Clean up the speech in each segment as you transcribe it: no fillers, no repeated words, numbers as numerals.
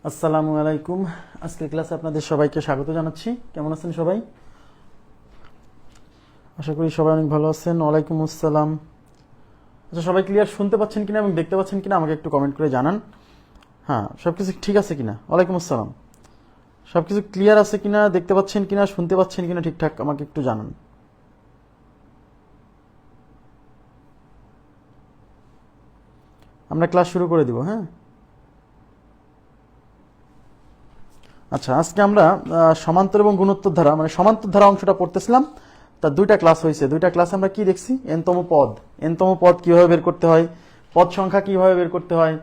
আসসালামু আলাইকুম। আজকের ক্লাসে আপনাদের সবাইকে স্বাগত জানাচ্ছি। কেমন আছেন সবাই? আশা করি সবাই অনেক ভালো আছেন। ওয়ালাইকুম আসসালাম। আচ্ছা, সবাই ক্লিয়ার শুনতে পাচ্ছেন কিনা এবং দেখতে পাচ্ছেন কিনা আমাকে একটু কমেন্ট করে জানান। হ্যাঁ, সব কিছু ঠিক আছে কিনা? ওয়ালাইকুম আসসালাম। সব কিছু ক্লিয়ার আছে কিনা, দেখতে পাচ্ছেন কিনা, শুনতে পাচ্ছেন কিনা ঠিকঠাক আমাকে একটু জানান। আমরা ক্লাস শুরু করে দিব। হ্যাঁ, আচ্ছা, আজকে আমরা সমান্তর এবং গুণোত্তর ধারা মানে সমান্তর ধারা অংশটা পড়তেছিলাম। তার দুইটা ক্লাস হয়েছে। দুইটা ক্লাসে আমরা কি দেখছি? এনতম পদ কিভাবে বের করতে হয়, পদ সংখ্যা কিভাবে বের করতে হয়,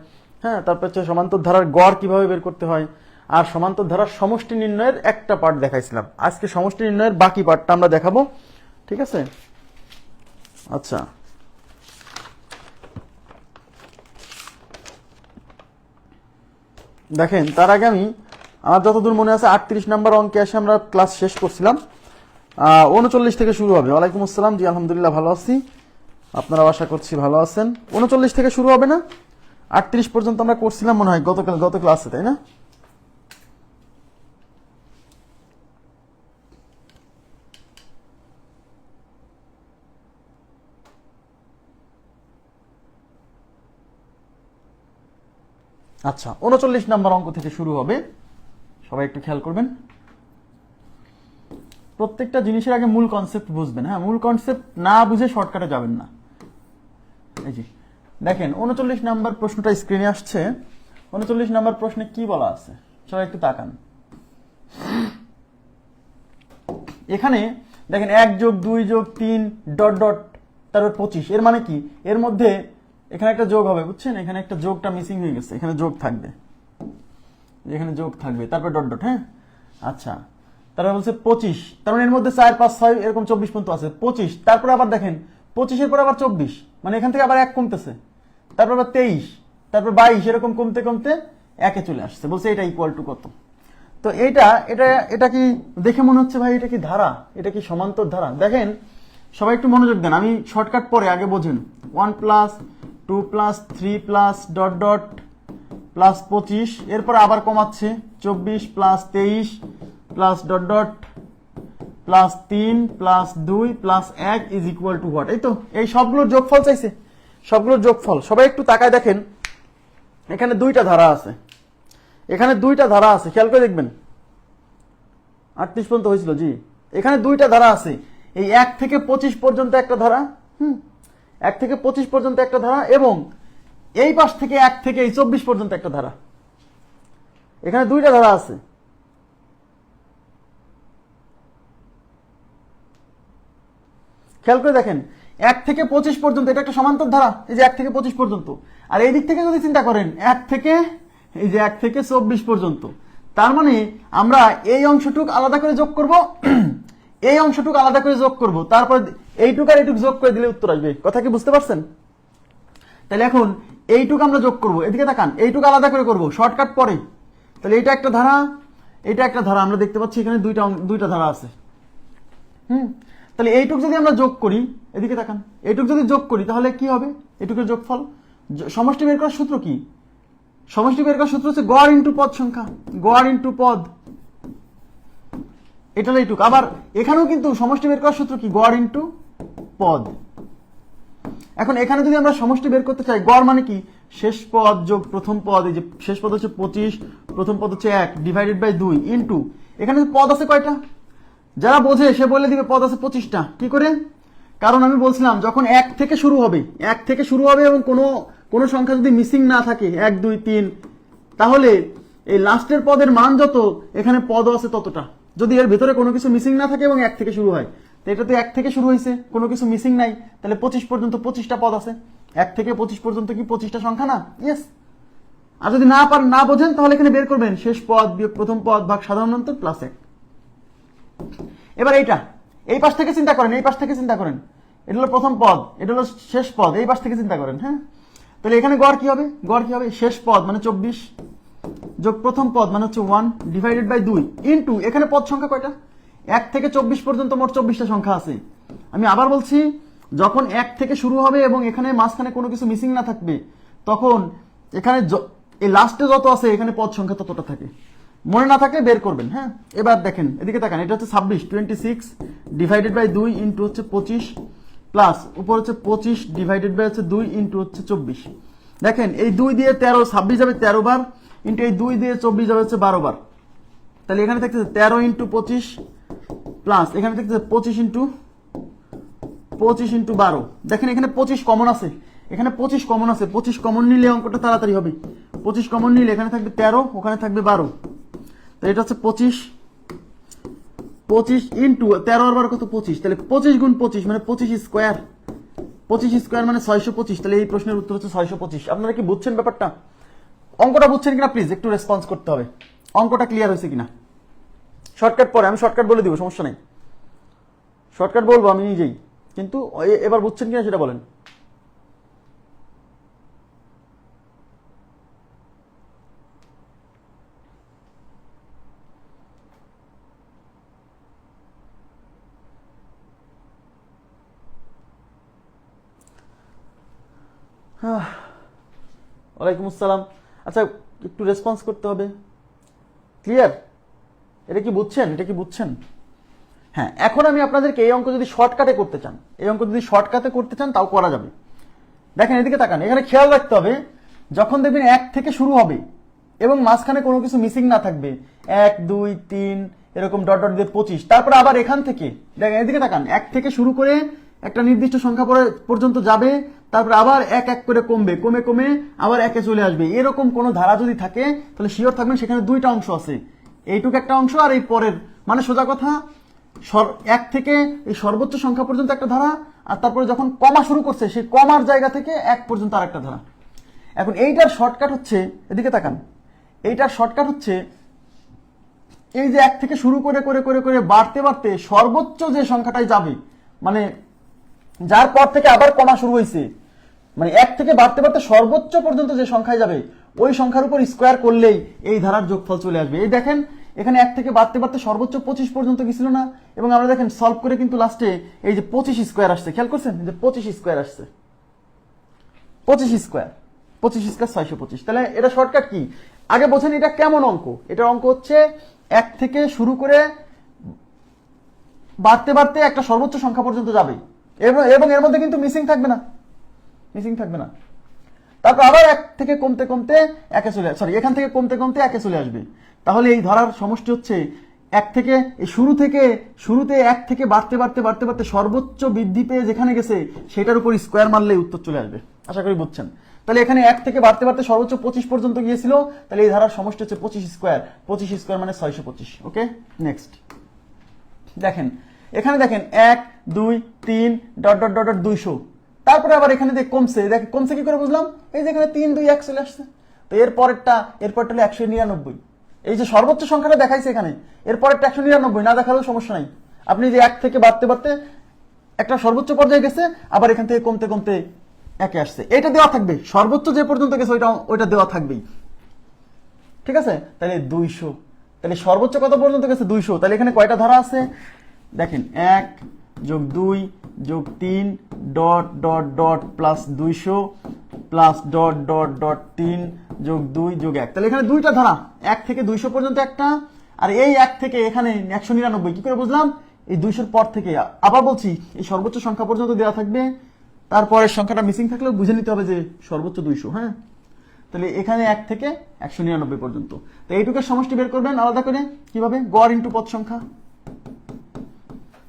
হ্যাঁ, তারপর হচ্ছে সমান্তর ধারার গড় কিভাবে বের করতে হয়, আর সমান্তর ধারার সমষ্টি নির্ণয়ের একটা পার্ট দেখাইছিলাম। আজকে সমষ্টি নির্ণয়ের বাকি পার্টটা আমরা দেখাবো। ঠিক আছে? আচ্ছা, দেখেন, তার আগে আমি আমার যতদূর মনে আছে 38 নম্বর অঙ্কে এসে আমরা ক্লাস শেষ করছিলাম। 39 থেকে শুরু হবে। ওয়ালাইকুম আসসালাম। জি আলহামদুলিল্লাহ ভালো আছি, আপনারাও আশা করছি ভালো আছেন। 39 থেকে শুরু হবে না? 38 পর্যন্ত আমরা করছিলাম মনে হয় গত ক্লাসে, তাই না? আচ্ছা, 39 নম্বর অঙ্ক থেকে শুরু হবে। সবাই একটু খেয়াল করবেন। প্রত্যেকটা জিনিসের আগে মূল কনসেপ্ট বুঝবেন। হ্যাঁ, মূল কনসেপ্ট না বুঝে শর্টকাটে যাবেন না। এই যে দেখেন, 39 নাম্বার প্রশ্নটা স্ক্রিনে আসছে। 39 নাম্বার প্রশ্নে কি বলা আছে সবাই একটু তাকান। এখানে দেখেন 1+2+3 ডট ডট তারপর 25। এর মানে কি? এর মধ্যে এখানে একটা যোগ হবে, বুঝছেন? এখানে একটা যোগটা মিসিং হয়ে গেছে। এখানে যোগ থাকবে, এখানে যোগ থাকবে, তারপর ডট ডট। হ্যাঁ, আচ্ছা, তারপর বলছে 25, তার মানে এর মধ্যে 4, 5, 6 এরকম 24 পর্যন্ত আছে। 25, তারপর আবার দেখেন 25-এর পর আবার 24, মানে এখান থেকে আবার 1 কমতেছে, তারপর আবার 23, তারপর 22, এরকম কমতে কমতে 1-এ চলে আসছে। বলছে এটা ইকুয়াল টু কত? তো এটা এটা এটা কি দেখে মনে হচ্ছে ভাই এটা কি ধারা? এটা কি সমান্তর ধারা? দেখেন, সবাই একটু মনোযোগ দেন। আমি শর্টকাট পরে, আগে বোঝেন। 1 plus 2 plus 3 plus dot dot plus 25, এরপর আবার কমাচ্ছে 24 plus 23 plus dot dot plus 3 plus 2 plus 1 is equal two what? এই তো, এই সবগুলোর যোগফল চাইছে, সবগুলোর যোগফল। সবাই একটু তাকায় দেখেন, এখানে দুইটা ধারা আছে, এখানে দুইটা ধারা আছে, খেয়াল করে দেখবেন। 38 পর্যন্ত হয়েছিল, জি। এখানে দুইটা ধারা আছে, এই 1 থেকে 25 পর্যন্ত একটা ধারা, 1 থেকে 25 পর্যন্ত একটা ধারা, এবং এই পাশ থেকে 1 থেকে 24 পর্যন্ত একটা ধারা। এখানে দুইটা ধারা আছে। খেয়াল করে দেখেন, 1 থেকে 25 পর্যন্ত এটা একটা সমান্তর ধারা, এই যে 1 থেকে 25 পর্যন্ত। আর এই দিক থেকে যদি চিন্তা করেন, 1 থেকে এই যে 1 থেকে 24 পর্যন্ত, তার মানে আমরা এই অংশটুক আলাদা করে যোগ করব, এই অংশটুক আলাদা করে যোগ করব, তারপর এইটুক আর এইটুক যোগ করে দিলে উত্তর আসবে। কথা কি বুঝতে পারছেন? তাহলে এখন এইটুক আমরা যোগ করব, এদিকে তাকান, এইটুক আলাদা করে করব, শর্টকাট পরে। তাহলে এটা একটা ধারা, এটা একটা ধারা, আমরা দেখতে পাচ্ছি এখানে দুইটা ধারা আছে। তাহলে এইটুক যদি আমরা যোগ করি, এদিকে তাকান, এইটুক যদি যোগ করি তাহলে কি হবে? এইটুকের যোগফল। সমষ্টি বের করার সূত্র কি? সমষ্টি বের করার সূত্র হচ্ছে গড় ইনটু পদ সংখ্যা, গড় ইনটু পদ। এটা হলো এইটুক। আবার এখানেও কিন্তু সমষ্টি বের করার সূত্র কি? গড় ইনটু পদ। এখন এখানে যদি আমরা সমষ্টি বের করতে চাই, গড় মানে কি? শেষ পদ যোগ প্রথম পদ। এই যে শেষ পদ হচ্ছে 25, প্রথম পদ হচ্ছে 1 ডিভাইডেড বাই 2 ইনটু, এখানে পদ আছে কয়টা? যারা বোঝে সে বলে দিবে পদ আছে 25টা। কি করে? কারণ আমি বলছিলাম যখন 1 থেকে শুরু হবে, 1 থেকে শুরু হবে এবং কোনো সংখ্যা যদি মিসিং না থাকে, 1, 2, 3, তাহলে এই লাস্টের পদের মান যত, এখানে পদও আছে ততটা। যদি এর ভিতরে কোনো কিছু মিসিং না থাকে এবং 1 থেকে শুরু হয়, তো এটা তো 1 থেকে শুরু হয়েছে, কোনো কিছু মিসিং নাই, তাহলে 25 পর্যন্ত 25টা পদ আছে। 1 থেকে 25 পর্যন্ত কি 25টা সংখ্যা না? ইয়েস। আর যদি না বোঝেন তাহলে এখানে বের করবেন শেষ পদ বিয়োগ প্রথম পদ ভাগ সাধারণ অন্তর প্লাস 1। এবার এইটা এই পাশ থেকে চিন্তা করেন, এই পাশ থেকে চিন্তা করেন, এটা হলো প্রথম পদ, এটা হলো শেষ পদ, এই পাশ থেকে চিন্তা করেন। হ্যাঁ, তাহলে এখানে গড় কি হবে? গড় কি হবে? শেষ পদ মানে 24 যোগ প্রথম পদ মানে হচ্ছে 1 ডিভাইডেড বাই 2 ইনটু, এখানে পদ সংখ্যা কয়টা? 1 থেকে 24 পর্যন্ত মোট 24টা সংখ্যা আছে। আমি আবার বলছি, যখন 1 থেকে শুরু হবে এবং এখানে মাঝখানে কোনো কিছু মিসিং না থাকবে, তখন এখানে এই লাস্টে যত আছে এখানে পদ সংখ্যা ততটা থাকে, মনে না থাকলে বের করবেন। হ্যাঁ, এবার দেখেন এদিকে তাকান, এটা হচ্ছে 26 ডিভাইডেড বাই 2 ইন্টু হচ্ছে 25 প্লাস উপর হচ্ছে 25 ডিভাইডেড বাই হচ্ছে 2 ইন্টু হচ্ছে 24। দেখেন এই 2 দিয়ে 13, 26 যাবে 13 বার, ইন্টু এই 2 দিয়ে 24 যাবে হচ্ছে 12 বার। তাহলে এখানে থাকতেছে 13 ইন্টু 25 প্লাস এখানে থাকতেছে 25 ইন্টু 12। দেখেন এখানে 25 কমন আছে, এখানে 25 কমন আছে, 25 কমন নিলে অঙ্কটা তাড়াতাড়ি হবে। 25 কমন নিলে এখানে থাকবে 13, ওখানে থাকবে 12। তো এটা হচ্ছে 25 ইন্টু 13 আর 12 কত 25, তাহলে 25 গুণ 25 মানে 25 স্কোয়ার, 25 স্কোয়ার মানে 625। তাহলে এই প্রশ্নের উত্তর হচ্ছে 625। আপনারা কি বুঝছেন ব্যাপারটা? অঙ্কটা বুঝছেন কিনা প্লিজ একটু রেসপন্স করতে হবে, অঙ্কটা ক্লিয়ার হয়েছে কিনা। শর্টকাট পরে আমি শর্টকাট বলে দিব, সমস্যা নেই, শর্টকাট বলবো আমি নিজেই, কিন্তু এবার বুঝছেন কিনা সেটা বলেন। ওয়ালাইকুম আসসালাম। আচ্ছা একটু রেসপন্স করতে হবে, ক্লিয়ার? এটা কি বুঝছেন, এটা কি বুঝছেন? হ্যাঁ, এখন আমি আপনাদেরকে এই অঙ্ক যদি শর্টকাটে করতে চান, এই অঙ্ক যদি শর্টকাটে করতে চান তাও করা যাবে। দেখেন এদিকে তাকান, এখানে খেয়াল রাখতে হবে যখন দেখবেন 1 থেকে শুরু হবে এবং মাঝখানে কোনো কিছু মিসিং না থাকবে, 1 2 3 এরকম ডট ডট দিয়ে 25, তারপরে আবার এখান থেকে দেখেন এদিকে তাকান, 1 থেকে শুরু করে একটা নির্দিষ্ট সংখ্যা পর্যন্ত যাবে, তারপরে আবার এক এক করে কমবে, কমে কমে আবার একে চলে আসবে। এরকম কোনো ধারা যদি থাকে তাহলে শিওর থাকবেন সেখানে দুইটা অংশ আছে, এইটুকু একটা অংশ আর এই পরের, মানে সোজা কথা 1 থেকে এই সর্বোচ্চ সংখ্যা পর্যন্ত একটা ধারা, আর তারপরে যখন কমা শুরু করছে সেই কমার জায়গা থেকে 1 পর্যন্ত আর একটা ধারা। এখন এইটার শর্টকাট হচ্ছে, এদিকে তাকান, এইটার শর্টকাট হচ্ছে এই যে 1 থেকে শুরু করে করে করে করে বাড়তে বাড়তে সর্বোচ্চ যে সংখ্যাটাই যাবে, মানে যার পর থেকে আবার কমা শুরু হয়েছে, মানে 1 থেকে বাড়তে বাড়তে সর্বোচ্চ পর্যন্ত যে সংখ্যায় যাবে ওই সংখ্যার উপর স্কোয়ার করলেই এই ধারার যোগফল চলে আসবে। এই দেখেন এখানে 1 থেকে বাড়তে বাড়তে সর্বোচ্চ 25 পর্যন্ত গেছিল না, এবং আমরা দেখেন সলভ করে কিন্তু লাস্টে এই যে 25 স্কোয়ার আসছে, খেয়াল করছেন যে 25 স্কোয়ার আসছে, 25 স্কোয়ার 625। তাহলে এটা শর্টকাট কি আগে বোঝেন, এটা কেমন অঙ্ক? এটা অঙ্ক হচ্ছে 1 থেকে শুরু করে বাড়তে বাড়তে একটা সর্বোচ্চ সংখ্যা পর্যন্ত যাবে, এবং এর মধ্যে কিন্তু মিসিং থাকবে না, মিসিং থাকবে না। তারপর আবার 1 থেকে কমতে কমতে একে চলে, সরি এখান থেকে কমতে কমতে একে চলে আসবে। তাহলে এই ধরার সমষ্টি হচ্ছে 1 থেকে এই শুরুতে 1 থেকে বাড়তে বাড়তে বাড়তে বাড়তে সর্বোচ্চ বৃদ্ধি পেয়ে যেখানে গেছে সেটার উপর স্কোয়ার মারলেই উত্তর চলে আসবে। আশা করি বুঝছেন। তাহলে এখানে 1 থেকে বাড়তে বাড়তে সর্বোচ্চ 25 পর্যন্ত গিয়েছিল, তাহলে এই ধারার সমষ্টি হচ্ছে 25 স্কোয়ার, 25 স্কোয়ার মানে 625। ওকে, নেক্সট দেখেন এখানে দেখেন 1 2 3 ডট ডট ডট 200, তারপরে আবার এখানে দেখ কমছে, দেখ কমছে কি করে বুঝলাম, এই যে এখানে 3 2 1 চলে আসছে। তো এর পরেরটা হলো 199, এই যে সর্বোচ্চ সংখ্যাটা দেখাইছে এখানে, এর পরেরটা 199 না দেখালেও সমস্যা নাই। আপনি যে 1 থেকে বাড়তে বাড়তে একটা সর্বোচ্চ পর্যায়ে গেছে, আবার এখান থেকে কমতে কমতে একে আসছে, এটা দেওয়া থাকবে, সর্বোচ্চ যে পর্যন্ত গেছে ওইটা দেওয়া থাকবেই, ঠিক আছে? তাহলে 200, তাহলে সর্বোচ্চ কত পর্যন্ত গেছে 200, তাহলে এখানে কয়টা ধারা আছে দেখেন, 1 যোগ 2 যোগ 3 dot dot dot plus 200 plus dot dot dot 3 যোগ 2 যোগ 1, তাহলে এখানে দুইটা ধারা, 1 থেকে 200 পর্যন্ত একটা, আর এই 1 থেকে এখানে 199। কি করে বুঝলাম? এই 200 পর থেকে, আবার বলছি এই সর্বোচ্চ সংখ্যা পর্যন্ত দেওয়া থাকবে, তারপরের সংখ্যাটা মিসিং থাকলেও বুঝে নিতে হবে যে সর্বোচ্চ 200। হ্যাঁ, তাহলে এখানে 1 থেকে 199 পর্যন্ত। তো এইটুকুর সমষ্টি বের করবেন আলাদা করে কিভাবে, গড় ইন্টু পদ সংখ্যা,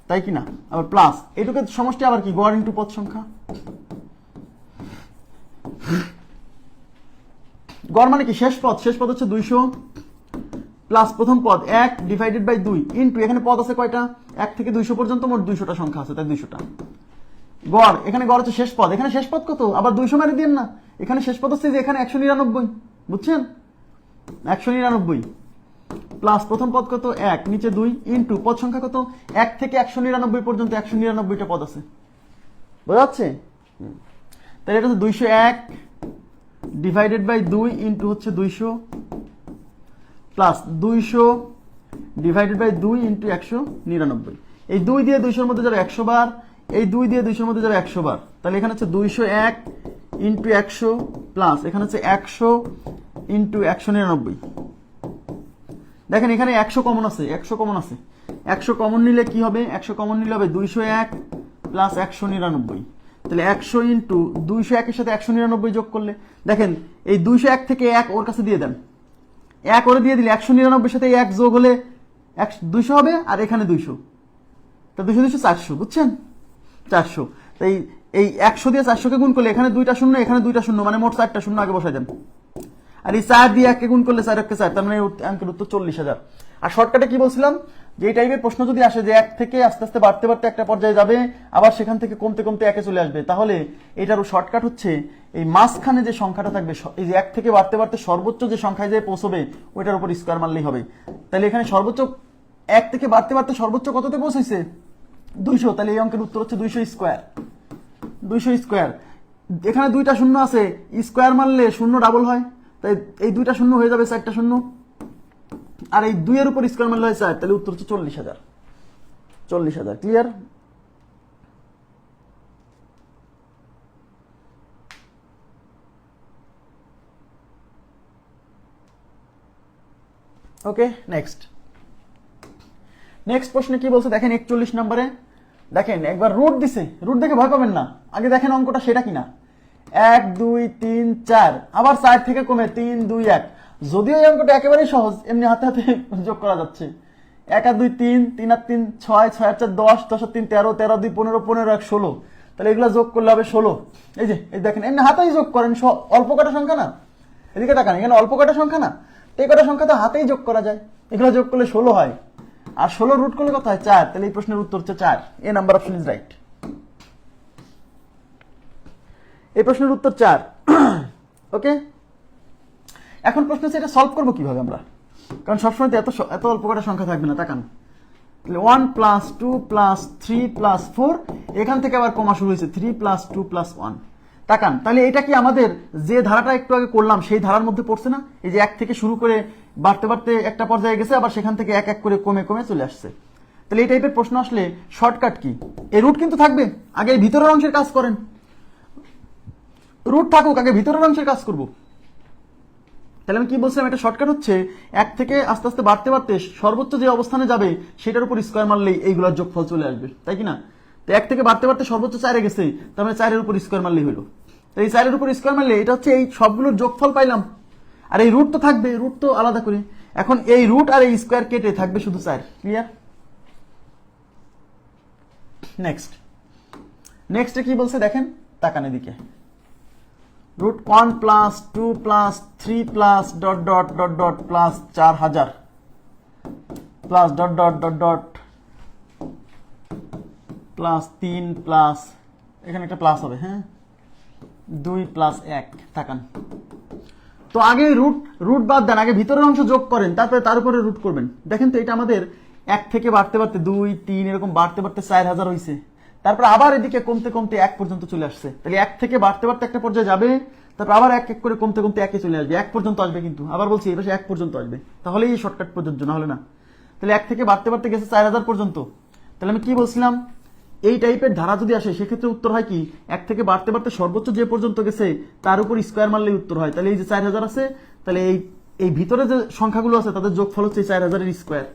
তাই কি না? আবার প্লাস এইটুকুর সমষ্টি আবার কি, গড় ইন্টু পদ সংখ্যা। গড় মানে কি, শেষ পদ হচ্ছে 200 প্লাস প্রথম পদ 1 ডিভাইডেড বাই 2 ইন্টু এখানে পদ আছে কয়টা, 1 থেকে 200 পর্যন্ত মোট 200টা সংখ্যা আছে, তাই 200টা গড়। এখানে গড় হচ্ছে শেষ পদ, এখানে শেষ পদ কত, আবার 200 মানে দিন না, এখানে শেষ পদ হচ্ছে যে এখানে 199, বুঝছেন? 199 প্লাস প্রথম পদ কত 1, নিচে 2 ইন্টু পদ সংখ্যা কত, 1 থেকে 199 পর্যন্ত 199টা পদ আছে, বোঝা যাচ্ছে? তাহলে এটা হচ্ছে 201 ডিভাইডেড বাই 2 ইন্টু হচ্ছে 200 প্লাস 200 ডিভাইডেড বাই 2 ইন্টু 199। এই 2 দিয়ে 200 মধ্যে যাবে 100 বার, এই 2 দিয়ে 200 মধ্যে যাবে 100 বার, তাহলে এখানে হচ্ছে 201 ইন্টু 100 প্লাস এখানে হচ্ছে 100 ইন্টু 199। দেখেন এখানে 100 কমন আছে, 100 কমন আছে, 100 কমন নিলে কি হবে, 100 কমন নিলে হবে 201 প্লাস 199। তাহলে 100 ইন্টু 201 এর সাথে 199 যোগ করলে দেখেন এই 201 থেকে 1 ওর কাছে দিয়ে দেন, 1 ওরে দিয়ে দিলে 199 এর সাথে 1 যোগ হলে 200 হবে, আর এখানে 200, তা 200 200 400, বুঝছেন, 400। তাই এই 100 দিয়ে 400 কে গুণ করলে এখানে 2টা শূন্য, এখানে 2টা শূন্য, মানে মোট 4টা শূন্য আগে বসাই দেন। আর এই 4 দিয়ে 1 কে গুণ করলে 4 1 4, তার মানে অঙ্কের উত্তর 40,000। আর শর্টকাটে কি বলছিলাম, যে এই টাইপের প্রশ্ন যদি আসে যে 1 থেকে আস্তে আস্তে বাড়তে বাড়তে একটা পর্যায়ে যাবে, আবার সেখান থেকে কমতে কমতে 1 এ চলে আসবে, তাহলে এটারও শর্টকাট হচ্ছে এই মাঝখানে যে সংখ্যাটা থাকবে, এই যে 1 থেকে বাড়তে বাড়তে সর্বোচ্চ যে সংখ্যায় যে পৌঁছবে ওইটার উপর স্কয়ার মারলেই হবে। তাহলে এখানে সর্বোচ্চ 1 থেকে বাড়তে বাড়তে সর্বোচ্চ কততে পৌঁছেছে, 200। তাহলে এই অঙ্কের উত্তর হচ্ছে 200 স্কয়ার, 200 স্কয়ার। এখানে 2টা শূন্য আছে, স্কয়ার মারলে শূন্য ডাবল হয়, তাই এই 2টা শূন্য হয়ে যাবে 4টা শূন্য, আর এই 2 এর উপর স্কয়ার মারলে হয় 4, তাহলে উত্তর হচ্ছে 40,000। 40,000 ক্লিয়ার? ওকে, নেক্সট প্রশ্নে কি বলছে দেখেন 41 নম্বরে। দেখেন একবার রুট দিছে, রুট দেখে ভয় পাবেন না, আগে দেখেন অঙ্কটা সেটা কিনা। 1 2 3 4, আবার 4 থেকে কমে 3 2 1। যদিও এই অঙ্কটা একেবারেই সহজ, এমনি হাতে হাতে যোগ করা যাচ্ছে। 1 আর 2 3, 3 আর 3 6, 6 আর 4 10, 10 আর 3 13, 13 আর 2 15, 15 আর 1 16। তাহলে এগুলো যোগ করলে হবে 16। এই যে এই দেখেন এমনি হাতেই যোগ করেন, অল্প কটা সংখ্যা না, এদিকে তাকান, এখানে অল্প কটা সংখ্যা না, তো এই কটা সংখ্যা তো হাতেই যোগ করা যায়, এগুলো যোগ করলে 16 হয়। আর 16 রুট করলে কত হয়, 4। তাহলে এই প্রশ্নের উত্তর হচ্ছে 4, এ নাম্বার অপশন ইজ রাইট। এই প্রশ্নের উত্তর 4। ওকে, এখন প্রশ্ন হচ্ছে এটা সলভ করবো কিভাবে আমরা, কারণ সবসময় তো এত অল্প কটা সংখ্যা থাকবে না। তাকান 1 প্লাস 2 প্লাস 3 প্লাস 4, এখান থেকে আবার কমা শুরু হয়েছে 3 প্লাস 2 প্লাস 1। তাকান তাহলে এটা কি আমাদের যে ধারাটা একটু আগে করলাম সেই ধারার মধ্যে পড়ছে না? এই যে 1 থেকে শুরু করে বাড়তে বাড়তে একটা পর্যায়ে গেছে, আবার সেখান থেকে এক এক করে কমে কমে চলে আসছে। তাহলে এই টাইপের প্রশ্ন আসলে শর্টকাট কি, এই রুট কিন্তু থাকবে, আগে এই ভিতরের অংশের কাজ করেন, রুট থাকুক, আগে ভিতরের অংশের কাজ করব। তাহলে আমি কি বলছিলাম, এটা শর্টকাট হচ্ছে 1 থেকে আস্তে আস্তে বাড়তে বাড়তে সর্বোচ্চ যে অবস্থানে যাবে সেটার উপর স্কয়ার মারলেই এইগুলোর যোগফল চলে আসবে, তাই কি না? তো 1 থেকে বাড়তে বাড়তে সর্বোচ্চ 4 এ গেছে, তার মানে 4 এর উপর স্কয়ার মারলেই হলো। তো এই 4 এর উপর স্কয়ার মারলে এটা হচ্ছে এই সবগুলোর যোগফল পাইলাম। আর এই রুট তো থাকবে, রুট তো আলাদা করে, এখন এই রুট আর এই স্কয়ার কেটে থাকবে শুধু 4। ক্লিয়ার? নেক্সটে কি বলছে দেখেন, তাকান এদিকে। Root 1 plus 2 plus 3 plus dot dot dot dot plus 4000 plus dot dot dot dot plus 3 plus, এখানে একটা প্লাস হবে, হ্যাঁ, 2 প্লাস 1। তাকান তো আগে রুট বাদ দেন, আগে ভিতরের অংশ যোগ করেন, তারপরে তার উপরে রুট করবেন। দেখেন তো এটা আমাদের 1 থেকে বাড়তে বাড়তে 2 3 এরকম বাড়তে বাড়তে 4000 হয়েছে, তারপর আবার এদিকে কমতে কমতে 1 পর্যন্ত চলে আসছে। তাহলে 1 থেকে বাড়তে বাড়তে একটা পর্যায়ে যাবে, তারপর আবার এক এক করে কমতে কমতে 1 এ চলে আসবে, 1 পর্যন্ত আসবে, কিন্তু আবার বলছি এই পাশে 1 পর্যন্ত আসবে, তাহলেই এই শর্টকাট প্রযোজ্য, না হলে না। তাহলে 1 থেকে বাড়তে বাড়তে গেছে 4000 পর্যন্ত। তাহলে আমি কি বলছিলাম, এই টাইপের ধারা যদি আসে সেক্ষেত্রে উত্তর হয় কি, 1 থেকে বাড়তে বাড়তে সর্বোচ্চ যে পর্যন্ত গেছে তার উপর স্কয়ার মারলেই উত্তর হয়। তাহলে এই যে 4000 আছে, তাহলে এই ভিতরে যে সংখ্যাগুলো আছে তাদের যোগফল হচ্ছে 4000 এর স্কয়ার।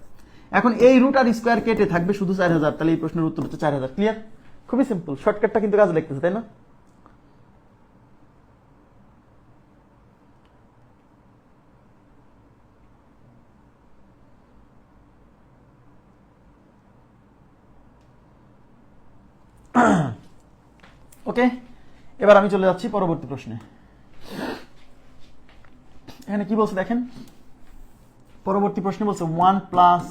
এখন এই রুট আর স্কয়ার কেটে থাকবে শুধু 4000, তাহলে এই প্রশ্নের উত্তর হচ্ছে 4000। ক্লিয়ার? খুবই সিম্পল, শর্টকাটটা কিন্তু কাজে লাগতেছে, তাই না? ওকে, এবার আমি চলে যাচ্ছি পরবর্তী প্রশ্নে। এখানে কি বলছে দেখেন, পরবর্তী প্রশ্নে বলছে 1 plus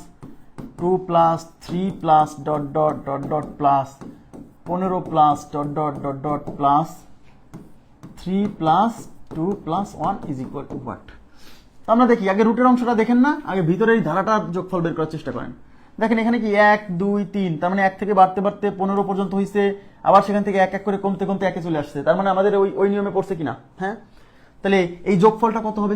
2 plus 3 plus dot dot dot dot plus 15 plus dot dot dot dot plus 3 plus 2 plus 1 is equal two what? আমরা দেখি আগে রুটের অংশটা দেখেন না, আগে ভিতরের এই ধারাটার যোগফল বের করার চেষ্টা করেন। দেখেন এখানে কি 1 2 3, তার মানে 1 থেকে বাড়তে বাড়তে 15 পর্যন্ত হয়েছে, আবার সেখান থেকে এক এক করে কমতে কমতে 1 এ চলে আসছে, তার মানে আমাদের ওই নিয়মে পড়ছে কিনা, হ্যাঁ। তাহলে এই যোগফলটা কত হবে,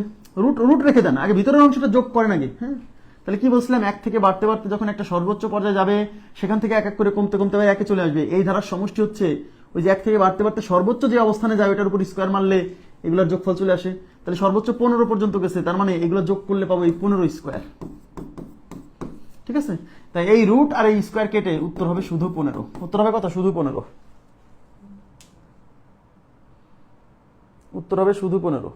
রুট রেখে দেন, আগে ভিতরের অংশটা যোগ করেন আগে, হ্যাঁ। তাহলে কি বলছিলাম, 1 থেকে বাড়তে বাড়তে যখন একটা সর্বোচ্চ পর্যায়ে যাবে সেখান থেকে এক এক করে কমতে কমতে 1 এ চলে আসবে, এই ধারার সমষ্টি হচ্ছে ওই যে 1 থেকে বাড়তে বাড়তে সর্বোচ্চ যে অবস্থানে যাবে এটার উপর স্কয়ার মারলে এগুলোর যোগফল চলে আসে। তাহলে সর্বোচ্চ 15 পর্যন্ত গেছে, তার মানে এগুলো যোগ করলে পাবো এই 15 স্কোয়ার। ঠিক আছে, তাই এই রুট আর এই স্কোয়ার কেটে উত্তর হবে শুধু 15। উত্তর হবে কত? শুধু 15। উত্তর হবে শুধু 15।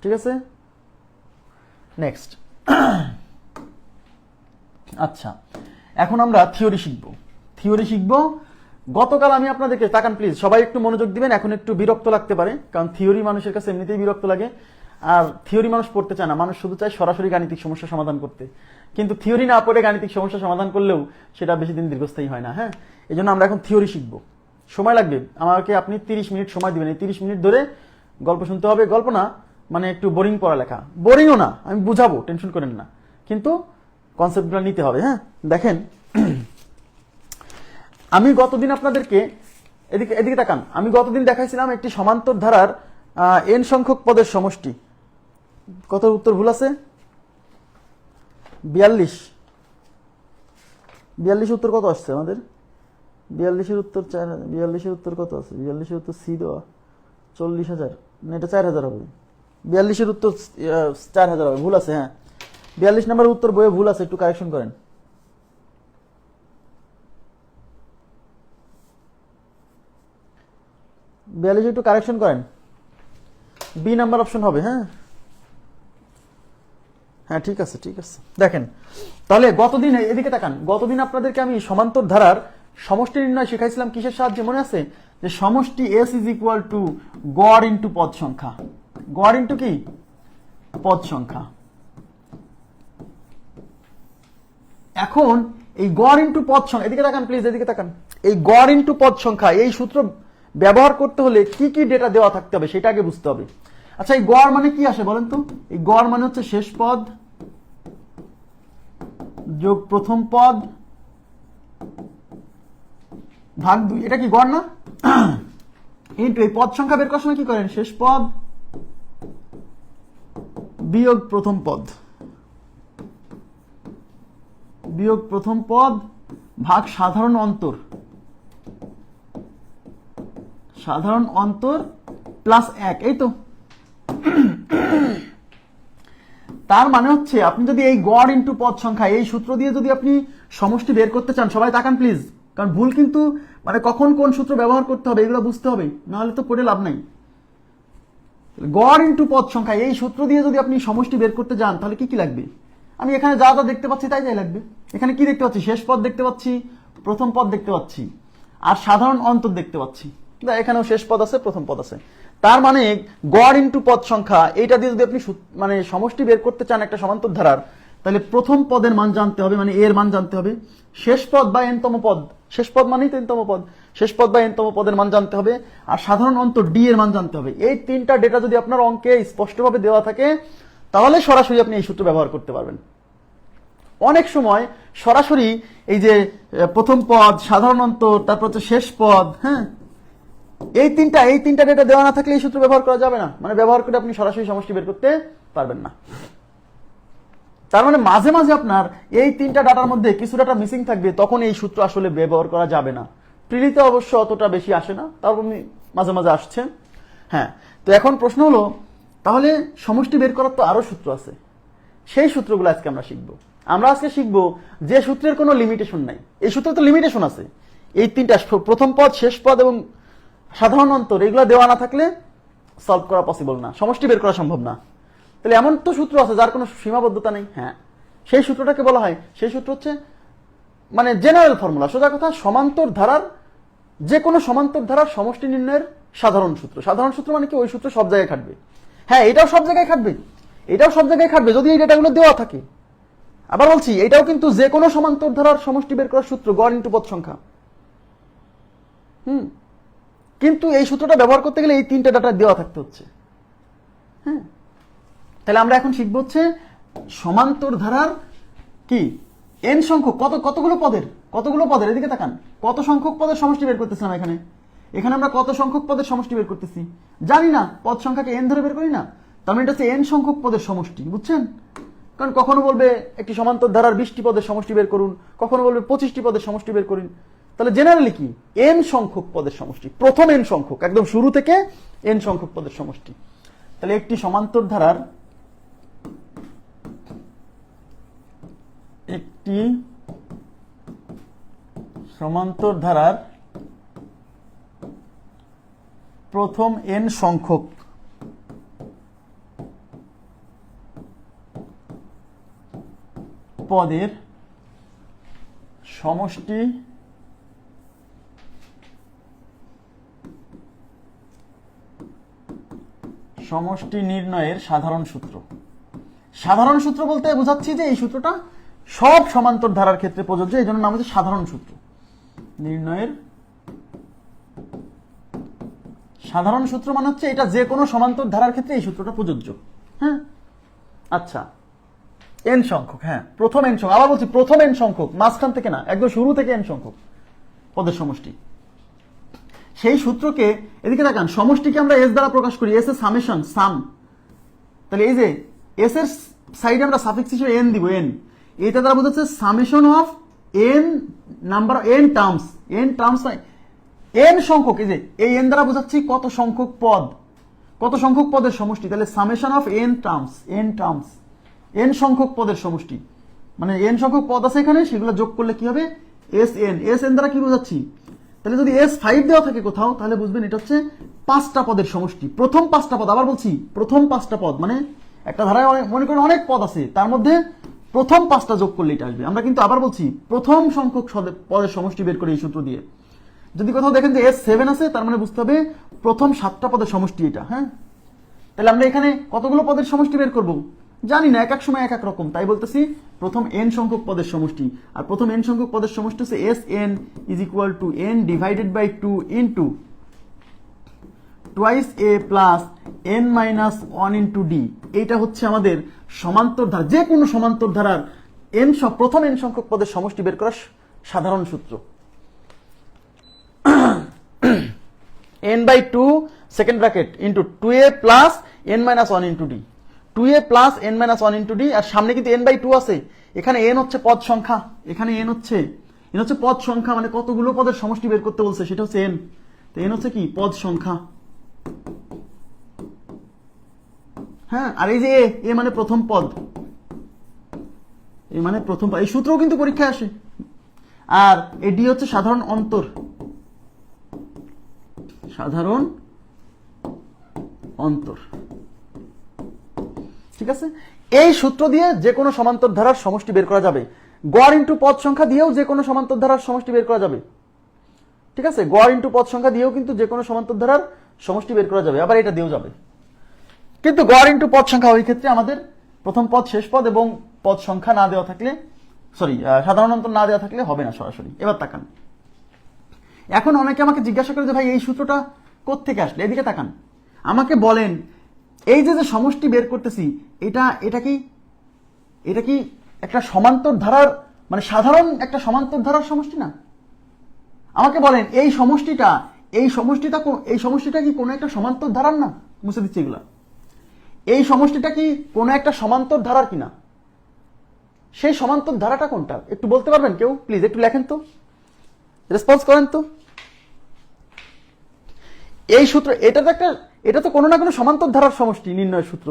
ঠিক আছে, নেক্সট। আচ্ছা, এখন আমরা থিওরি শিখব। গতকাল আমি আপনাদেরকে, তাকান প্লিজ, সবাই একটু মনোযোগ দিবেন। এখন একটু বিরক্ত লাগতে পারে, কারণ থিওরি মানুষের কাছে এমনিতেই বিরক্ত লাগে, আর থিওরি মানুষ পড়তে চায় না, মানুষ শুধু চায় সরাসরি গাণিতিক সমস্যা সমাধান করতে। কিন্তু থিওরি না পড়ে গাণিতিক সমস্যা সমাধান করলেও সেটা বেশি দিন দীর্ঘস্থায়ী হয় না। হ্যাঁ, এই জন্য আমরা এখন থিওরি শিখব। সময় লাগবে আমাকে, আপনি 30 মিনিট সময় দিবেন। এই 30 মিনিট ধরে গল্প শুনতে হবে। গল্প না, মানে একটু বোরিং পড়ালেখা, বোরিংও না, আমি বুঝাবো, টেনশন করেন না, কিন্তু কনসেপ্টগুলো নিতে হবে। হ্যাঁ, দেখেন, আমি গতদিন আপনাদেরকে, এদিকে তাকান, আমি গতদিন দেখাইছিলাম একটি সমান্তর ধারার n সংখ্যক পদের সমষ্টি। কত উত্তর ভুল আছে? 42। 42 উত্তর কত আসছে আমাদের? 42-এর উত্তর 4। 42-এর উত্তর কত আছে? 42-এর উত্তর সি দেওয়া 40,000, না এটা 4,000 হবে। 42-এর উত্তর 4,000 হবে, ভুল আছে। হ্যাঁ, 42 নম্বরের উত্তর বইয়ে ভুল আছে, একটু কারেকশন করেন। 42 একটু কারেকশন করেন, বি নাম্বার অপশন হবে। হ্যাঁ হ্যাঁ, ঠিক আছে। দেখেন, তাহলে গতদিন, এদিকে তাকান, গতদিন আপনাদেরকে আমি সমান্তর ধারার সমষ্টি নির্ণয় শিখাইছিলাম কিসের সাহায্যে, মনে আছে? যে সমষ্টি এস ইজ ইকুয়াল টু গড় ইন্টু পদ সংখ্যা। গড় ইন্টু কি? পদ সংখ্যা। এখন এই গড় ইন্টু পদ সংখ্যা, এদিকে তাকান প্লিজ, এদিকে তাকান, এই গড় ইন্টু পদ সংখ্যা, এই সূত্র ব্যবহার করতে হলে কি কি ডেটা দেওয়া থাকতে হবে সেটা আগে বুঝতে হবে। আচ্ছা, এই গড় মানে কি আসে বলেন তো? এই গড় মানে হচ্ছে শেষ পদ যোগ প্রথম পদ ভাগ 2, এটা কি গড় না? ইন্টু এই পদ সংখ্যা বের করার সময় কি করেন? শেষ পদ বিয়োগ প্রথম পদ, বিয়োগ প্রথম পদ ভাগ সাধারণ অন্তর, সাধারণ অন্তর প্লাস 1, এই তো। তার মানে হচ্ছে আপনি যদি এই গড় ইন্টু পদ সংখ্যা, এই সূত্র দিয়ে যদি আপনি সমষ্টি বের করতে চান, সবাই তাকান প্লিজ, কারণ ভুল কিন্তু, মানে কখন কোন সূত্র ব্যবহার করতে হবে এগুলো বুঝতে হবে, নাহলে তো পড়ে লাভ নাই। গড় ইন্টু পদ সংখ্যা, এই সূত্র দিয়ে যদি আপনি সমষ্টি বের করতে যান, তাহলে কি কি লাগবে? আমি এখানে যা যা দেখতে পাচ্ছি তাই লাগবে। এখানে কি দেখতে পাচ্ছি? শেষ পদ দেখতে পাচ্ছি, প্রথম পদ দেখতে পাচ্ছি, আর সাধারণ অন্তর দেখতে পাচ্ছি। এখানেও শেষ পদ আছে, প্রথম পদ আছে। তার মানে গড় ইন্টু পদ সংখ্যা, এইটা দিয়ে যদি আপনি মানে সমষ্টি বের করতে চান একটা সমান্তর ধারার, তাহলে প্রথম পদের মান জানতে হবে, মানে এর মান জানতে হবে। শেষ পদ বা এনতম পদ, শেষ পদ মানেই তো এনতম পদ, শেষ পদ বা এনতম পদের মান জানতে হবে, আর সাধারণ অন্তর ডি এর মান জানতে হবে। এই তিনটা ডেটা যদি আপনার অঙ্কে স্পষ্টভাবে দেওয়া থাকে, তাহলে সরাসরি আপনি এই সূত্র ব্যবহার করতে পারবেন। অনেক সময় সরাসরি এই যে প্রথম পদ, সাধারণ অন্তর, তারপর হচ্ছে শেষ পদ, হ্যাঁ, এই তিনটা ডেটা দেওয়া না থাকলে এই সূত্র ব্যবহার করা যাবে না, মানে ব্যবহার করে আপনি সরাসরি সমষ্টি বের করতে পারবেন না। তার মানে মাঝে মাঝে আপনার এই তিনটা ডাটার মধ্যে কিছু ডাটা মিসিং থাকবে, তখন এই সূত্র আসলে ব্যবহার করা যাবে না। প্রিলিতে অবশ্য অতটা বেশি আসে না, তারপর মাঝে মাঝে আসছে। হ্যাঁ, তো এখন প্রশ্ন হলো, তাহলে সমষ্টি বের করার তো আরো সূত্র আছে, সেই সূত্রগুলো আজকে আমরা শিখবো। আমরা আজকে শিখবো যে সূত্রের কোনো লিমিটেশন নাই। এই সূত্রে তো লিমিটেশন আছে, এই তিনটা, প্রথম পদ, শেষ পদ এবং সাধারণ অন্তর, এগুলো দেওয়া না থাকলে সলভ করা পসিবল না, সমষ্টি বের করা সম্ভব না। তাহলে এমন তো সূত্র আছে যার কোনো সীমাবদ্ধতা নেই। হ্যাঁ, সেই সূত্রটাকে বলা হয়, সেই সূত্র হচ্ছে মানে জেনারেল ফর্মুলা, সোজা কথা, সমান্তর ধারার, যে কোনো সমান্তর ধারার সমষ্টি নির্ণয়ের সাধারণ সূত্র। সাধারণ সূত্র মানে কি? ওই সূত্র সব জায়গায় খাটবে। হ্যাঁ, এটাও সব জায়গায় খাটবে, এটাও সব জায়গায় খাটবে যদি এই ডেটাগুলো দেওয়া থাকে। আবার বলছি, এটাও কিন্তু যে কোনো সমান্তর ধারার সমষ্টি বের করার সূত্র, গড় ইন্টু পদ সংখ্যা। কিন্তু এই সূত্রটা ব্যবহার করতে গেলে এই তিনটা ডাটা দেওয়া থাকতে হচ্ছে। হ্যাঁ, তাহলে আমরা এখন শিখবো হচ্ছে সমান্তর ধারার কি এন সংখ্যক, কতগুলো পদের, এদিকে তাকান, কত সংখ্যক পদের সমষ্টি বের করতেছিলাম এখানে আমরা কত সংখ্যক পদের সমষ্টি বের করতেছি জানি না, পদ সংখ্যাকে এন ধরে বের করি না, তার মানে এটা হচ্ছে এন সংখ্যক পদের সমষ্টি, বুঝছেন? কারণ কখনো বলবে একটি সমান্তর ধারার 20টি পদের সমষ্টি বের করুন, কখনো বলবে 25টি পদের সমষ্টি বের করুন, তাহলে জেনারেলি কি এন সংখ্যক পদের সমষ্টি, প্রথম এন সংখ্যক, একদম শুরু থেকে এন সংখ্যক পদের সমষ্টি। তাহলে একটি সমান্তর ধারার প্রথম এন সংখ্যক পদের সমষ্টি নির্ণয়ের সাধারণ সূত্র। সাধারণ সূত্র বলতে বোঝাচ্ছি যে এই সূত্রটা সব সমান্তর ধারার ক্ষেত্রে প্রযোজ্য, এই জন্য নাম হচ্ছে সাধারণ সূত্র। নির্ণয়ের সাধারণ সূত্র মানে হচ্ছে এটা যে কোনো সমান্তর ধারার ক্ষেত্রে এই সূত্রটা প্রযোজ্য। হ্যাঁ, আচ্ছা, এন সংখ্যক, হ্যাঁ প্রথম এন সংখ্যক, আবার বলছি প্রথম এন সংখ্যক, মাঝখান থেকে না, একদম শুরু থেকে এন সংখ্যক পদের সমষ্টি। সেই সূত্রকে এদিকে দেখান, সমষ্টিকে আমরা এস দ্বারা প্রকাশ করি, এস এর সামেশন, সাম। তাহলে এই যে এস এর সাইডে আমরা সাফিক্স হিসেবে এন দিব, এন, এটা দ্বারা বোঝাচ্ছে summation of N number, N terms, N সংখ্যক। এই যে এই এন দ্বারা বোঝাচ্ছি কত সংখ্যক পদ, কত সংখ্যক পদের সমষ্টি। তাহলে summation of N terms, N সংখ্যক পদের সমষ্টি, মানে এন সংখ্যক পদ আছে এখানে, সেগুলো যোগ করলে কি হবে, এস এন দ্বারা কি বোঝাচ্ছি। তাহলে যদি এস 5 দেওয়া থাকে কোথাও, তাহলে বুঝবেন এটা হচ্ছে 5টা পদের সমষ্টি, প্রথম 5টা পদ। আবার বলছি প্রথম 5টা পদ, মানে একটা ধারায় মনে করেন অনেক পদ আছে, তার মধ্যে প্রথম 5টা যোগ করলে এটা আসবে। আমরা কিন্তু আবার বলছি প্রথম সংখ্যক পদের সমষ্টি বের করে এই সূত্র দিয়ে। যদি কোথাও দেখেন যে এস 7 আছে, তার মানে বুঝতে হবে প্রথম 7টা পদের সমষ্টি এটা। হ্যাঁ, তাহলে আমরা এখানে কতগুলো পদের সমষ্টি বের করব জানি না, এক এক সময় এক এক রকম, তাই বলতেছি প্রথম এন সংখ্যক পদের সমষ্টি। আর প্রথম এন সংখ্যক পদের সমষ্টি হচ্ছে s n is equal to n divided by 2 into twice a plus n minus 1 into d. এইটা হচ্ছে আমাদের সমান্তর ধারা, যে কোনো সমান্তর ধারার প্রথম এন সংখ্যক পদের সমষ্টি বের করার সাধারণ সূত্র। n by 2 second bracket into 2a plus n minus 1 into d, 2a plus n minus 1 into d. আর সামনে কিন্তু n by 2 আছে, এখানে n হচ্ছে পদ সংখ্যা, এখানে n হচ্ছে পদ সংখ্যা, মানে কতগুলো পদের সমষ্টি বের করতে বলছে সেটা হচ্ছে n। তো n হচ্ছে কি পদ সংখ্যা। হ্যাঁ, আর এই যে এ মানে প্রথম পদ, এ মানে প্রথম পদ, এই সূত্রও কিন্তু পরীক্ষায় আসে। আর এই ডি হচ্ছে সাধারণ অন্তর, ঠিক আছে। এই সূত্র দিয়ে যে কোনো সমান্তর ধারার সমষ্টি বের করা যাবে, গড় ইন্টু পদ সংখ্যা দিয়েও যে কোনো সমান্তর ধারার সমষ্টি বের করা যাবে, ঠিক আছে। গড় ইন্টু পদ সংখ্যা দিয়েও কিন্তু যে কোনো সমান্তর ধারার সমষ্টি বের করা যাবে, আবার এটা দিয়েও যাবে। কিন্তু গড় ইন্টু পদ সংখ্যা ওই ক্ষেত্রে আমাদের প্রথম পদ শেষ পদ এবং পদ সংখ্যা না দেওয়া থাকলে, সাধারণ অন্তর না দেওয়া থাকলে হবে না সরাসরি। এবার তাকান, এখন অনেকে আমাকে জিজ্ঞাসা করে যে ভাই এই সূত্রটা কোত্থেকে আসলে, এদিকে তাকান, আমাকে বলেন এই যে সমষ্টি বের করতেছি, এটা কি একটা সমান্তর ধারার, মানে সাধারণ একটা সমান্তর ধারার সমষ্টি না? আমাকে বলেন এই সমষ্টিটা কি কোনো একটা সমান্তর ধারার না? মুছে দিচ্ছি এগুলা। এই সমষ্টিটা কি কোনো একটা সমান্তর ধারার কিনা? সেই সমান্তর ধারাটা কোনটা একটু বলতে পারবেন কেউ? প্লিজ একটু লেখেন তো, রেসপন্স করেন তো। এই সূত্র, এটা তো কোনো না কোনো সমান্তর ধারার সমষ্টি নির্ণয়ের সূত্র,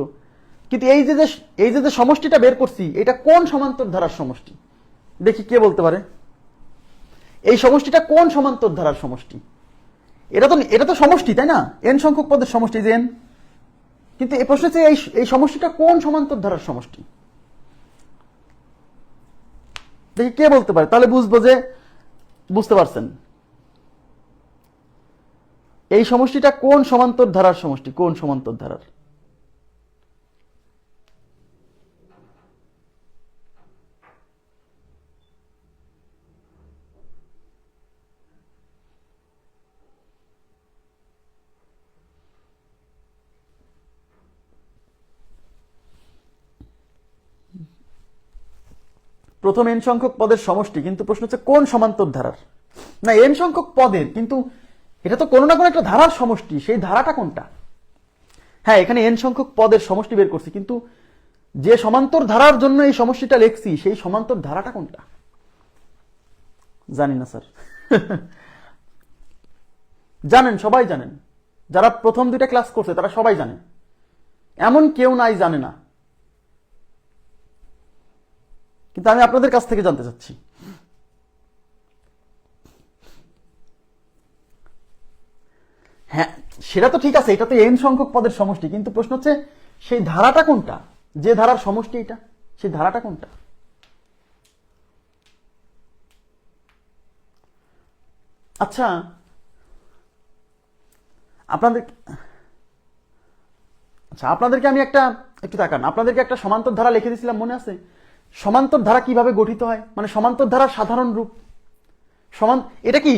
কিন্তু এই যে সমষ্টিটা বের করছি, এটা কোন সমান্তর ধারার সমষ্টি? দেখি কে বলতে পারে এই সমষ্টিটা কোন সমান্তর ধারার সমষ্টি? এটা তো সমষ্টি, তাই না? এন সংখ্যক পদের সমষ্টি যে এন, কিন্তু এই প্রশ্ন হচ্ছে এই সমষ্টিটা কোন সমান্তর ধারার সমষ্টি? দেখি কে বলতে পারে, তাহলে বুঝবো যে বুঝতে পারছেন এই সমষ্টিটা কোন সমান্তর ধারার সমষ্টি, কোন সমান্তর ধারার। প্রথম এন সংখ্যক পদের সমষ্টি, কিন্তু প্রশ্ন হচ্ছে কোন সমান্তর ধারার। না, এন সংখ্যক পদের, কিন্তু এটা তো কোনো না কোনো একটা ধারার সমষ্টি, সেই ধারাটা কোনটা? হ্যাঁ, এখানে এন সংখ্যক পদের সমষ্টি বের করছি, কিন্তু যে সমান্তর ধারার জন্য এই সমষ্টিটা লিখছি, সেই সমান্তর ধারাটা কোনটা জানি না স্যার। জানেন, সবাই জানেন, যারা প্রথম দুইটা ক্লাস করছে তারা সবাই জানে, এমন কেউ নাই জানে না। কিন্তু আমি আপনাদের কাছ থেকে জানতে চাচ্ছি, হ্যাঁ সেটা তো ঠিক আছে, এটা তো এন সংখ্যক পদের সমষ্টি, কিন্তু প্রশ্ন হচ্ছে সেই ধারাটা কোনটা, যে ধারার সমষ্টি এটা, সেই ধারাটা কোনটা? আচ্ছা আপনাদেরকে আমি একটু তাকান, আপনাদেরকে একটা সমান্তর ধারা লিখে দিয়েছিলাম, মনে আছে? সমান্তর ধারা কিভাবে গঠিত হয়, মানে সমান্তর ধারার সাধারণ রূপ। এটা কি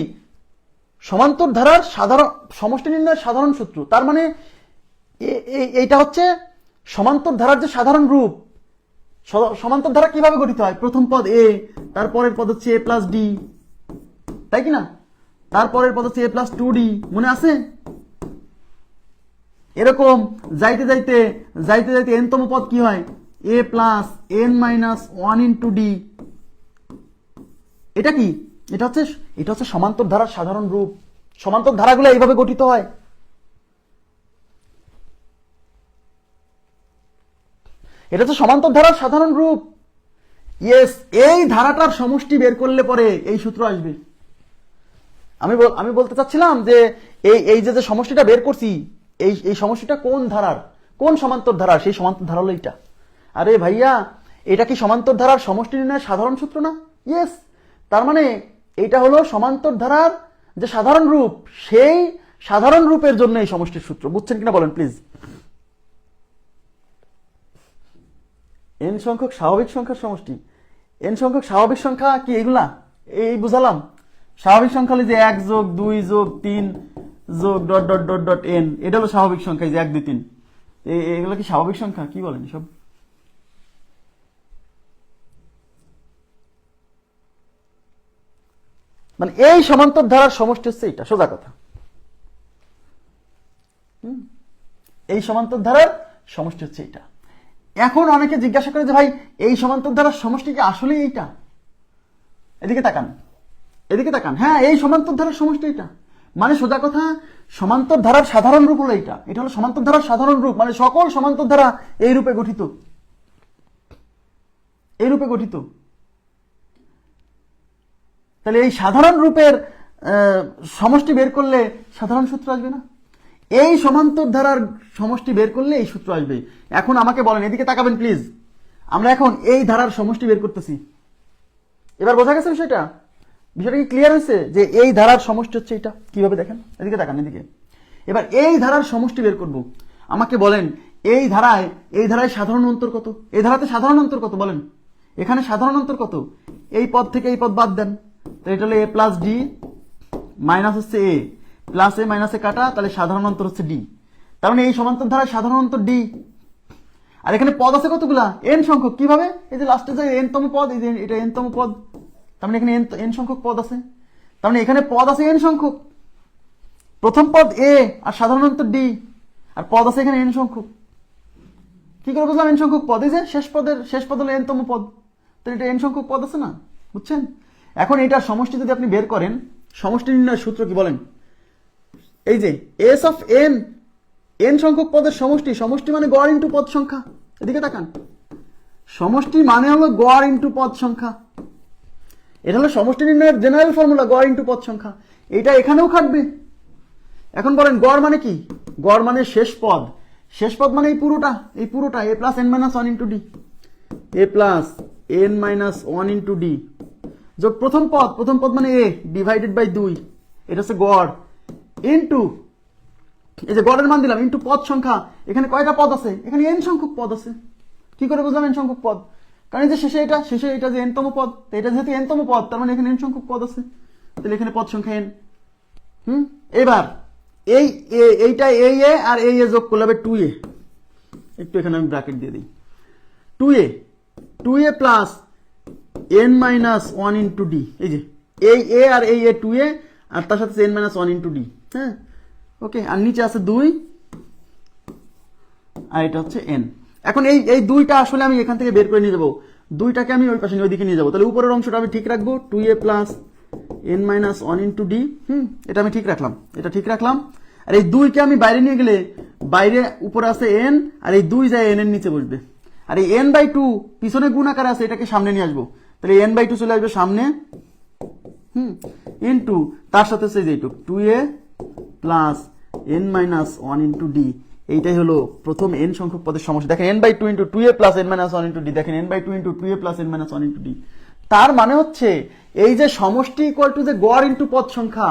সমান্তর ধারার সাধারণ সমষ্টি নির্ণয়ের সাধারণ সূত্র, তার মানে এইটা হচ্ছে সমান্তর ধারার যে সাধারণ রূপ। সমান্তর ধারা কিভাবে গঠিত হয়? প্রথম পদ এ, তারপরের পদ হচ্ছে এ প্লাস ডি, তাই কি না? তারপরের পদ হচ্ছে এ প্লাস 2d, মনে আছে? এরকম যাইতে যাইতে যাইতে যাইতে এনতম পদ কি হয়? A plus n minus 1 into d. এটা কি? এটা হচ্ছে সমান্তর ধারার সাধারণ রূপ। সমান্তর ধারাগুলো এইভাবে গঠিত হয়। এটা হচ্ছে সমান্তর ধারার সাধারণ রূপ। ইয়েস, এই ধারাটার সমষ্টি বের করলে পরে এই সূত্র আসবে। আমি বলতে চাচ্ছিলাম যে এই যে সমষ্টিটা বের করছি, এই সমষ্টিটা কোন ধারার, কোন সমান্তর ধারার, সেই সমান্তর ধারা হলো এটা। আরে ভাইয়া, এটা কি সমান্তর ধারার সমষ্টি নির্ণয়ের সাধারণ সূত্র না? ইয়েস, তার মানে এটা হলো সমান্তর ধারার যে সাধারণ রূপ, সেই সাধারণ রূপের জন্য এই সমষ্টির সূত্র। বুঝছেন কিনা বলেন প্লিজ? এন সংখ্যক স্বাভাবিক সংখ্যার সমষ্টি। এন সংখ্যক স্বাভাবিক সংখ্যা কি এইগুলা? এই বুঝালাম। স্বাভাবিক সংখ্যা হলো যে 1 যোগ 2 যোগ 3 যোগ dot dot dot dot N, এটা হলো স্বাভাবিক সংখ্যা। যে 1 2 3, এগুলো কি স্বাভাবিক সংখ্যা? কি বলেন সব? মানে এই সমান্তর ধারার সমষ্টি হচ্ছে এটা, সোজা কথা। এই সমান্তর ধারার সমষ্টি হচ্ছে এটা। এখন অনেকে জিজ্ঞাসা করে যে ভাই, এই সমান্তর ধারার সমষ্টি কি আসলে এইটা? এদিকে তাকান, এদিকে তাকান। হ্যাঁ, এই সমান্তর ধারার সমষ্টি এটা। মানে সোজা কথা, সমান্তর ধারার সাধারণ রূপ হলো এটা। এটা হলো সমান্তর ধারার সাধারণ রূপ, মানে সকল সমান্তর ধারা এই রূপে গঠিত, এই রূপে গঠিত। তাহলে এই সাধারণ রূপের সমষ্টি বের করলে সাধারণ সূত্র আসবে না? এই সমান্তর ধারার সমষ্টি বের করলে এই সূত্র আসবে। এখন আমাকে বলেন, এদিকে তাকাবেন প্লিজ, আমরা এখন এই ধারার সমষ্টি বের করতেছি। এবার বোঝা গেছে বিষয়টা? বিষয়টা কি ক্লিয়ার হয়েছে যে এই ধারার সমষ্টি হচ্ছে এটা? কিভাবে দেখেন, এদিকে তাকান, এদিকে। এবার এই ধারার সমষ্টি বের করব। আমাকে বলেন, এই ধারায় সাধারণ অন্তর কত? এই ধারাতে সাধারণ অন্তর কত বলেন? এখানে সাধারণ অন্তর কত? এই পদ থেকে এই পদ বাদ দেন, তো এটা হলো এ প্লাস ডি মাইনাস হচ্ছে এ, প্লাস এ মাইনাস এ কাটা, তাহলে সাধারণ অন্তর হচ্ছে ডি। তার মানে এই সমান্তর ধারায় সাধারণ অন্তর ডি। আর এখানে পদ আছে কতগুলা? এন সংখ্যক। কিভাবে? এই যে লাস্টে যে এন তম পদ, এই যে এটা এন তম পদ, তার মানে এখানে এন সংখ্যক পদ আছে। তার মানে এখানে পদ আছে এন সংখ্যক। প্রথম পদ এ আর সাধারণ অন্তর ডি, আর পদ আছে এখানে এন সংখ্যক। কি করে বুঝলাম এন সংখ্যক পদ? এই যে শেষ পদ হলো এন তম পদ, তাহলে এটা এন সংখ্যক পদ আছে না? বুঝছেন? এখন এটার সমষ্টি যদি আপনি বের করেন, সমষ্টি নির্ণয়ের সূত্র কি বলেন? এই যে এস অফ এন, এন সংখ্যক পদের সমষ্টি। সমষ্টি মানে গড় ইন্টু পদ সংখ্যা। এদিকে তাকান, সমষ্টি মানে হলো গড় ইন্টু পদ সংখ্যা। এটা হলো সমষ্টি নির্ণয়ের জেনারেল ফর্মুলা, গড় ইন্টু পদ সংখ্যা। এটা এখানেও খাটবে। এখন বলেন গড় মানে কি? গড় মানে শেষ পদ। শেষ পদ মানে এই পুরোটা a plus n minus 1 into d, a plus n minus 1 into d যোগ প্রথম পদ মানে এ ডিভাইডেড বাই 2, এটা হচ্ছে গড়, ইন্টু এই যে গড়ের মান দিলাম, ইন্টু পদ সংখ্যা। এখানে কয়টা পদ আছে? এখানে এন সংখ্যক পদ আছে। কি করে বুঝলাম এন সংখ্যক পদ? কারণ এই যে শেষে এটা যে এনতম পদ, এটা যেহেতু এনতম পদ, তার মানে এখানে এন সংখ্যক পদ আছে, তাহলে এখানে পদ সংখ্যা এন। এবার এইটা এই এ আর এই এ যোগ করলে হবে 2a। একটু এখানে আমি ব্র্যাকেট দিয়ে দিই, 2a plus n minus 1 into D. এই যে এই এ আর এই এ 2a, আর তার সাথে এন মাইনাস 1 ইন্টু ডি। হ্যাঁ, ওকে। আর নিচে আছে 2, আর এটা হচ্ছে এন। এখন এই দুইটা আসলে আমি এখান থেকে বের করে নিয়ে যাবো, দুইটাকে আমি ওই পাশে ওইদিকে নিয়ে যাবো। তাহলে উপরের অংশটা আমি ঠিক রাখবো, 2a plus n minus one into d. এটা আমি ঠিক রাখলাম, এটা ঠিক রাখলাম। আর এই 2কে আমি বাইরে নিয়ে গেলে বাইরে উপরে আছে n, আর এই 2 যায় n এর নিচে বসবে। আর এই n/2 পিছনে গুণ আকারে আছে, এটাকে সামনে নিয়ে আসবো, তাহলে n/2 চলে আসবে সামনে, ইন্টু তার সাথে হচ্ছে যেটুক 2a plus n minus one into D. এইটাই হলো প্রথম n সংখ্যক পদের সমষ্টি। দেখেন n/2 into 2a plus n minus one into D, দেখেন n/2 into 2a plus n minus one into D. তার মানে হচ্ছে এই যে সমষ্টি ইকুয়াল টু যে গড় ইন্টু পদ সংখ্যা,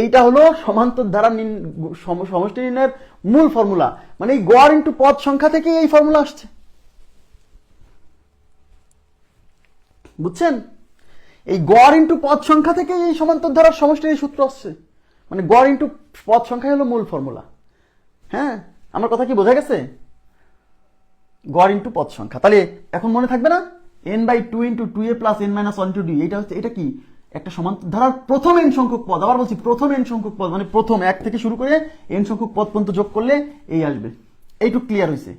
এইটা হলো সমান্তর ধারা সমষ্টি নির্ণয়ের মূল ফর্মুলা। মানে এই গড় ইন্টু পদ সংখ্যা থেকে এই ফর্মুলা আসছে, বুঝছেন? এই গড় ইন্টু পদ সংখ্যা থেকে এই সমান্তর ধারার সমষ্টির এই সূত্র আসছে। মানে গড় ইন্টু পদ সংখ্যা হলো মূল ফর্মুলা। হ্যাঁ, আমার কথা কি বোঝা গেছে? গড় ইন্টু পদ সংখ্যা, তাহলে এখন মনে থাকবে না n/2 into 2a plus n minus one into d. এটা হচ্ছে, এটা কি একটা সমান্তর ধারার প্রথম n সংখ্যক পদ। আবার বলছি প্রথম n সংখ্যক পদ, মানে প্রথম 1 থেকে শুরু করে n সংখ্যক পদ পর্যন্ত যোগ করলে এই আসবে। এইটুকু ক্লিয়ার হয়েছে?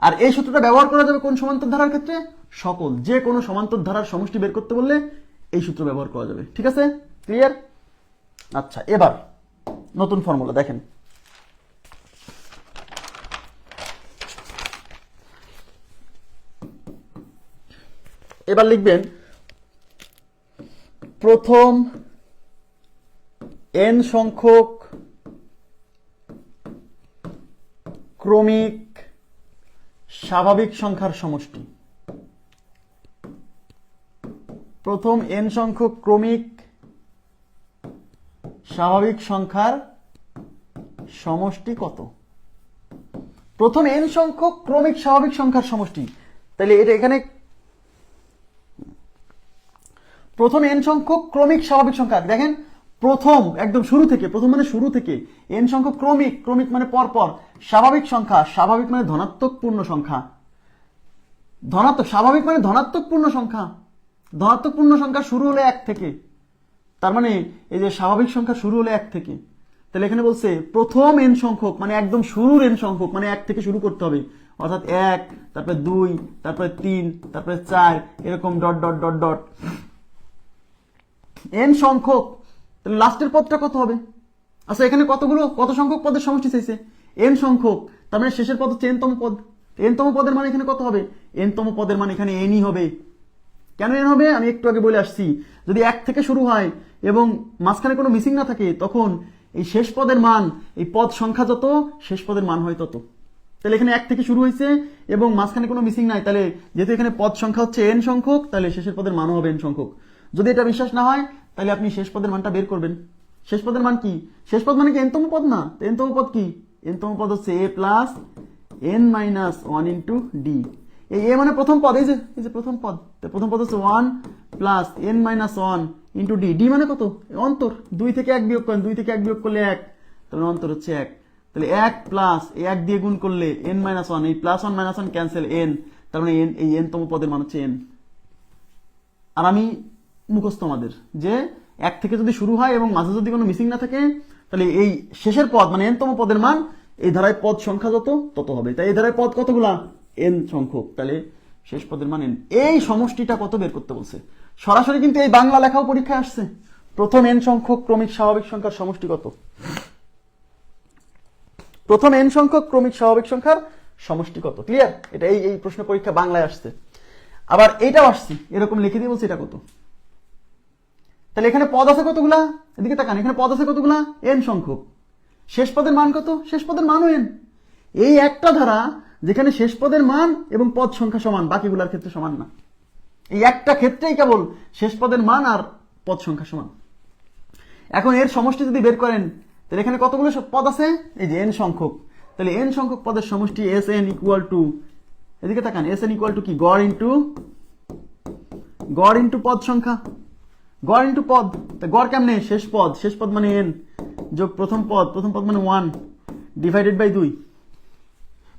আর এই সূত্রটা ব্যবহার করা যাবে কোন সমান্তর ধারার ক্ষেত্রে? সকল, যে কোনো সমান্তর ধারার সমষ্টি বের করতে বললে এই সূত্র ব্যবহার করা যাবে। ঠিক আছে, ক্লিয়ার? আচ্ছা, এবার নতুন ফর্মুলা দেখেন। এবার লিখবেন প্রথম n সংখ্যক ক্রমিক স্বাভাবিক সংখ্যার সমষ্টি। প্রথম n সংখ্যক ক্রমিক স্বাভাবিক সংখ্যার সমষ্টি কত? প্রথম n সংখ্যক ক্রমিক স্বাভাবিক সংখ্যার সমষ্টি, তাহলে এটা এখানে প্রথম n সংখ্যক ক্রমিক স্বাভাবিক সংখ্যা। দেখেন প্রথম একদম শুরু থেকে, প্রথম মানে শুরু থেকে, n সংখ্যক ক্রমিক, ক্রমিক মানে পরপর, স্বাভাবিক সংখ্যা, স্বাভাবিক মানে ধনাত্মক পূর্ণ সংখ্যা, ধনাত্মক, স্বাভাবিক মানে ধনাত্মক পূর্ণ সংখ্যা, ধনাত্মক পূর্ণ সংখ্যা শুরু হলে 1 থেকে, তার মানে এই যে স্বাভাবিক সংখ্যা শুরু হলে 1 থেকে, তাহলে এখানে বলছে প্রথম n সংখ্যক মানে একদম শুরুর n সংখ্যক, মানে 1 থেকে শুরু করতে হবে, অর্থাৎ 1, তারপরে 2, তারপরে 3, তারপরে 4, এরকম dot dot dot dot n সংখ্যক। তাহলে লাস্টের পদটা কত হবে? আচ্ছা, এখানে কত সংখ্যক পদের সমষ্টি চাইছে? n সংখ্যক, তার মানে শেষের পদ হচ্ছে n তম পদ। n তম পদের মানে এখানে কত হবে? n তম পদের মানে এখানে n ই হবে। কেন n হবে আমি একটু আগে বলে আসছি। যদি 1 থেকে শুরু হয় এবং মাঝখানে কোনো মিসিং না থাকে, তখন এই শেষ পদের মান, এই পদ সংখ্যা যত, শেষ পদের মান হয় তত। তাহলে এখানে 1 থেকে শুরু হয়েছে এবং মাঝখানে কোনো মিসিং নাই, তাহলে যেহেতু এখানে পদ সংখ্যা হচ্ছে n সংখ্যক, তাহলে শেষের পদের মানও হবে n সংখ্যক। যদি এটা বিশ্বাস না হয়, তাহলে আপনি শেষ পদের মানটা বের করবেন। শেষ পদের মান কি? শেষ পদ মানে কি n তম পদ না? n তম পদ কি? n তম পদ হচ্ছে a plus n minus one into D. এই a মানে প্রথম পদ, এই যে প্রথম পদ, প্রথম পদ হচ্ছে 1 plus n minus one into d. D মানে কত? অন্তর। 2 থেকে 1 বিয়োগ করেন, 2 থেকে 1 বিয়োগ করলে 1, তাহলে অন্তর হচ্ছে 1। তাহলে 1 প্লাস 1 দিয়ে গুণ করলে n মাইনাস ওয়ান, এই প্লাস 1 মাইনাস 1 ক্যান্সেল, n, তার মানে এই n তম পদের মান হচ্ছে n। আর আমি মুখস্থ আমাদের যে 1 থেকে যদি শুরু হয় এবং মাঝে যদি কোনো মিসিং না থাকে, তাহলে এই শেষের পদ মানে n তম পদের মান এই ধারায় পদ সংখ্যা যত তত হবে। তাই এই ধারায় পদ কতগুলা? n সংখ্যক, তাহলে শেষ পদের মান n। এই সমষ্টিটা কত বের করতে বলছে সরাসরি, কিন্তু এই বাংলা লেখাও পরীক্ষায় আসছে। প্রথম n সংখ্যক ক্রমিক স্বাভাবিক সংখ্যার সমষ্টি কত? প্রথম n সংখ্যক ক্রমিক স্বাভাবিক সংখ্যার সমষ্টি কত? ক্লিয়ার? এটা এই প্রশ্ন পরীক্ষা বাংলায় আসছে। আবার এইটাও আসছে, এরকম লিখে দিয়ে বলছে এটা কত। তাহলে এখানে পদ আছে কতগুলা? এদিকে তাকান, এখানে পদ আছে কতগুলা? n সংখ্যক। শেষ পদের মান কত? শেষ পদের মানও n। এই একটা ধারা যেখানে শেষ পদের মান এবং পদ সংখ্যা সমান, বাকিগুলার ক্ষেত্রে সমান না। এই একটা ক্ষেত্রেই কেবল শেষ পদের মান আর পদ সংখ্যা সমান। এখন এর সমষ্টি যদি বের করেন, তাহলে এখানে কতগুলো পদ আছে? এই যে n সংখ্যক। তাহলে n সংখ্যক পদের সমষ্টি Sn ইকুয়াল টু, এদিকে তাকান, Sn ইকুয়াল টু কি? গড় ইন্টু পদ সংখ্যা, গড় ইন্টু পদ। গড় কেমনে? শেষ পদ মানে n যোগ প্রথম পদ মানে 1 ডিভাইডেড বাই 2।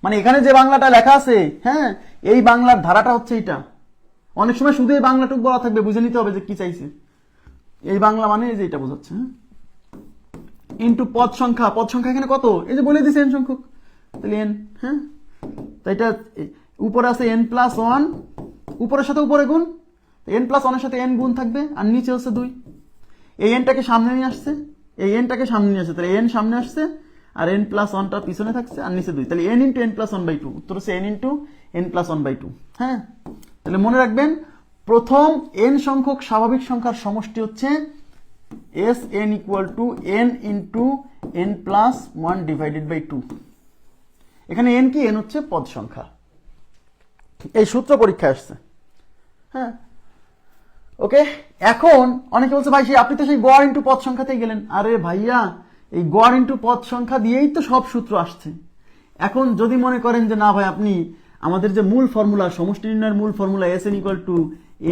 মানে এখানে যে বাংলাটা লেখা আছে, হ্যাঁ, এই বাংলার ধারাটা হচ্ছে এটা। অনেক সময় শুধু এই বাংলাটুকু বলা থাকবে, বুঝে নিতে হবে যে কি চাইছে। এই বাংলা মানে এই যে এটা বোঝাচ্ছে, হ্যাঁ, ইন্টু পদ সংখ্যা। পদ সংখ্যা এখানে কত? এই যে বলে দিয়েছে n সংখ্যক, তাহলে n, হ্যাঁ। তো এটা উপরে আছে n প্লাস 1, উপরের সাথে উপরে গুণ, n প্লাস 1 এর সাথে n গুণ থাকবে, আর নিচে হচ্ছে 2। এই এনটাকে সামনে নিয়ে আসছে, এই এনটাকে সামনে নিয়ে আসছে, তাহলে এন সামনে আসছে আর এন প্লাস ওয়ানটা পিছনে থাকছে আর নিচে 2, তাহলে এন ইন্টু এন প্লাস 1/2, উত্তর হচ্ছে এন ইন্টু এন প্লাস 1/2। হ্যাঁ, তাহলে মনে রাখবেন প্রথম এন সংখ্যক স্বাভাবিক সংখ্যার সমষ্টি হচ্ছে s N equal to N into N plus 1/2। এখানে এন কি? এন হচ্ছে পদ সংখ্যা, এই সূত্র পরীক্ষা আসছে। হ্যাঁ, ওকে। এখন অনেকে বলছে ভাই আপনি তো সেই গড় ইন্টু পদ সংখ্যাতেই গেলেন। আরে ভাইয়া, এই গড় ইন্টু পদ সংখ্যা দিয়েই তো সব সূত্র আসছে। এখন যদি মনে করেন যে না ভাই আপনি আমাদের যে মূল ফর্মুলা, সমষ্টি নির্ণয়ের মূল formula S N equal to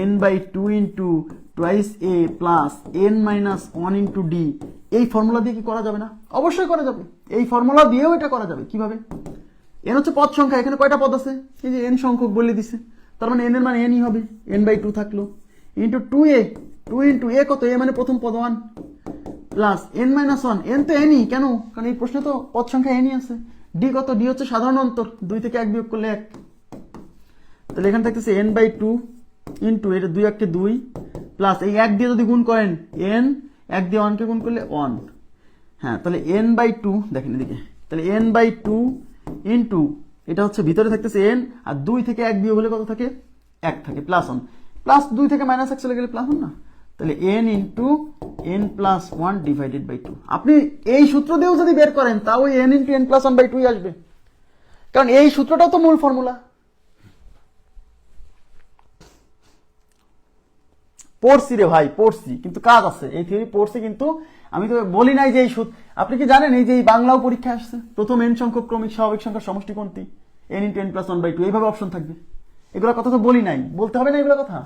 n/2 into twice a plus n minus 1 into D, এই ফর্মুলা দিয়ে কি করা যাবে না? অবশ্যই করা যাবে। এই ফর্মুলা দিয়েও এটা করা যাবে। কিভাবে? এন হচ্ছে পদ সংখ্যা, এখানে কয়টা পদ আছে? এই যে এন সংখ্যক বলে দিছে, তার মানে এন এর মান এনই হবে, n/2 থাকলো ইন্টু 2a, 2 ইন্টু a কত? এ মানে প্রথম পদ 1 প্লাস n মাইনাস 1, এন তো এনই, কেন? কারণ এই প্রশ্নে তো পদ সংখ্যা এনই আছে। ডি কত? ডি হচ্ছে সাধারণ অন্তর, 2 থেকে 1 বিয়োগ করলে 1, তাহলে এখানে থাকতেছে n/2 ইন্টু এটা 2 1 2 প্লাস এই 1 দিয়ে যদি গুণ করেন n, 1 দিয়ে 1 কে গুণ করলে 1। হ্যাঁ, তাহলে n/2 দেখেন এদিকে, তাহলে n/2 ইন্টু এটা হচ্ছে ভিতরে থাকতেছে n আর 2 থেকে 1 বিয়োগ হলে কত থাকে? 1 থাকে, প্লাস 1, প্লাস 2 থেকে মাইনাস 1 চলে গেলে প্লাস 1 না, তাহলে n ইন্টু n প্লাস 1/2। আপনি এই সূত্র দিয়েও যদি বের করেন তাও ওই n ইন্টু n প্লাস 1/2 আসবে, কারণ এই সূত্রটাও তো মূল ফর্মুলা। পড়ছি রে ভাই, পড়ছি, কিন্তু কাজ আছে, এই থিওরি পড়ছি, কিন্তু আমি তো বলি নাই যে এই সূত্র। আপনি কি জানেন এই যে এই বাংলাও পরীক্ষা আসছে, প্রথম এন সংখ্যক ক্রমিক স্বাভাবিক সংখ্যার সমষ্টি কোনটি? n ইন্টু n প্লাস 1/2, এইভাবে অপশন থাকবে। এগুলো কথা তো বলি নাই, বলতে হবে না এগুলো কথা।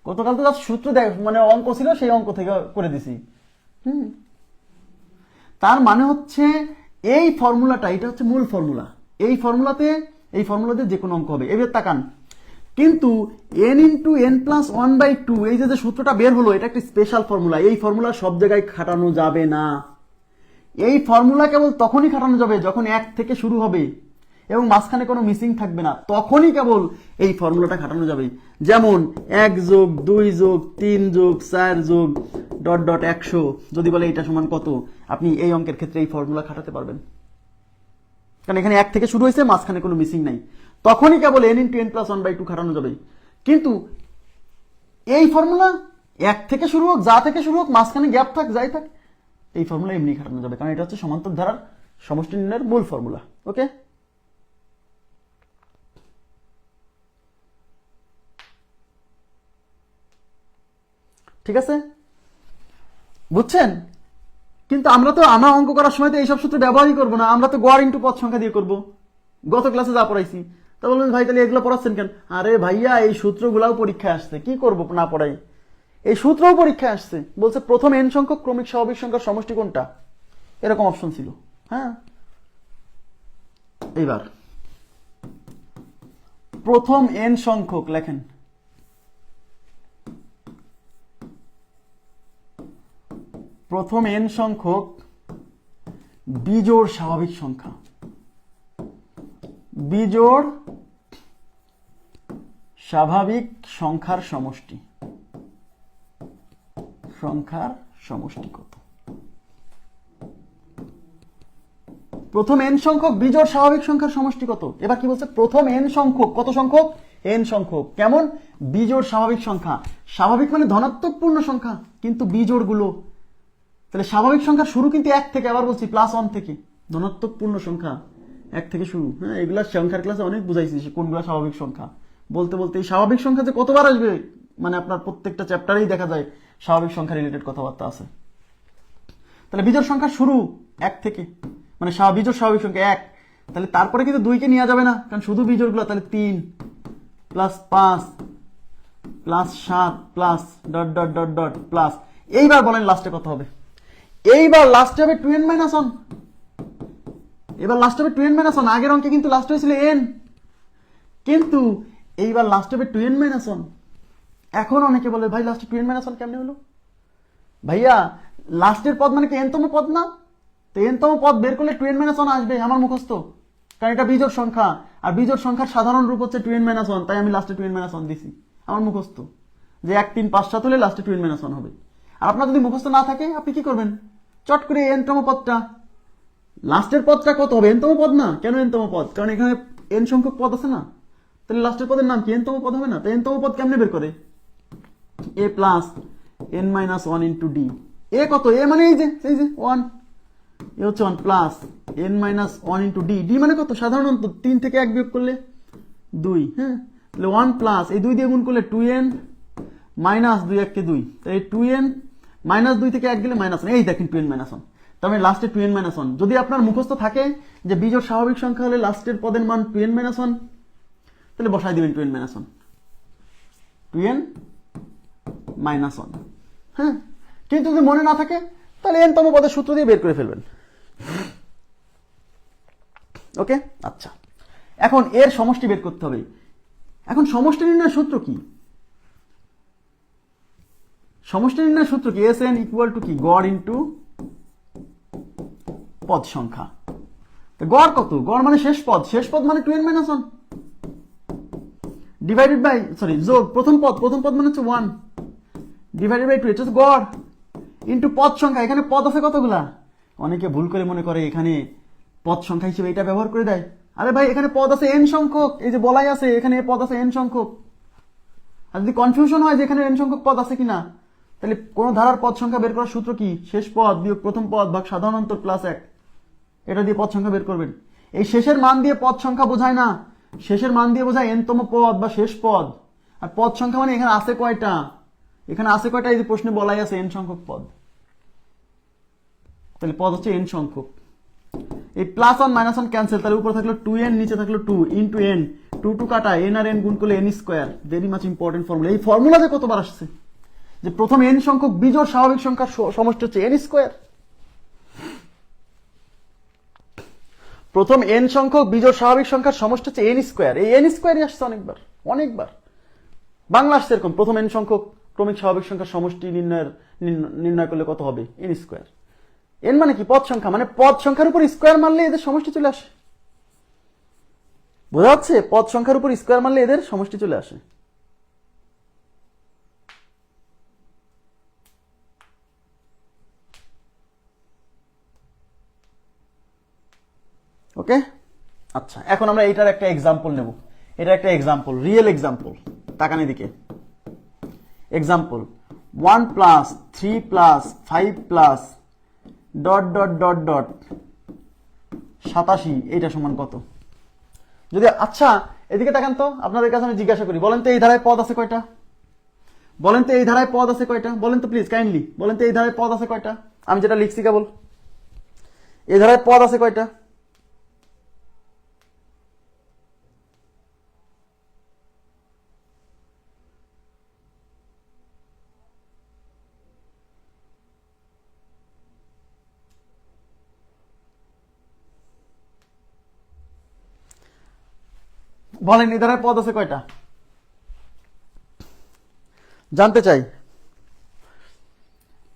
গতকাল তো সূত্র দেখ মানে অঙ্ক ছিল, সেই অঙ্ক থেকে করে দিছি। তার মানে হচ্ছে এই ফর্মুলাটা, এটা হচ্ছে মূল ফর্মুলা। এই ফর্মুলাতে যে কোনো অঙ্ক হবে। এবার তাকান, কিন্তু n ইন্টু n প্লাস 1/2, এই যে সূত্রটা বের হলো, এটা একটা স্পেশাল ফর্মুলা। এই ফর্মুলা সব জায়গায় খাটানো যাবে না। এই ফর্মুলা কেবল তখনই খাটানো যাবে যখন 1 থেকে শুরু হবে এবং মাঝখানে কোনো মিসিং থাকবে না, তখনই কেবল এই ফর্মুলাটা খাটানো যাবে। যেমন 1 যোগ 2 যোগ 3 যোগ 4 যোগ ... 100 যদি বলে এটা সমান কত, আপনি এই অঙ্কের ক্ষেত্রে এই ফর্মুলা খাটাতে পারবেন, কারণ এখানে 1 থেকে শুরু হয়েছে, মাঝখানে কোনো মিসিং নাই, তখনই কেবল n ইন্টু n প্লাস 1/2 খাটানো যাবে। কিন্তু এই ফর্মুলা 1 থেকে শুরু হোক, যা থেকে শুরু হোক, মাঝখানে গ্যাপ থাক, যাই থাক, এই ফর্মুলা এমনি খাটানো যাবে, কারণ এটা হচ্ছে সমান্তর ধারার সমষ্টি নির্ণয়ের মূল ফর্মুলা। ওকে, ঠিক আছে, বুঝছেন? কিন্তু আমরা অঙ্ক করার সময় তো এইসব সূত্র ব্যবহারই করবো না, আমরা তো গড় ইন্টু পদ সংখ্যা দিয়ে করবো। গত ক্লাসে যা পড়াইছি, তা বললেন ভাই তাহলে এগুলো পড়াচ্ছেন কেন? আরে ভাইয়া, এই সূত্রগুলাও পরীক্ষায় আসছে, কি করবো না পড়াই, এই সূত্রও পরীক্ষায় আসছে। বলছে প্রথম n সংখ্যক ক্রমিক স্বাভাবিক সংখ্যার সমষ্টি কোনটা, এরকম অপশন ছিল। হ্যাঁ, এইবার প্রথম n সংখ্যক লেখেন, প্রথম n সংখ্যক বিজোড় স্বাভাবিক সংখ্যা, বিজোড় স্বাভাবিক সংখ্যার সমষ্টি, কত? প্রথম n সংখ্যক বিজোড় স্বাভাবিক সংখ্যার সমষ্টি কত? এবার কি বলছে? প্রথম n সংখ্যক, কত সংখ্যক? n সংখ্যক। কেমন? বিজোড় স্বাভাবিক সংখ্যা। স্বাভাবিক মানে ধনাত্মক পূর্ণ সংখ্যা, কিন্তু বিজোড় গুলো, তাহলে স্বাভাবিক সংখ্যার শুরু কিন্তু 1 থেকে, আবার বলছি প্লাস 1 থেকে, ধনাত্মক পূর্ণ সংখ্যা 1 থেকে শুরু। হ্যাঁ, এগুলা সংখ্যার ক্লাসে অনেক বুঝাইছি কোনগুলা স্বাভাবিক সংখ্যা। বলতে বলতে এই স্বাভাবিক সংখ্যা যে কতবার আসবে, মানে আপনার প্রত্যেকটা চ্যাপ্টারেই দেখা যায় স্বাভাবিক সংখ্যা রিলেটেড কথাবার্তা আছে। তাহলে বিজোড় সংখ্যার শুরু 1 থেকে, মানে বিজোড় স্বাভাবিক সংখ্যা 1, তাহলে তারপরে কিন্তু 2 কে নেওয়া যাবে না, কারণ শুধু বিজোড়গুলো। তাহলে 3 প্লাস 5 প্লাস 7 প্লাস ... প্লাস, এইবার বলেন লাস্টে কত হবে? এইবার লাস্টে হবে 2n - 1। এবার লাস্ট হবে 2n - 1। আগের অঙ্কে কিন্তু লাস্ট হয়েছিল n, কিন্তু এইবার লাস্ট হবে 2n - 1। এখন অনেকে বলে ভাই লাস্টে 2n - 1 কেমনে হলো? ভাইয়া, লাস্টের পদ মানে কি n তম পদ না? তো n তম পদ বের করলে 2n - 1 আসবে, আমার মুখস্থ, কারণ এটা বিজোড় সংখ্যা, আর বিজোড় সংখ্যার সাধারণ রূপ হচ্ছে 2n - 1, তাই আমি লাস্টে 2n - 1 দিছি, আমার মুখস্থ, যে 1 3 5 7 হলে লাস্টে 2n - 1 হবে। আর আপনার যদি মুখস্থ না থাকে আপনি কি করবেন, চট করে এনতম পদটা, লাস্টের পদটা কত হবে, এনতম পদ না, কেন এনতম পদ, কারণ এখানে এন সংখ্যক পদ আছে না, তাহলে লাস্টের পদের নাম কি, এনতম পদ হবে না। তো এনতম পদ কেমনে বের করে, a plus n minus one into d. A কত, এ মানে এই যে ওয়ান, এ হচ্ছে one plus n minus one into d, d মানে কত, সাধারণত 3 থেকে 1 বিয়োগ করলে 2, হ্যাঁ, তাহলে 1 প্লাস এই 2 দিয়ে গুণ করলে 2n মাইনাস 2 1 কে 2, তাই 2n মাইনাস 2 থেকে 1 গেলে মাইনাস 1, এই দেখেন 2n মাইনাস 1, তার মানে লাস্টে 2n মাইনাস 1। যদি আপনার মুখস্থ থাকে যে বিজোড় স্বাভাবিক সংখ্যা হলে লাস্টের পদের মান 2n মাইনাস 1, তাহলে বসাই দিবেন 2n মাইনাস 1, 2n মাইনাস 1, হ্যাঁ। কিন্তু যদি মনে না থাকে তাহলে এনতম পদের সূত্র দিয়ে বের করে ফেলবেন। ওকে, আচ্ছা, এখন এর সমষ্টি বের করতে হবে। এখন সমষ্টি নির্ণয়ের সূত্র কি, সমষ্টি নির্ণয়ের সূত্র কি, এস এন ইকুয়াল টু কি, গড় ইন্টু পদ সংখ্যা। গড় কত, গড় মানে শেষ পদ, শেষ পদ মানে 2n minus 1 divided by, sorry যোগ প্রথম পদ মানে হচ্ছে 1 ডিভাইডেড বাই 2, এটা হচ্ছে গড় ইন্টু পদ সংখ্যা। এখানে পদ আছে কতগুলা, অনেকে ভুল করে মনে করে এখানে পদ সংখ্যা হিসেবে এটা ব্যবহার করে দেয়। আরে ভাই এখানে পদ আছে n সংখ্যক, এই যে বলাই আছে এখানে পদ আছে n সংখ্যক। আর যদি কনফিউশন হয় যে এখানে n সংখ্যক পদ আছে কিনা, তাহলে কোন ধারার পদ সংখ্যা বের করার সূত্র কি, শেষ পদ বিয়োগ প্রথম পদ ভাগ সাধারণ অন্তর প্লাস 1, এটা দিয়ে পদ সংখ্যা বের করবেন। এই শেষের মান দিয়ে পদ সংখ্যা বোঝায় না, শেষের মান দিয়ে বোঝায় nতম পদ বা শেষ পদ। আর পদ সংখ্যা মানে এখানে আছে কয়টা, এখানে আছে কয়টা, এই যে প্রশ্নে বলাই আছে n সংখ্যক পদ, তাহলে পদ হচ্ছে n সংখ্যক। এই প্লাস 1 মাইনাস 1 ক্যান্সেল, তাহলে উপরে থাকলো 2n, নিচে থাকলো 2 ইন্টু n, 2 কাটা, n আর n গুণ করলে n square, very much important formula. এই ফর্মুলাতে কতবার আসছে যে প্রথম n সংখ্যক বিজোড় স্বাভাবিক সংখ্যার সমষ্টি হচ্ছে n স্কোয়ার, প্রথম n সংখ্যক বিজোড় স্বাভাবিক সংখ্যার সমষ্টি হচ্ছে n স্কোয়ার। এই n স্কোয়ারই আসছে অনেকবার বাংলা আসছে এরকম, প্রথম n সংখ্যক ক্রমিক স্বাভাবিক সংখ্যার সমষ্টি নির্ণয় করলে কত হবে, n স্কোয়ার। n মানে কি, পদ সংখ্যা, মানে পদ সংখ্যার উপর স্কোয়ার মারলে এদের সমষ্টি চলে আসে, বোঝা যাচ্ছে, পদ সংখ্যার উপর স্কোয়ার মারলে এদের সমষ্টি চলে আসে। ওকে, আচ্ছা, এখন আমরা এটার একটা এক্সাম্পল নেব, এটা একটা এক্সাম্পল, রিয়েল এক্সাম্পল, তাকান এদিকে। Example 1 plus 3 plus 5 plus dot dot dot dot 87, এটা সমান কত। যদি, আচ্ছা এদিকে তাকান তো, আপনাদের কাছে আমি জিজ্ঞাসা করি, বলেন তো এই ধারায় পদ আছে কয়টা, বলেন তো এই ধারায় পদ আছে কয়টা, বলেন তো প্লিজ কাইন্ডলি বলেন তো এই ধারায় পদ আছে কয়টা, আমি যেটা লিখছি কেবল, এই ধারায় পদ আছে কয়টা, বলেন এই ধারায় পদ আছে কয়টা, জানতে চাই।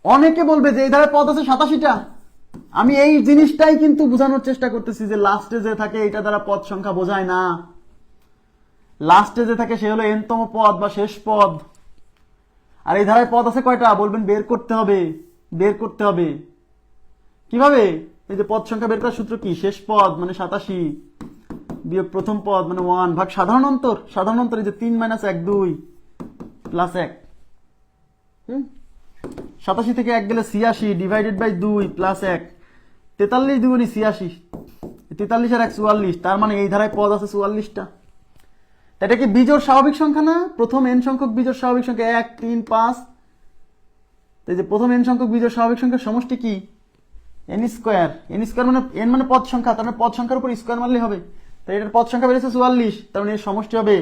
অনেকে বলবে যে এই ধারায় পদ আছে 87টা। আমি এই জিনিসটাই কিন্তু বোঝানোর চেষ্টা করতেছি যে লাস্টে যে থাকে এটা দ্বারা পদ সংখ্যা বোঝায় না, লাস্টে যে থাকে সে হলো nতম পদ বা শেষ পদ। আর এই ধারায় পদ আছে কয়টা, বলবেন বের করতে হবে, বের করতে হবে কিভাবে, এই যে পদ সংখ্যা বের করার সূত্র কি, শেষ পদ মানে 87 বিয়োগ প্রথম পদ মানে 1 ভাগ সাধারণ অন্তর, সাধারণ অন্তর এই যে 3 মাইনাস 1 2 প্লাস 1, 87 থেকে 1 গেলে 86 ডিভাইডেড বাই 2 প্লাস 1, 43 দুগুণী 86, 43 আর 1 44, তার মানে এই ধারায় পদ আছে 44টা। এটা কি বিজোড় স্বাভাবিক সংখ্যা না, প্রথম n সংখ্যক বিজোড় স্বাভাবিক সংখ্যা 1 3 5, এই যে প্রথম n সংখ্যক বিজোড় স্বাভাবিক সংখ্যার সমষ্টি কি, n স্কোয়ার, n স্কোয়ার মানে n মানে পদ সংখ্যা, তার মানে পদ সংখ্যার উপর স্কোয়ার মারলে হবে, তাই এটার পদ সংখ্যা বেড়েছে 44, তার মানে এর সমষ্টি হবে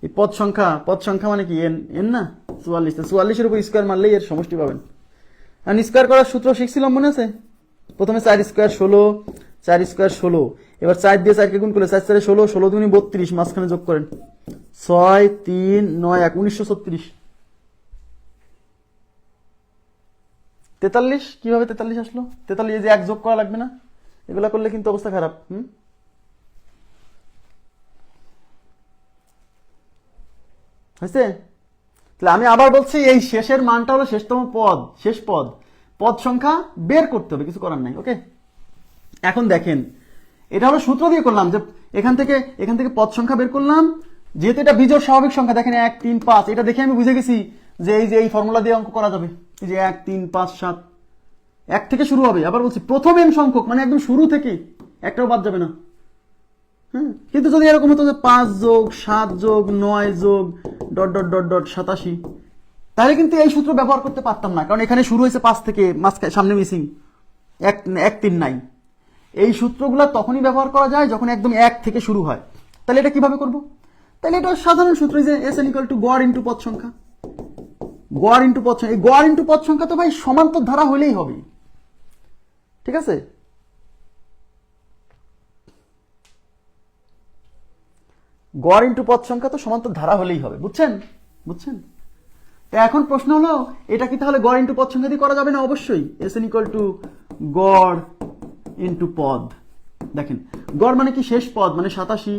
এই পদ সংখ্যা মানে কি n না 44, 44 এর উপর স্কোয়ার মারলেই এর সমষ্টি পাবেন। আর স্কোয়ার করার সূত্র শিখছিলাম মনে আছে, প্রথমে 4 স্কোয়ার 16, 4 স্কোয়ার 16, এবার 4 দিয়ে 4 কে গুণ করলে 4 4 16, 16 দুগুণী 32, মাঝখানে যোগ করেন 6 3 9 1 1936, 43 কিভাবে 43 আসলো, 43 এই যে 1 যোগ করা লাগবে না, এগুলা করলে কিন্তু অবস্থা খারাপ। হয়েছে, তাহলে আমি আবার বলছি এই শেষের মানটা হলো শেষতম পদ, শেষ পদ, পদ সংখ্যা বের করতে হবে, কিছু করার নাই। ওকে, এখন দেখেন এটা হলো সূত্র দিয়ে করলাম যে এখান থেকে পদ সংখ্যা বের করলাম, যেহেতু এটা বিজোড় স্বাভাবিক সংখ্যা। দেখেন 1 3 5, এটা দেখে আমি বুঝে গেছি যে এই ফর্মুলা দিয়ে অঙ্ক করা যাবে। এই যে 1 3 5 7, 1 থেকে শুরু হবে। আবার বলছি প্রথম n সংখ্যক, মানে একদম শুরু থেকে, একটাও বাদ যাবে না। কিন্তু যদি এরকম হতো যে 5 যোগ 7 যোগ 9 যোগ ... 87, তাহলে কিন্তু এই সূত্র ব্যবহার করতে পারতাম না, কারণ এখানে শুরু হয়েছে 5 থেকে, সামনে মিসিং 1 3 নাই। এই সূত্রগুলো তখনই ব্যবহার করা যায় যখন একদম 1 থেকে শুরু হয়। তাহলে এটা কিভাবে করব? তাহলে এটা সাধারণ সূত্র, যে SN = গড় ইনটু পদ সংখ্যা। গড় ইনটু পদ সংখ্যা, এই গড় ইনটু পদ সংখ্যা তো ভাই সমান্তর ধারা হলেই হবে, ঠিক আছে? গড় ইনটু পদ সংখ্যা তো সমান্তর ধারা হলেই হবে, বুঝছেন? এখন প্রশ্ন হলো এটা কি তাহলে গড় ইনটু পদ সংখ্যা দিয়ে করা যাবে না? অবশ্যই। SN = গড় ইনটু পদ। দেখেন গড় মানে কি? শেষ পদ মানে 87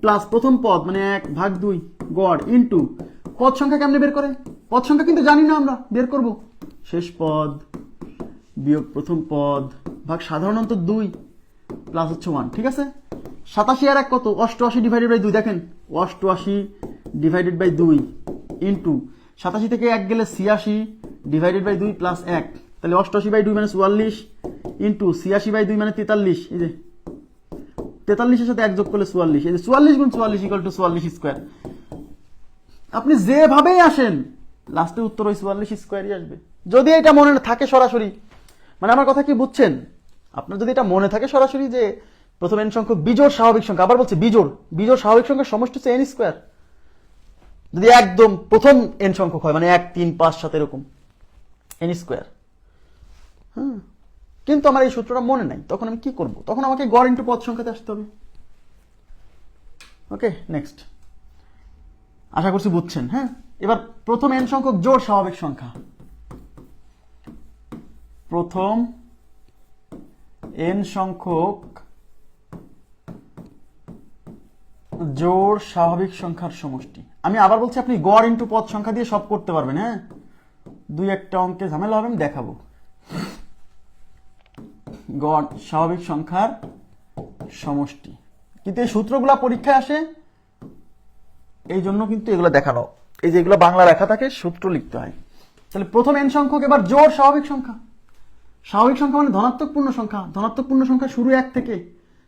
প্লাস প্রথম পদ মানে 1/2 গড় ইনটু পদ সংখ্যা। কেমনে বের করে? পদ সংখ্যা কিন্তু জানি না, আমরা বের করব শেষ পদ বিয়োগ প্রথম পদ ভাগ সাধারণত 2 প্লাস হচ্ছে 1, ঠিক আছে? 87 আর 1 কত? 88 ডিভাইডেড বাই 2। দেখেন 88 ডিভাইডেড বাই 2 ইনটু 87 থেকে 1 গেলে 86 ডিভাইডেড বাই 2 প্লাস 1, তাহলে 88 বাই 2 মানে 44 ইনটু 86 বাই 2 মানে 43। এই যে 43 এর সাথে 1 যোগ করলে 44, এই যে 44 গুণ 44 = 44 স্কয়ার। আপনি যেভাবেই আসেন লাস্টে উত্তর ওই 44 স্কয়ারই আসবে, যদি এটা মনে থাকে সরাসরি। মানে আমার কথা কি বুঝছেন? আপনার যদি এটা মনে থাকে সরাসরি যে প্রথম n সংখ্যক বিজোড় স্বাভাবিক সংখ্যা, আবার বলছি বিজোড় স্বাভাবিক সংখ্যার সমষ্টি হচ্ছে n স্কয়ার। যদি একদম প্রথম n সংখ্যক হয়, মানে 1 3 5 7 এরকম n স্কয়ার। কিন্তু আমার এই সূত্রটা মনে নাই, তখন আমি কি করব? তখন আমাকে গড় ইনটু পদ সংখ্যাতে আসতে হবে। ওকে, নেক্সট। আশা করছি বুঝছেন। হ্যাঁ, এবার প্রথম n সংখ্যক জোড় স্বাভাবিক সংখ্যা। প্রথম n সংখ্যক জোড় স্বাভাবিক সংখ্যার সমষ্টি। আমি আবার বলছি, আপনি গড় ইনটু পদ সংখ্যা দিয়ে সব করতে পারবেন। হ্যাঁ, 2-1টা অঙ্কে ঝামেলা হবে, আমি দেখাবো। গড় স্বাভাবিক সংখ্যার সমষ্টি, কিন্তু এই সূত্রগুলা পরীক্ষায় আসে, এই জন্য কিন্তু এগুলো দেখানো, এই যে এগুলো বাংলা লেখা থাকে, সূত্র লিখতে হয়। তাহলে প্রথম n সংখ্যক এবার জোড় স্বাভাবিক সংখ্যা। স্বাভাবিক সংখ্যা মানে ধনাত্মক পূর্ণ সংখ্যা। ধনাত্মক পূর্ণ সংখ্যা শুরু 1 থেকে,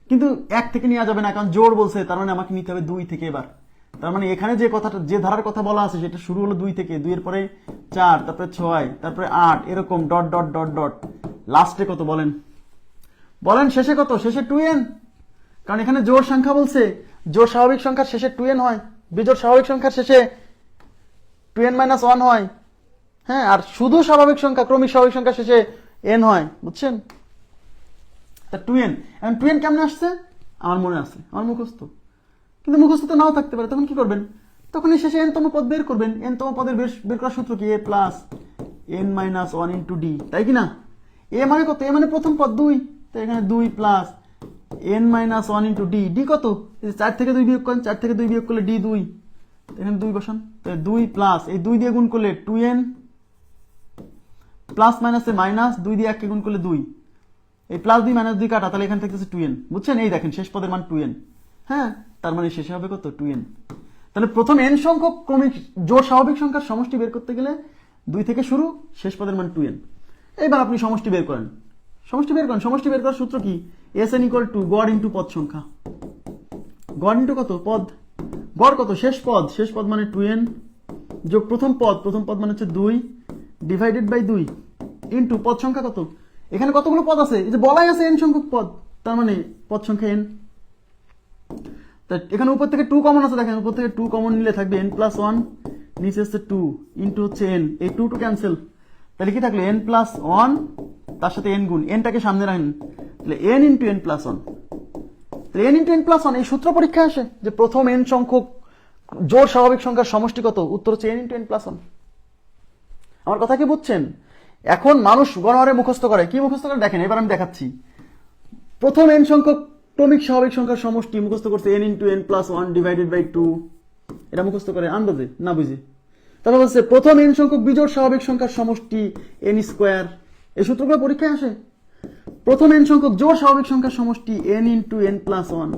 কিন্তু 1 থেকে নেওয়া যাবে না, কারণ জোড় বলছে, তার মানে আমাকে নিতে হবে 2 থেকে। এবার তার মানে এখানে যে কথাটা, যে ধারার কথা বলা আছে, সেটা শুরু হলো 2 থেকে, 2 এর পরে 4, তারপরে 6, তারপরে 8, এরকম ... লাস্টে কত বলেন? শেষে কত? শেষে 2n, কারণ এখানে জোড় সংখ্যা বলছে। জোড় স্বাভাবিক সংখ্যার শেষে 2n হয়, বিজোড় স্বাভাবিক সংখ্যার শেষে 2n - 1 হয়। হ্যাঁ, আর শুধু স্বাভাবিক সংখ্যা, ক্রমিক স্বাভাবিক সংখ্যার শেষে n হয়, বুঝছেন? তা 2n, এখন 2n কেমনে আসছে? আমার মনে আছে, আমার মুখস্থ। কিন্তু মুখস্থ তো নাও থাকতে পারে, তখন কি করবেন? তখন এই শেষে n তম পদ বের করবেন। n তম পদের বের করার সূত্র কি? a plus n - 1 into d, তাই কি না? a মানে কত? a মানে প্রথম পদ 2, তাই এখানে 2 plus n - 1 into d। d কত? 4 থেকে 2 বিয়োগ করেন, 4 থেকে 2 বিয়োগ করলে d 2, এখানে 2 বসান। তাই 2 প্লাস এই 2 দিয়ে গুণ করলে 2n প্লাস মাইনাসে মাইনাস, 2 দিয়ে 1 কে গুণ করলে 2, এই প্লাস 2 মাইনাস 2 কাটা, তাহলে এখান থেকে 2n, বুঝছেন? এই দেখেন শেষ পদের মান 2n। হ্যাঁ, তার মানে শেষে হবে কত? 2n। তাহলে প্রথম n সংখ্যক ক্রমিক জোড় স্বাভাবিক সংখ্যার সমষ্টি বের করতে গেলে 2 থেকে শুরু, শেষ পদের মান 2n। এবার আপনি সমষ্টি বের করেন। সমষ্টি বের করার সূত্র কি? SN = গড় ইনটু পদ সংখ্যা। গড় ইনটু কত? পদ। গড় কত? শেষ পদ মানে 2n যোগ প্রথম পদ মানে হচ্ছে 2 ডিভাইডেড বাই 2 ইনটু পদ সংখ্যা কত? এখানে কতগুলো পদ আছে? এই যে বলাই আছে n সংখ্যক পদ, তার মানে পদ সংখ্যা n। তাই এখানে উপর থেকে 2 কমন আছে, দেখেন উপর থেকে 2 কমন নিলে থাকবে n + 1, নিচে হচ্ছে 2 ইনটু হচ্ছে n, এই 2 ক্যান্সেল, তাহলে কি থাকলো? n + 1, তার সাথে n গুণ, nটাকে সামনে রাখেন, তাহলে n × n + 1। তাহলে n × n + 1 এই সূত্র পরীক্ষায় আসে যে প্রথম n সংখ্যক জোড় স্বাভাবিক সংখ্যার সমষ্টি কত? উত্তর হচ্ছে n × n + 1। আমার কথা কি বুঝছেন? এখন মানুষ গণহারে মুখস্থ করে, কি মুখস্থ করে দেখেন, এবার আমি দেখাচ্ছি। প্রথম n সংখ্যক ক্রমিক স্বাভাবিক সংখ্যার সমষ্টি মুখস্থ করছে n × n + 1 ডিভাইডেড বাই 2, এটা মুখস্থ করে আন্দাজে, না বুঝে। তারপর বলছে প্রথম n সংখ্যক বিজোড় স্বাভাবিক সংখ্যার সমষ্টি n স্কোয়ার। এই সূত্রগুলো পরীক্ষায় আসে। প্রথম n সংখ্যক জোড় স্বাভাবিক সংখ্যার সমষ্টি n ইন্টু n প্লাস 1।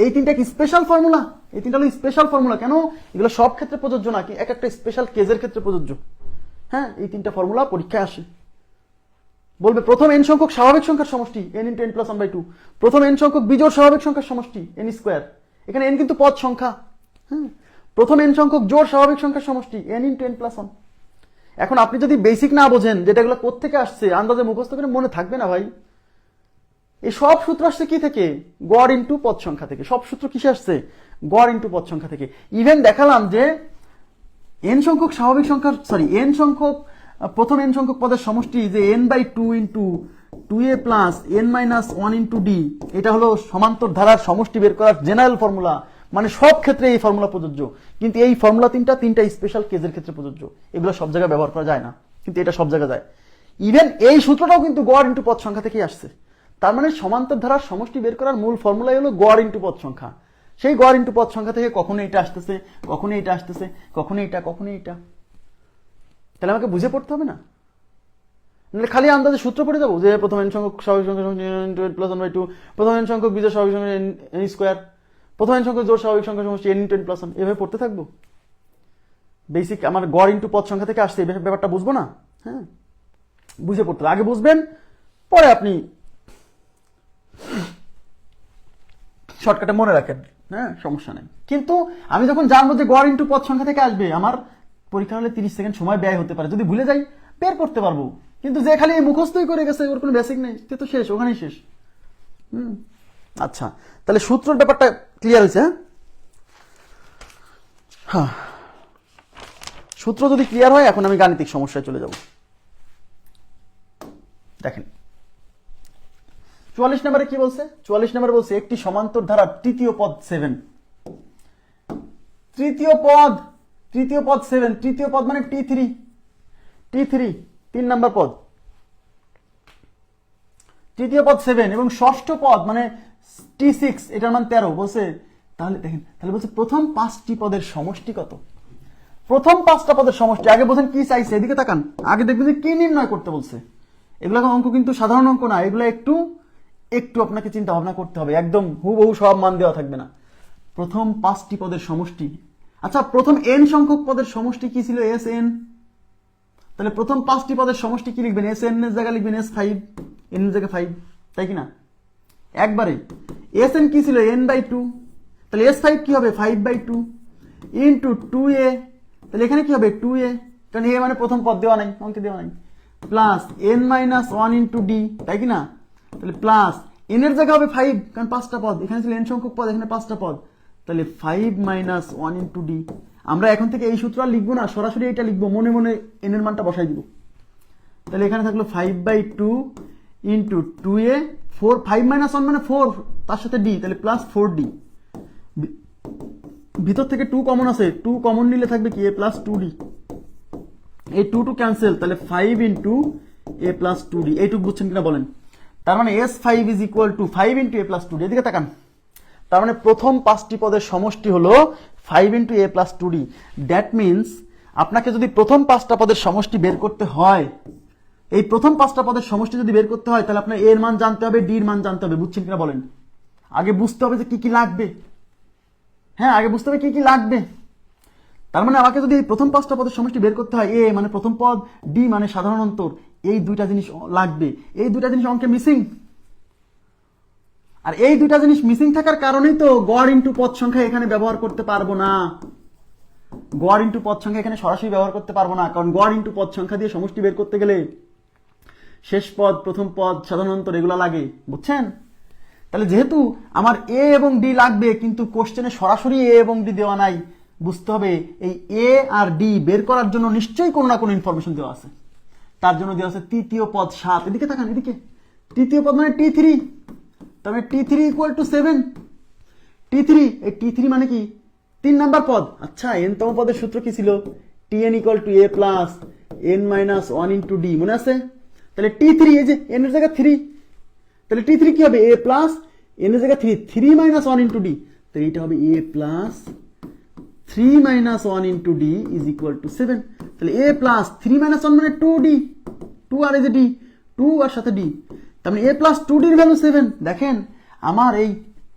এই তিনটা কি স্পেশাল ফর্মুলা? এই তিনটা হলো স্পেশাল ফর্মুলা। কেন? এগুলো সব ক্ষেত্রে প্রযোজ্য না, কি এক একটা স্পেশাল কেজের ক্ষেত্রে প্রযোজ্য। হ্যাঁ, এই তিনটা ফর্মুলা পরীক্ষায় আসে। বলবে প্রথম n সংখ্যক স্বাভাবিক সংখ্যার সমষ্টি n ইন্টু n প্লাস 1/2। প্রথম n সংখ্যক বিজোড় স্বাভাবিক সংখ্যার সমষ্টি n স্কোয়ার। এখানে n কিন্তু পদ সংখ্যা। হ্যাঁ, প্রথম n সংখ্যক জোড় স্বাভাবিক সংখ্যার সমষ্টি n ইন্টু n প্লাস 1। এখন আপনি যদি বেসিক না বোঝেন যেটা এগুলো কোত্থেকে আসছে, আন্দাজে মুখস্থ করে মনে থাকবে না ভাই। এই সব সূত্র আসছে কি থেকে? গড় ইন্টু পদ সংখ্যা থেকে। সব সূত্র কিসে আসছে? গড় ইন্টু পদ সংখ্যা থেকে। ইভেন দেখালাম যে n সংখ্যক স্বাভাবিক সংখ্যার n সংখ্যক প্রথম n সংখ্যক পদের সমষ্টি যে n/2 into 2a plus n minus 1 into d, এটা হলো সমান্তর ধারার সমষ্টি বের করার জেনারেল ফর্মুলা। মানে সব ক্ষেত্রে এই ফর্মুলা প্রযোজ্য, কিন্তু এই ফর্মুলা তিনটা স্পেশাল কেজের ক্ষেত্রে প্রযোজ্য। এগুলো সব জায়গায় ব্যবহার করা যায় না, কিন্তু এটা সব জায়গায় যায়। ইভেন এই সূত্রটাও কিন্তু গড় ইন্টু পদ সংখ্যা থেকেই আসছে। তার মানে সমান্তর ধারার সমষ্টি বের করার মূল ফর্মুলাই হলো গড় ইন্টু পদ সংখ্যা। সেই গড় ইন্টু পদ সংখ্যা থেকে কখনো এটা আসতেছে, কখনো এটা আসতেছে, কখনো এটা, কখনো এটা। তাহলে আমাকে বুঝে পড়তে হবে না, নাহলে খালি আন্দাজে সূত্র পড়ে যাবো যে প্রথম n সংখ্যক স্বাভাবিক সংখ্যা n প্লাস 1/2, প্রথম n সংখ্যক বিজোড় স্বাভাবিক সংখ্যা n স্কোয়ার, প্রথম n সংখ্যক জোড় স্বাভাবিক সংখ্যা সমষ্টি n ইন্টু n প্লাস 1। এভাবে পড়তে থাকবো। বেসিক আমার গড় ইন্টু পদ সংখ্যা থেকে আসছে, এই ব্যাপারটা বুঝবো না। হ্যাঁ, বুঝে পড়তে হবে। আগে বুঝবেন, পরে আপনি শর্টকাটে মনে রাখেন। হ্যাঁ, সমস্যা নেই। কিন্তু আমি যখন জানবো যে গড় ইন্টু পদ সংখ্যা থেকে আসবে, আমার পরীক্ষা হলে 30 সেকেন্ড সময় ব্যয় হতে পারে। যদি ভুলে যাই বের করতে পারবো, কিন্তু যে খালি মুখস্থই করে গেছে, ওর কোনো বেসিক নেই, সে তো শেষ, ওখানেই শেষ। আচ্ছা, তাহলে সূত্রের ব্যাপারটা ক্লিয়ার হয়েছে? হ্যাঁ, সূত্র যদি ক্লিয়ার হয়, এখন আমি গাণিতিক সমস্যায় চলে যাব। দেখেন 44 নম্বরে কি বলছে? 44 নম্বরে বলছে একটি সমান্তর ধারা তৃতীয় পদ 7। তৃতীয় পদ 7। তৃতীয় পদ মানে T3, 3 নম্বর পদ। তৃতীয় পদ 7 এবং ষষ্ঠ পদ মানে T6, এটার মান 13 বলছে। তাহলে দেখেন, তাহলে বলছে প্রথম 5টি পদের সমষ্টি কত? প্রথম 5টা পদের সমষ্টি। আগে বোঝেন কি চাইছে, এদিকে তাকান। আগে দেখবেন যে কি নির্ণয় করতে বলছে। এগুলো অঙ্ক কিন্তু সাধারণ অঙ্ক না, এগুলো একটু আপনাকে চিন্তা ভাবনা করতে হবে। একদম হুবহু সব মান দেওয়া থাকবে না। প্রথম 5টি পদের সমষ্টি। আচ্ছা, প্রথম n সংখ্যক পদের সমষ্টি কি ছিল? Sn। তাহলে প্রথম 5টি পদের সমষ্টি কি লিখবেন? Sn এর জায়গায় লিখবেন S5, n এর জায়গায় 5, তাই কি না? একবারে Sn কি ছিল? n/2। তাহলে S5 কি হবে? 5/2 ইন্টু 2a। তাহলে এখানে কি হবে? 2a, কারণ a মানে প্রথম পদ দেওয়া নাই, অঙ্কে দেওয়া নাই, plus n minus 1 into d, তাই কি না? তাহলে প্লাস n এর জায়গায় হবে 5, কারণ 5টা পদ, এখানে ছিল n সংখ্যক পদ, এখানে 5টা পদ। তাহলে 5 মাইনাস 1 ইন্টু d। আমরা এখন থেকে এই সূত্র আর লিখবো না, সরাসরি এটা লিখবো, মনে মনে n এর মানটা বসাই দিব। তাহলে এখানে থাকলো 5/2 ইন্টু 2a, 5 মাইনাস 1 মানে 4, তার সাথে d, তাহলে প্লাস 4d। ভিতর থেকে 2 কমন আছে, 2 কমন নিলে থাকবে কি? a plus 2d। এই 2 ক্যান্সেল, তাহলে 5 ইন্টু a প্লাস 2d। এইটুকু বুঝছেন কিনা বলেন? তার মানে S5 is equal two 5 into a plus 2d। এদিকে তাকান। তার মানে প্রথম 5টি পদের সমষ্টি হলো 5 into a plus 2d। That means আপনাকে যদি প্রথম 5টা পদের সমষ্টি বের করতে হয়, এই প্রথম 5টা পদের সমষ্টি যদি বের করতে হয়, তাহলে আপনার a এর মান জানতে হবে, d এর মান জানতে হবে। বুঝছেন কিনা বলেন? আগে বুঝতে হবে যে কি কি লাগবে। হ্যাঁ, আগে বুঝতে হবে কি কি লাগবে। তার মানে আমাকে যদি প্রথম 5টা পদের সমষ্টি বের করতে হয়, a মানে প্রথম পদ, d মানে সাধারণ অন্তর, এই দুইটা জিনিস লাগবে। এই দুইটা জিনিস অঙ্কে মিসিং। আর এই দুইটা জিনিস মিসিং থাকার কারণেই তো গড় ইন্টু পদ সংখ্যা এখানে ব্যবহার করতে পারবো না। গড় ইন্টু পদ সংখ্যা এখানে সরাসরি ব্যবহার করতে পারবো না, কারণ গড় ইন্টু পদ সংখ্যা দিয়ে সমষ্টি বের করতে গেলে শেষ পদ, প্রথম পদ, সাধারণ অন্তর এগুলো লাগে। বুঝছেন? তাহলে যেহেতু আমার a এবং d লাগবে, কিন্তু কোশ্চেনে সরাসরি a এবং d দেওয়া নাই, বুঝতে হবে এই a আর d বের করার জন্য নিশ্চয়ই কোনো না কোনো ইনফরমেশন দেওয়া আছে। তার জন্য দেওয়া আছে তৃতীয় পদ 7। এদিকে তাকান, এদিকে। তৃতীয় পদ মানে T3, তার মানে T3 ইকুয়াল টু 7। T3, এই T3 মানে কি? 3 নাম্বার পদ। আচ্ছা, n তম পদের সূত্র কি ছিল? Tn equal to a plus n minus 1 into d, মনে আছে? তাহলে T3, এই যে n এর জায়গা 3, তাহলে T3 কি হবে? a প্লাস n এর জায়গা 3 মাইনাস 1 ইন্টু d, তাহলে এটা হবে a plus 3 minus 1 into D is equal two 7। তাহলে এ প্লাস 3 মাইনাস 1 মানে 2d, 2 আর এই যে ডি, 2 আর সাথে ডি, তার মানে এ প্লাস 2d এর ভ্যালু 7। দেখেন আমার এই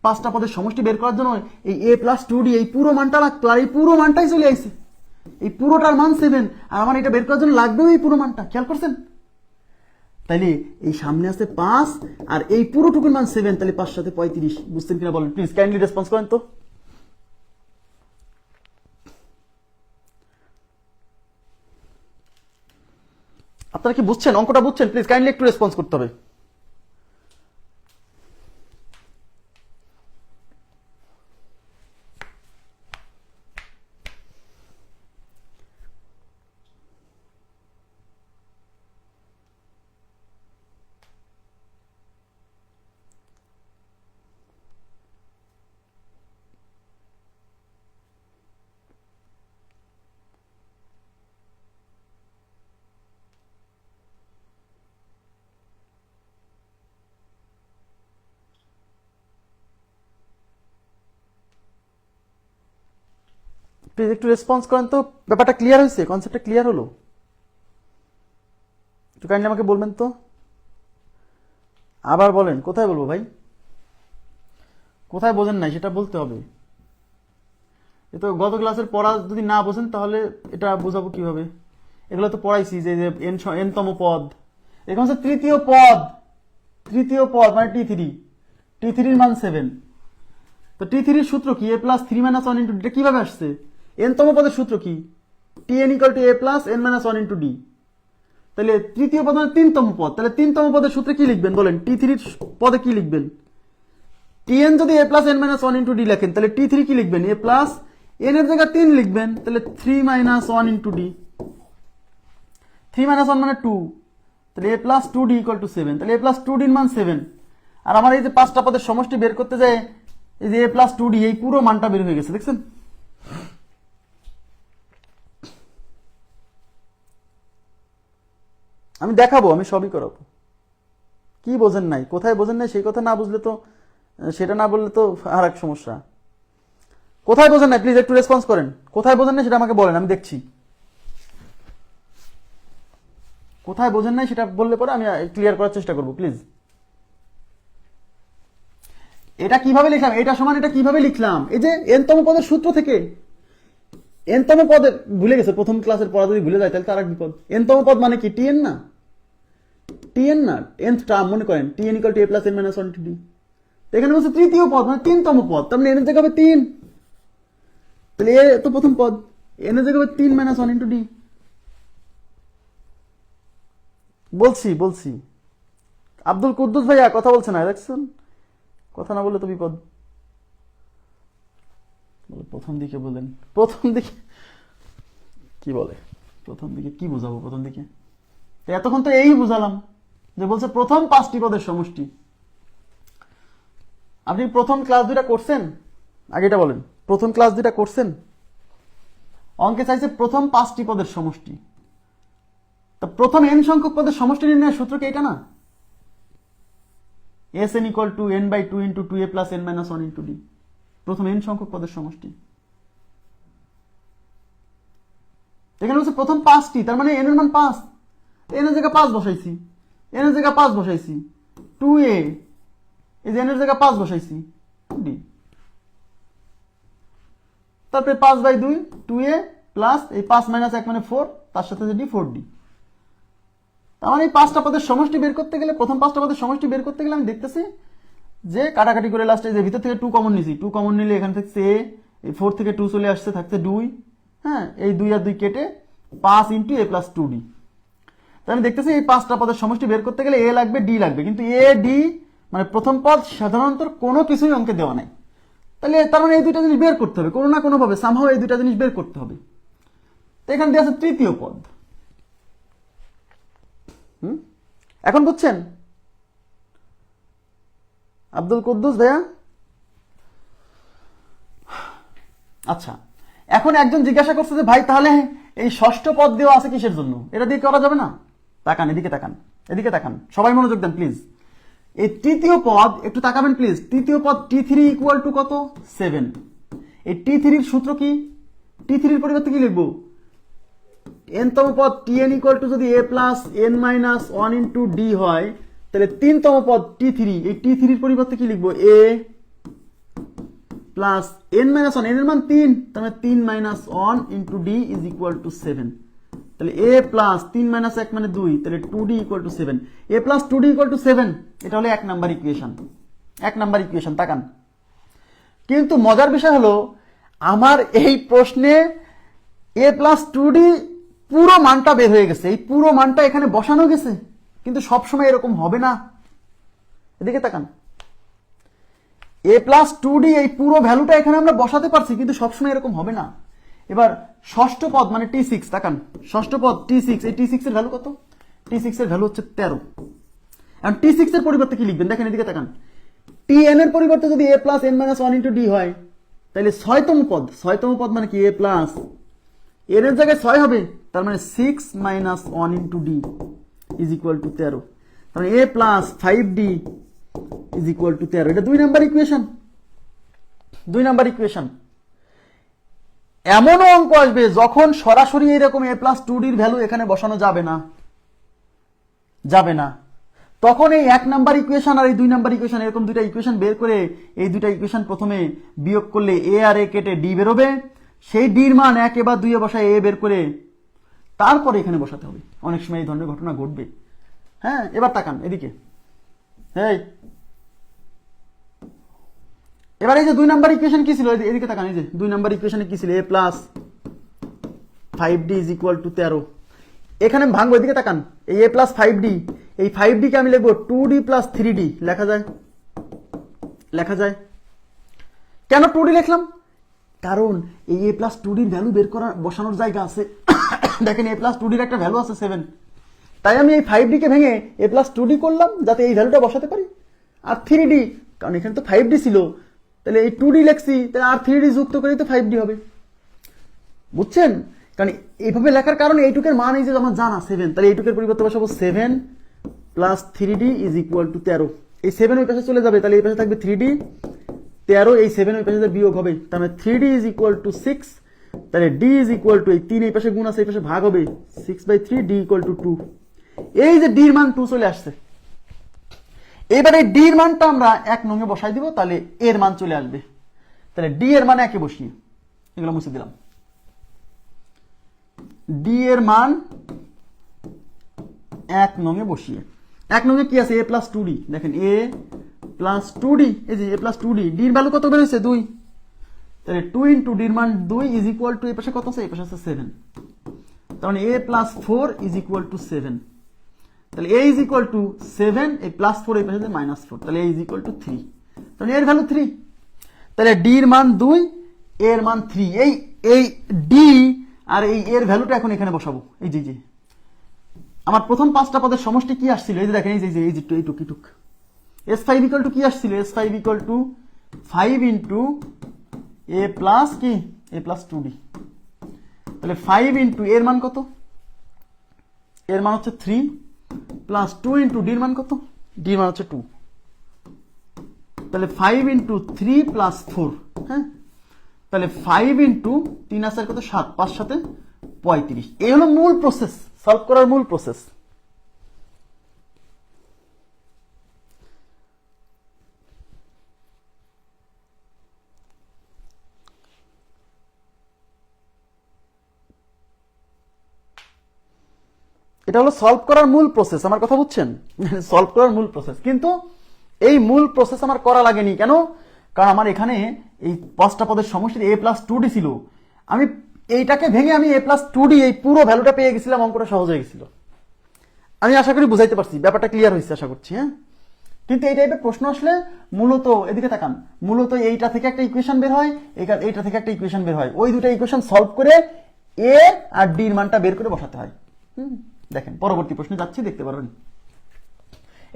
পাঁচটা পদের সমষ্টি বের করার জন্য এই এ প্লাস 2d এই পুরো মানটা লাগতো, আর এই পুরো মানটাই চলে আইছে, এই পুরোটার মান 7, আর আমার এটা বের করার জন্য লাগবেও এই পুরো মানটা। খেয়াল করছেন? তাইলে এই সামনে আছে 5 আর এই পুরোটুকুর মান 7, তাহলে 5 সাথে 35। বুঝছেন কিনা বলেন প্লিজ, কাইন্ডলি রেসপন্স করেন তো। আপনারা কি বুঝছেন? অঙ্কটা বুঝছেন? প্লিজ কাইন্ডলি একটু রেসপন্স করতে হবে। প্লিজ একটু রেসপন্স করেন তো। ব্যাপারটা ক্লিয়ার হয়েছে? কনসেপ্টটা ক্লিয়ার হলো? একটু কাইন্ডলি আমাকে বলবেন তো। আবার বলেন, কোথায় বলবো ভাই? কোথায় বোঝেন নাই সেটা বলতে হবে। এ তো গত ক্লাসের পড়া যদি না বোঝেন তাহলে এটা বোঝাবো কিভাবে? এগুলো তো পড়াইছি যে এনতম পদ, এখানে হচ্ছে তৃতীয় পদ, তৃতীয় পদ মানে টি3 মান 7। তো টি3 সূত্র কি? A plus 3 minus 1 into d. কিভাবে আসছে? এনতম পদের সূত্র কি? T n equal to a plus n minus 1 into d. তাহলে তৃতীয় পদ মানে তিনতম পদ, তাহলে তিনতম পদের সূত্রে কি লিখবেন বলেন? টি3 পদে কি লিখবেন? টিএন যদি a plus n minus 1 into d লেখেন, তাহলে টি3 কি লিখবেন? এ প্লাস এন এর জায়গায় 3 লিখবেন, তাহলে 3 মাইনাস 1 ইন্টু ডি। 3 মাইনাস 1 মানে 2, তাহলে এ প্লাস 2d ইকুয়াল টু 7। তাহলে এ প্লাস 2d এর মান 7, আর আমার এই যে পাঁচটা পদের সমষ্টি বের করতে যায় এই যে এ প্লাস 2d এই পুরো মানটা বের হয়ে গেছে। দেখছেন? আমি দেখাবো, আমি সবই করাবো। কি বোঝেন নাই, কোথায় বোঝেন নাই সেই কথা না বুঝলে তো, সেটা না বললে তো আর এক সমস্যা। কোথায় বোঝেন নাই প্লিজ একটু রেসপন্স করেন। কোথায় বোঝেন নাই সেটা আমাকে বলেন, আমি দেখছি। কোথায় বোঝেন নাই সেটা বললে পরে আমি ক্লিয়ার করার চেষ্টা করবো প্লিজ। এটা কিভাবে লিখলাম? এটা সমান এটা কিভাবে লিখলাম? এই যে এনতম পদের সূত্র থেকে। এনতম পদের ভুলে গেছে, প্রথম ক্লাসের পড়া যদি ভুলে যায় তাহলে তার এক বিপদ। এনতম পদ মানে কি? টিএন না, টিএন না, nth টার্ম মনে করেন। T n equal to a plus n minus 1 into d. এখানে বলছে তৃতীয় পদ মানে তিনতম পদ, তার মানে এন এর জায়গা হবে 3, তাহলে এ তো প্রথম পদ, এন এর জায়গা হবে 3 মাইনাস 1 ইন্টু ডি। বলছি আব্দুল কুদ্দুস ভাইয়া কথা বলছে না, দেখছেন? কথা না বললে তো বিপদ। প্রথম দিকে বলেন, প্রথম দিকে কি বলে? প্রথম দিকে কি বোঝাবো? প্রথম দিকে এতক্ষণ তো এই বুঝালাম যে বলছে প্রথম 5টি পদের সমষ্টি। আপনি প্রথম ক্লাস 2টা করছেন? আগে এটা বলেন, প্রথম ক্লাস 2টা করছেন? অঙ্কে চাইছে প্রথম 5টি পদের সমষ্টি। তো প্রথম n সংখ্যক পদের সমষ্টি নির্ণয়ের সূত্র কি এটা না? Sn equal to n/2 into 2a plus n minus 1 into d। প্রথম n সংখ্যক পদের সমষ্টি। এখানে হচ্ছে প্রথম 5টি, তার মানে n এর মান 5, n এর জায়গায় 5 বসাইছি, n এর জায়গায় 5 বসাইছি, 2a এই যে n এর জায়গায় 5 বসাইছি, d। তারপরে 5/2 2a প্লাস এই 5 মাইনাস 1 মানে 4, তার সাথে যে d 4d। তার মানে এই 5টা পদের সমষ্টি বের করতে গেলে, প্রথম 5টা পদের সমষ্টি বের করতে গেলে আমি দেখতেছি যে কাটাকাটি করে লাস্টে যে ভিতর থেকে 2 কমন নিছি, 2 কমন নিলে এখান থেকে a, এই 4 থেকে 2 চলে আসছে, থাকছে 2, হ্যাঁ, এই 2 আর 2 কেটে 5 ইন্টু a প্লাস 2d। তাই আমি দেখতেছি এই 5টা পদের সমষ্টি বের করতে গেলে a লাগবে, d লাগবে, কিন্তু a d মানে প্রথম পদ সাধারণত কোনো কিছুই অঙ্কে দেওয়া নাই। তাহলে তার মানে এই দুইটা জিনিস বের করতে হবে কোনো না কোনো ভাবে, সামহাও এই দুইটা জিনিস বের করতে হবে। তো এখানে দেওয়া আছে তৃতীয় পদ। এখন বুঝছেন আব্দুল কুদ্দুস ভাইয়া? আচ্ছা, এখন একজন জিজ্ঞাসা করছে যে ভাই তাহলে এই ষষ্ঠ পদ দেওয়া আছে কিসের জন্য? এটা দিয়ে করা যাবে না? তাকান, এদিকে তাকান, এদিকে তাকান, সবাই মনোযোগ দেন প্লিজ। এই তৃতীয় পদ একটু তাকাবেন প্লিজ। তৃতীয় পদ টি3 ইকুয়াল টু কত? 7। এই টি3 এর সূত্র কি? t3 এর পরিবর্তে কি লিখবো, n তম পদ tn ইকুয়াল টু যদি a plus n minus 1 into d হয়, তাহলে 3তম পদ t3, এই t3 এর পরিবর্তে কি লিখবো, a plus n minus 1, n এর মান 3, তাহলে 3 minus 1 into d is equal two 7, তাহলে a প্লাস 3 মাইনাস 1 মানে 2, তাহলে 2d equal to 7, a plus 2d equal to 7, এটা হলো 1 নাম্বার ইকুয়েশন, 1 নাম্বার ইকুয়েশন। তাকান, কিন্তু মজার বিষয় হলো আমার এই প্রশ্নে a প্লাস 2d পুরো মানটা বের হয়ে গেছে, এই পুরো মানটা এখানে বসানো গেছে, কিন্তু সবসময় এরকম হবে না। এদিকে তাকান, a প্লাস 2d এই পুরো ভ্যালুটা এখানে আমরা বসাতে পারছি, কিন্তু সবসময় এরকম হবে না। এবার ষষ্ঠ পদ মানে t6, তাকান ষষ্ঠ পদ t6, এই t6 এর ভ্যালু কত, t6 এর ভ্যালু হচ্ছে 13। এখন t6 এর পরিবর্তে কি লিখবেন, দেখেন এদিকে তাকান, tn এর পরিবর্তে যদি a plus n minus 1 into d হয়, তাহলে 6তম পদ মানে কি, a প্লাস n এর জায়গায় 6 হবে, তার মানে 6 minus 1 into d is equal two 13, তার মানে a plus 5d is equal two 13। এটা 2 নাম্বার ইকুয়েশন, 2 নাম্বার ইকুয়েশন। এমনও অঙ্ক আসবে যখন সরাসরি এরকম a প্লাস 2d এর ভ্যালু এখানে বসানো যাবে না, যাবে না, তখন এই 1 নাম্বার ইকুয়েশন আর এই 2 নাম্বার ইকুয়েশন, এরকম দুইটা ইকুয়েশন বের করে এই দুইটা ইকুয়েশন প্রথমে বিয়োগ করলে a আর a কেটে d বেরোবে, সেই d এর মান 1 বা 2 এ বসায় a বের করে তারপরে এখানে বসাতে হবে। অনেক সময় এই ধরনের ঘটনা ঘটবে। হ্যাঁ, এবার তাকান এদিকে, এই এবার এই যে 2 নাম্বার ইকুয়েশন কি ছিল, এদিকে তাকান, এই যে 2 নাম্বার ইকুয়েশনে কি ছিল, a plus 5d is equal two 13। এখানে ভাঙবো, এদিকে তাকান, এই a প্লাস 5d, এই 5d কে আমি লিখবো 2d প্লাস 3d, লেখা যায়, লেখা যায়। কেন 2d লিখলাম, কারণ এই a প্লাস 2d এর ভ্যালু বের করা বসানোর জায়গা আছে। দেখেন a প্লাস 2d এর একটা ভ্যালু আছে 7, তাই আমি এই 5d কে ভেঙে a প্লাস 2d করলাম যাতে এই ভ্যালুটা বসাতে পারি। আর 3d, কারণ এখানে তো 5d ছিল, তাহলে এই 2d লিখছি, তাহলে আর 3d যুক্ত করেই তো 5d হবে, বুঝছেন? কারণ এইভাবে লেখার কারণে এইটুকের মান এই যে আমার জানা 7, তাহলে এইটুকের পরিবর্তে বসাবো 7 plus 3d is equal two 13। এই 7 ওই পাশে চলে যাবে, তাহলে এই পাশে থাকবে 3d, 13, এই 7 ওই পাশে বিয়োগ হবে, তার মানে 3d ইজ ইকুয়াল টু 6, তাহলে d ইজ ইকুয়াল টু, এই 3 এই পাশে গুণ আছে, এই পাশে ভাগ হবে, 6/3, d ইকুয়াল টু 2। এই যে d এর মান 2 চলে আসছে, এবার এই d এর মানটা আমরা 1 নং এ বসাই দিব, তাহলে এর মান চলে আসবে। তাহলে d এর মান 1 এ বসিয়ে, এগুলো মুছে দিলাম, d এর মান 1 নং এ বসিয়ে, 1 নং এ কি আছে, a প্লাস 2d, দেখেন a প্লাস 2d, এই যে a প্লাস 2d, d এর ভ্যালু কত বের হয়েছে, 2, তাহলে 2 ইন্টু d এর মান 2 ইজ ইকুয়াল টু, এই পাশে কত আছে, এই পাশে আছে 7, তার মানে a plus 4 is equal two 7, তাহলে a ইজ ইকুয়াল টু 7, এই প্লাস 4 এই পাশে মাইনাস 4, তাহলে a ইজ ইকুয়াল টু 3, তাহলে এর ভ্যালু 3, তাহলে d এর মান 2, a এর মান 3, এই d আর এই এর ভ্যালুটা এখন এখানে বসাবো। এই যে আমার প্রথম 5টা পদের সমষ্টি কি আসছিল, এই যে দেখেন, এই যে এইটুক s5 ইকুয়াল টু কি আসছিল, s5 equal to 5 into a plus কি, a প্লাস 2d, তাহলে 5 ইন্টু এর মান কত, এর মান হচ্ছে 3, প্লাস 2 ইন্টু d এর মান কত, d এর মান হচ্ছে 2, তাহলে 5 ইন্টু 3 প্লাস 4, হ্যাঁ, তাহলে 5 ইন্টু 3 আছে কত, 7, 5 সাথে 35। এই হলো মূল প্রসেস, সলভ করার মূল প্রসেস। এটা হলো সলভ করার মূল প্রসেস, আমার কথা বুঝছেন, সলভ করার মূল প্রসেস। কিন্তু এই মূল প্রসেস আমার করা লাগেনি, কেন, কারণ আমার এখানে এই 5টা পদের সমষ্টির a প্লাস 2d ছিল, আমি এইটাকে ভেঙে আমি a প্লাস 2d এই পুরো ভ্যালুটা পেয়ে গেছিলাম, অঙ্কটা সহজ হয়ে গেছিল। আমি আশা করি বুঝাইতে পারছি, ব্যাপারটা ক্লিয়ার হয়েছে আশা করছি। হ্যাঁ, কিন্তু এই টাইপের প্রশ্ন আসলে মূলত, এদিকে তাকান, মূলত এইটা থেকে একটা ইকুয়েশন বের হয়, এইটা থেকে একটা ইকুয়েশন বের হয়, ওই দুটো ইকুয়েশন সলভ করে a আর d এর মানটা বের করে বসাতে হয়। দেখেন পরবর্তী প্রশ্নে যাচ্ছি, দেখতে পারবেন।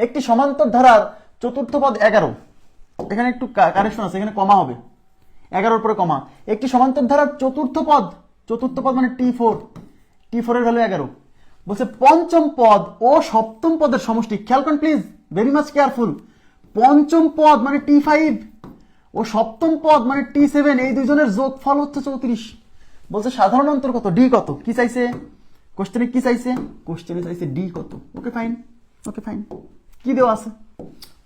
একটি সমান্তর ধারার চতুর্থ পদ 11, এখানে একটু কারেকশন আছে, এখানে কমা হবে, 11 পরে কমা। একটি সমান্তর ধারার চতুর্থ পদ মানে t4, এর ভ্যালু 11, বলছে পঞ্চম পদ ও সপ্তম পদের সমষ্টি, খেয়াল করেন প্লিজ, ভেরি মাচ কেয়ারফুল। পঞ্চম পদ মানে t5 ও সপ্তম পদ মানে t7, এই দুইজনের যোগফল হচ্ছে 34। বলছে সাধারণ অন্তর কত, ডি কত, কি চাইছে কোশ্চেনে, কি চাইছে কোশ্চেনে চাইছে ডি কত। Okay fine, okay fine. কি দেওয়া আছে,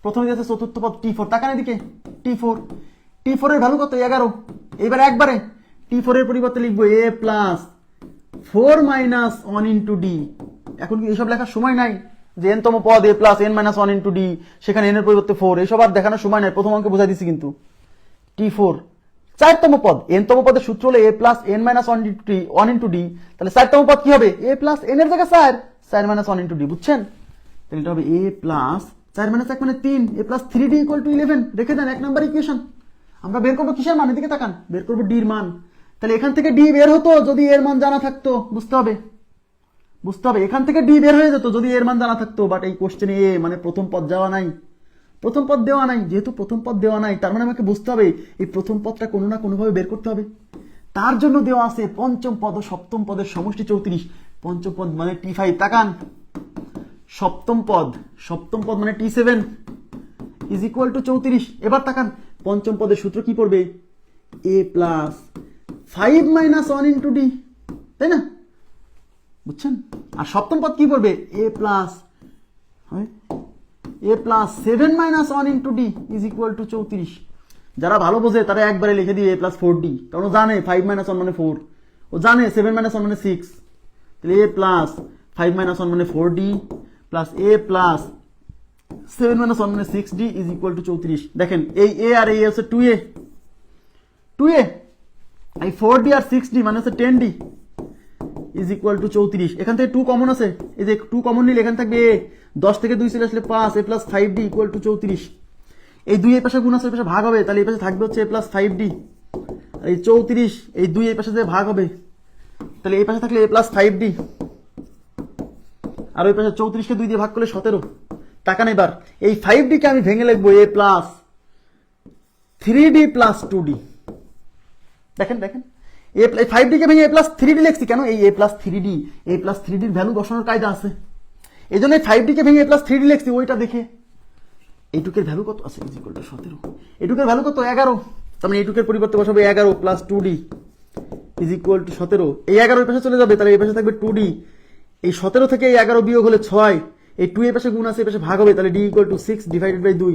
প্রথমে দিয়েছে চতুর্থ পদ T4, তাকান এদিকে, T4, T4 এর ভ্যালু কত 11। এবার একবারে T4 এর পরিবর্তে লিখবো a plus 4 minus 1 into D. এখন কি এইসব লেখার সময় নাই যে n তম পদ a plus n minus 1 into D, সেখানে n এর পরিবর্তে 4, এইসব আর দেখানোর সময় নাই, প্রথম অঙ্কে বোঝাই দিচ্ছি কিন্তু। T4 4তম পদ, n তম পদের সূত্র হলো a plus n minus 1 into d, তাহলে 4তম পদ কি হবে, a প্লাস n এর জায়গায় 4 মাইনাস 1 ইন্টু ডি, বুঝছেন? তাহলে এটা হবে a প্লাস 4 মাইনাস 1 মানে 3, a plus 3d equal to 11। রেখে দেন 1 নাম্বার ইকুয়েশন। আমরা বের করবো কিসের মান, এদিকে তাকান, বের করবো d এর মান। তাহলে এখান থেকে d বের হতো যদি এর মান জানা থাকতো, বুঝতে হবে, বুঝতে হবে, এখান থেকে d বের হয়ে যেত যদি এর মান জানা থাকতো। বাট এই কোশ্চেনে a মানে প্রথম পদ যাওয়া নাই, প্রথম পদ দেওয়া নাই। যেহেতু প্রথম পদ দেওয়া নাই, তার মানে আমাকে বুঝতে হবে এই প্রথম পদটা কোনো না কোনোভাবে বের করতে হবে। তার জন্য দেওয়া আছে পঞ্চম পদ ও সপ্তম পদের সমষ্টি 34। পঞ্চম পদ মানে T5, তাকান, সপ্তম পদ মানে T7 ইজ ইকুয়াল টু 34। এবার তাকান, পঞ্চম পদের সূত্র কি পড়বে, a plus 5 minus 1 into D, তাই না, বুঝছেন? আর সপ্তম পদ কি পড়বে, a plus 7 minus 1 into D is equal to 34। যারা ভালো বোঝে তারা একবারে লিখে দিয়ে a প্লাস 4d, কারণ ও জানে 5 মাইনাস 1 মানে 4, ও জানে 7 মাইনাস 1 মানে 6। তাহলে a প্লাস 5 মাইনাস 1 মানে 4d plus a plus 7 minus 1 মানে 6d ইজ ইকুয়াল টু 34। দেখেন এই a আর এই হচ্ছে 2a, এই 4d আর 6d মানে হচ্ছে 10d ইজ ইকুয়াল টু 34। এখান থেকে 2 কমন আছে, এই যে 2 কমন নিলে এখানে থাকবে a, 10 থেকে 2 চলে আসলে 5, a plus 5d equal to 34। এই 2 এই পাশে গুণ আছে, এই পাশে ভাগ হবে, তাহলে এই পাশে থাকবে হচ্ছে a প্লাস 5d, আর এই 34 এই 2 এই পাশে যে ভাগ হবে, তাহলে এই পাশে থাকলে a প্লাস 5d, আর ওই পাশে 34 কে 2 দিয়ে ভাগ করলে 17। তাকান এবার এই 5d কে আমি ভেঙে লিখবো a plus 3d plus 2d। দেখেন দেখেন, এই 5d কে ভেঙে a প্লাস 3d লিখছি কেন, এই a plus 3d, a plus 3d এর ভ্যালু বসানোর কায়দা আছে, এই জন্য এই 5d কে ভেঙে a প্লাস 3d লিখছি, ওইটা দেখে। এইটুকের ভ্যালু কত আছে, ইজ ইকুয়াল টু 17, এইটুকের ভ্যালু কত 11, তার মানে এইটুকের পরিবর্তে বসাবো 11 plus 2d is equal two 17। এই 11 এই পাশে চলে যাবে, তাহলে এই পাশে থাকবে 2d, এই 17 থেকে এই 11 বিয়োগ হলে 6, এই 2 এর পাশে গুণ আছে, এই পাশে ভাগ হবে, তাহলে d equal to 6 divided by 2,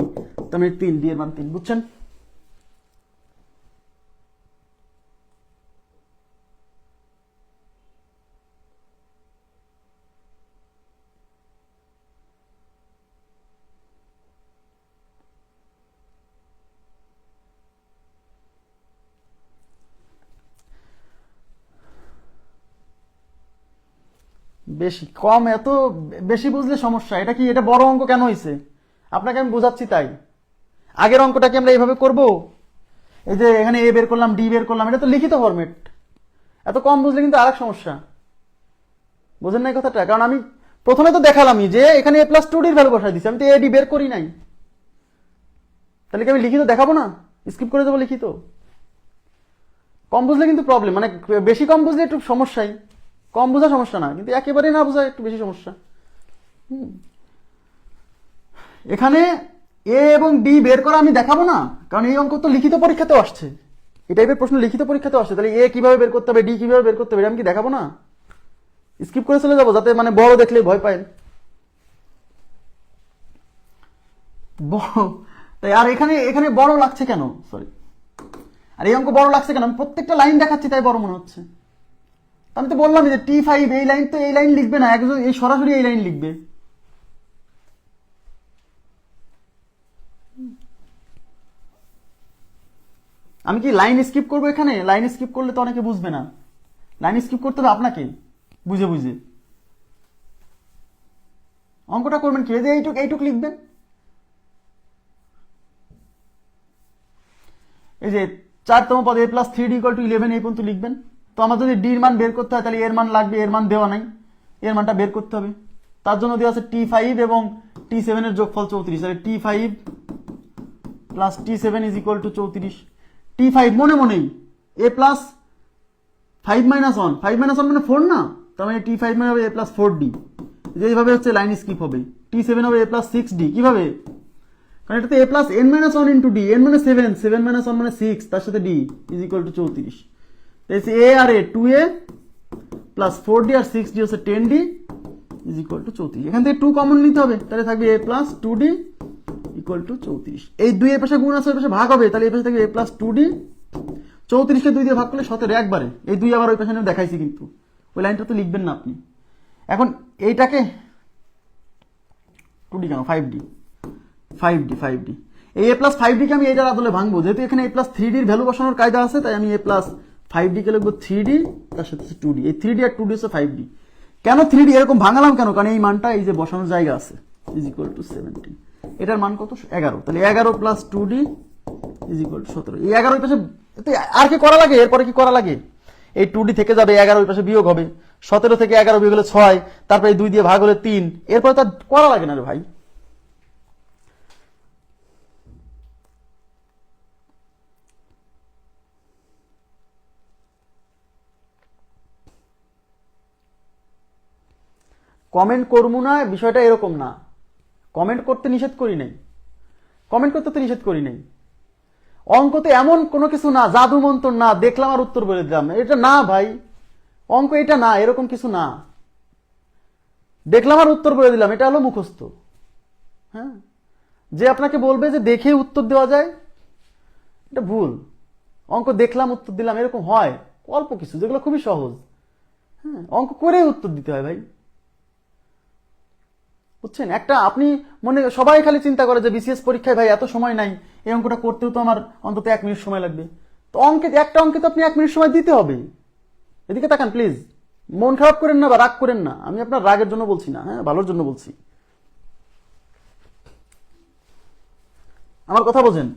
তার মানে 3, d এর মান 3, বুঝছেন? বেশি কম, এত বেশি বুঝলে সমস্যা। এটা কি, এটা বড় অঙ্ক কেন হয়েছে আপনাকে আমি বোঝাচ্ছি। তাই আগের অঙ্কটাকে আমরা এইভাবে করব, এই যে এখানে এ বের করলাম, ডি বের করলাম, এটা তো লিখিত ফরম্যাট। এত কম বুঝলে কিন্তু আরেক সমস্যা, বোঝেন নাই কথাটা? কারণ আমি প্রথমে তো দেখালামই যে এখানে a প্লাস 2d এর ভ্যালু বসাই দিচ্ছি, আমি তো এডি বের করি নাই, তাহলে কি আমি লিখিত দেখাবো না, স্কিপ করে দেবো লিখিত? কম বুঝলে কিন্তু প্রবলেম, মানে বেশি কম বুঝলে একটু সমস্যাই, কম বোঝা সমস্যা না, কিন্তু একেবারে না বোঝা একটু বেশি সমস্যা। এখানে এ এবং ডি বের করা আমি দেখাবো না, কারণ এই অঙ্ক তো লিখিত পরীক্ষাতেও আসছে, এই টাইপের প্রশ্ন লিখিত পরীক্ষাতেও আসছে, তাহলে এ কিভাবে বের করতে হবে, ডি কিভাবে বের করতে হবে, আমি কি দেখাবো না? স্কিপ করে চলে যাবো, যাতে মানে বড় দেখলে ভয় পায় তাই। আর এখানে এখানে বড় লাগছে কেন, সরি, আর এই অঙ্ক বড় লাগছে কেন, আমি প্রত্যেকটা লাইন দেখাচ্ছি তাই বড় মনে হচ্ছে। আমি তো বললাম যে T5 এই লাইন তো এই লাইন লিখবে না, একজন এই সরাসরি এই লাইন লিখবে। আমি কি লাইন স্কিপ করবো এখানে? লাইন স্কিপ করলে তো অনেকে বুঝবে না, লাইন স্কিপ করতে হবে আপনাকে বুঝে বুঝে। অঙ্কটা করবেন কি, যে এইটুক লিখবেন, এই যে 4তম পদ a plus 3d equal to 11 এই পর্যন্ত লিখবেন। তো আমার যদি d এর মান বের করতে হয়, তাহলে এর মান লাগবে, এর মান দেওয়া নাই, এর মানটা বের করতে হবে। তার জন্য দেওয়া আছে T5 এবং T7 এর যোগফল 34, তাহলে T5 plus T7 is equal to 34। T5 মনে মনেই a প্লাস 5 মাইনাস 1, 5 মাইনাস 1 মানে 4 না, তার মানে T5 মানে হবে a প্লাস 4d, যেভাবে হচ্ছে লাইন স্কিপ হবে। T7 হবে a প্লাস 6d, কিভাবে, কারণ এটাতে a plus n minus 1 into D, n মানে 7, 7 মাইনাস 1 মানে 6, তার সাথে d ইজ ইকুয়াল টু 34। এ আর এ 2a প্লাস 4d আর 6d হচ্ছে 10d ইজ ইকুয়াল টু 34। এখান থেকে 2 কমন নিতে হবে, তাহলে থাকবে a plus 2d equal to 34। এই 2 এর পাশে গুণ আছে, ওই পাশে ভাগ হবে, তাহলে এই পাশে থাকবে a প্লাস 2d। 34 কে 2 দিয়ে ভাগ করলে 17 একবারে, এই 2 আবার ওই পাশে আমি দেখাইছি, কিন্তু ওই লাইনটা তো লিখবেন না আপনি। এখন এইটাকে 2d কেন 5d এই a প্লাস 5d কে আমি এইটার আদলে ভাঙবো, যেহেতু এখানে a প্লাস 3d এর ভ্যালু বসানোর কায়দা আছে, তাই আমি a প্লাস 5d কে লিখবো 3d, তার সাথে 2d। এই 3d আর 2d হচ্ছে 5d। কেন 3d এরকম ভাঙালাম কেন? কারণ এই মানটা এই যে বসানোর জায়গা আছে, ইজ ইকুয়াল টু 17। এটার মান কত? 11। তাহলে 11 plus 2d is equal two 17। এই 11 ওই পাশে আর কি করা লাগে? এরপরে কি করা লাগে? এই 2d থেকে যাবে, 11 ওই পাশে বিয়োগ হবে, 17 থেকে 11 বিয়োগ হলে 6, তারপরে এই 2 দিয়ে ভাগ হলে 3, এরপরে তার করা লাগে না রে ভাই। কমেন্ট করবো না, বিষয়টা এরকম না। কমেন্ট করতে নিষেধ করি নাই, কমেন্ট করতে তো নিষেধ করি নাই। অঙ্কতে এমন কোনো কিছু না, জাদু মন্ত্র না, দেখলাম আর উত্তর বলে দিলাম, এটা না ভাই। অঙ্ক এটা না, এরকম কিছু না। দেখলাম আর উত্তর বলে দিলাম, এটা হলো মুখস্থ। হ্যাঁ, যে আপনাকে বলবে যে দেখে উত্তর দেওয়া যায়, এটা ভুল। অঙ্ক দেখলাম উত্তর দিলাম এরকম হয় অল্প কিছু, যেগুলো খুবই সহজ। হ্যাঁ, অঙ্ক করে উত্তর দিতে হয় ভাই, বুঝছেন? একটা আপনি মনে, সবাই খালি চিন্তা করে যে বিসিএস পরীক্ষায় ভাই এত সময় নাই, এই অঙ্কটা করতেও তো আমার অন্তত 1 মিনিট সময় লাগবে। তো একটা অঙ্কে তো আপনি 1 মিনিট সময় দিতে হবে। এদিকে তাকান প্লিজ, মন খারাপ করেন না বা রাগ করেন না, আমি আপনার রাগের জন্য বলছি না, হ্যাঁ ভালোর জন্য বলছি। আমার কথা বোঝেন।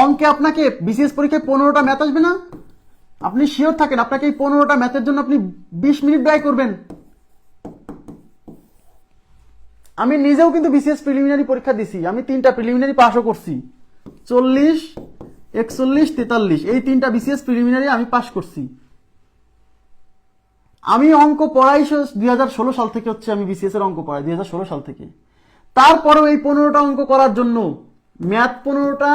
অঙ্কে আপনাকে বিসিএস পরীক্ষায় 15টা ম্যাথ আসবে না, আপনি শিওর থাকেন আপনাকে এই 15টা ম্যাথের জন্য আপনি 20 মিনিট ব্যয় করবেন। আমি নিজেও কিন্তু বিসিএস প্রিলিমিনারি পরীক্ষা দিছি, আমি 3টা প্রিলিমিনারি পাসও করছি, 40, 41, 43, এই 3টা বিসিএস প্রিলিমিনারি আমি পাস করছি। আমি অঙ্ক পড়াই 2016 সাল থেকে, হচ্ছে আমি বিসিএস এর অঙ্ক পড়াই 2016 সাল থেকে। তারপরেও এই 15টা অঙ্ক করার জন্য, ম্যাথ 15টা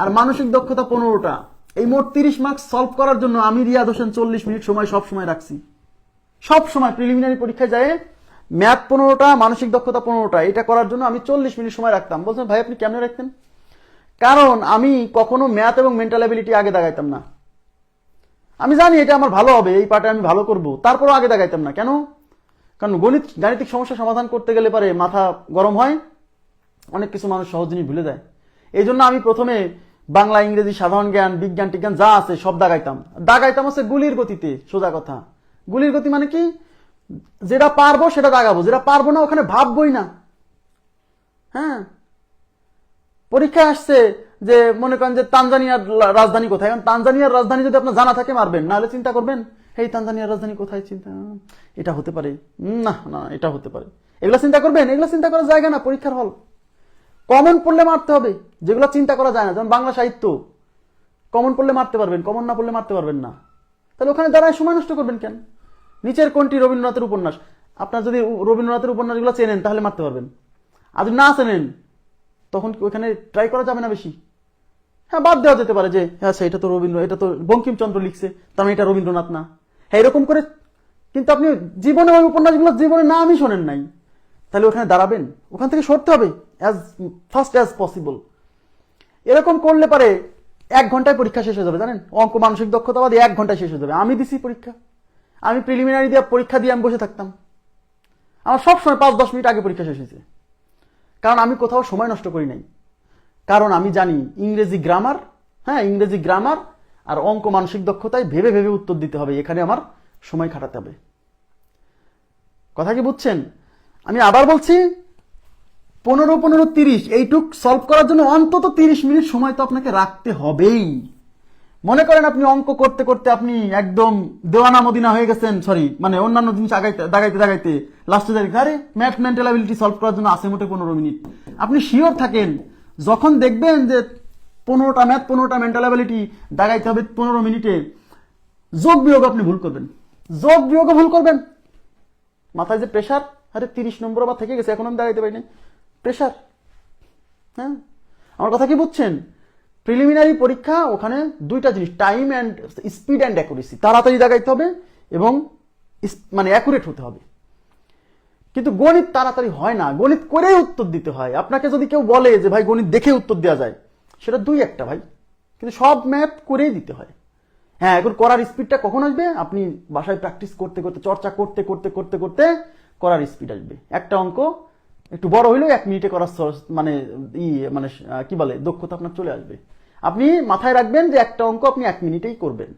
আর মানসিক দক্ষতা 15টা, এই মোট 30 মার্কস সলভ করার জন্য আমি রিয়াদ হোসেন 40 মিনিট সময় সব সময় রাখছি। সব সময় প্রিলিমিনারি পরীক্ষায় যায় ম্যাথ 15টা, মানসিক দক্ষতা 15টা, এটা করার জন্য আমি 40 মিনিট সময় রাখতাম। বলছেন ভাই আপনি কেমনে রাখতেন? কারণ আমি কখনো ম্যাথ এবং মেন্টাল অ্যাবিলিটি আগে দাগাইতাম না। আমি জানি এটা আমার ভালো হবে, এই পার্টে আমি ভালো করব, তারপরও আগে দাগাইতাম না। কেন? কারণ গাণিতিক সমস্যা সমাধান করতে গেলে পারে মাথা গরম হয়, অনেক কিছু মানুষ সহজ জিনিস ভুলে যায়। এই জন্য আমি প্রথমে বাংলা, ইংরেজি, সাধারণ জ্ঞান, বিজ্ঞান টিজ্ঞান যা আছে সব দাগাইতাম হচ্ছে গুলির গতিতে। সোজা কথা, গুলির গতি মানে কি? যেটা পারবো সেটা দাগাবো, যেটা পারবো না ওখানে ভাববই না। হ্যাঁ, পরীক্ষায় আসছে যে মনে করেন যে তানজানিয়ার রাজধানী কোথায়, কারণ তানজানিয়ার রাজধানী যদি আপনার জানা থাকে মারবেন, নাহলে চিন্তা করবেন এই তানজানিয়ার রাজধানী কোথায়, চিন্তা এটা হতে পারে, না না এটা হতে পারে, এগুলো চিন্তা করবেন। এগুলো চিন্তা করার জায়গা না পরীক্ষার হল। কমন পড়লে মারতে হবে, যেগুলো চিন্তা করা যায় না, যেমন বাংলা সাহিত্য কমন পড়লে মারতে পারবেন, কমন না পড়লে মারতে পারবেন না। তাহলে ওখানে দাঁড়ায় সময় নষ্ট করবেন কেন? নিচের কোনটি রবীন্দ্রনাথের উপন্যাস, আপনার যদি রবীন্দ্রনাথের উপন্যাসগুলো চেনেন তাহলে মারতে পারবেন, আর যদি না চেনেন তখন ওখানে ট্রাই করা যাবে না বেশি। হ্যাঁ, বাদ দেওয়া যেতে পারে যে আচ্ছা এটা তো এটা তো বঙ্কিমচন্দ্র লিখছে, তার মানে এটা রবীন্দ্রনাথ না, হ্যাঁ এরকম করে। কিন্তু আপনি জীবনে ওই উপন্যাসগুলো জীবনে না আমি শোনেন নাই, তাহলে ওখানে দাঁড়াবেন, ওখান থেকে সরতে হবে অ্যাজ ফাস্ট অ্যাজ পসিবল। এরকম করলে পারে 1 ঘন্টায় পরীক্ষা শেষ হয়ে যাবে, জানেন? অঙ্ক, মানসিক দক্ষতাবাদী 1 ঘন্টায় শেষ হয়ে যাবে। আমি দিছি পরীক্ষা, আমি প্রিলিমিনারি দিয়ে পরীক্ষা দিয়ে আমি বসে থাকতাম, আমার সবসময় 5-10 মিনিট আগে পরীক্ষা শেষ হয়েছে। কারণ আমি কোথাও সময় নষ্ট করি নাই, কারণ আমি জানি ইংরেজি গ্রামার, হ্যাঁ ইংরেজি গ্রামার আর অঙ্ক, মানসিক দক্ষতায় ভেবে ভেবে উত্তর দিতে হবে, এখানে আমার সময় খাটাতে হবে। কথা কি বুঝছেন? আমি আবার বলছি, 15-15-30 এইটুক সলভ করার জন্য অন্তত 30 মিনিট সময় তো আপনাকে রাখতে হবেই। মনে করেন আপনি অঙ্ক করতে করতে আপনি একদম দেওয়ানা মদিনা হয়ে গেছেন, সরি মানে অন্যান্য জিনিস দাগাইতে লাস্টে দেখেন আরে ম্যাথ মেন্টাল অ্যাবিলিটি সলভ করার জন্য আছে মোটে 15 মিনিট। আপনি শিওর থাকেন যখন দেখবেন যে 15টা ম্যাথ, 15টা মেন্টাল অ্যাবিলিটি দাগাইতে হবে 15 মিনিটে, যোগ বিয়োগ আপনি ভুল করবেন, যোগ বিয়োগ ভুল করবেন। মাথায় যে প্রেশার, আরে 30 নম্বর আবার থেকে গেছে, এখন আমি দাগাইতে পারি না, প্রেশার। হ্যাঁ, আমার কথা কি বুঝছেন? প্রিলিমিনারি পরীক্ষা ওখানে দুইটা জিনিস, time and speed and accuracy, তাড়াতাড়ি দাগাইতে হবে এবং মানে অ্যাকুরেট হতে হবে। কিন্তু গণিত তাড়াতাড়ি হয় না, গণিত করেই উত্তর দিতে হয়। আপনাকে যদি কেউ বলে যে ভাই গণিত দেখে উত্তর দেওয়া যায়, সেটা দুই একটা ভাই, কিন্তু সব ম্যাথ করেই দিতে হয়। হ্যাঁ, এখন করার স্পিডটা কখন আসবে? আপনি বাসায় প্র্যাকটিস করতে করতে, চর্চা করতে করতে করতে করতে করার স্পিড আসবে। একটা অঙ্ক একটু বড় হইলেও 1 মিনিটে করার মানে মানে কি বলে দক্ষতা আপনার চলে আসবে। আপনি মাথায় রাখবেন যে একটা অঙ্ক আপনি 1 মিনিটেই করবেন।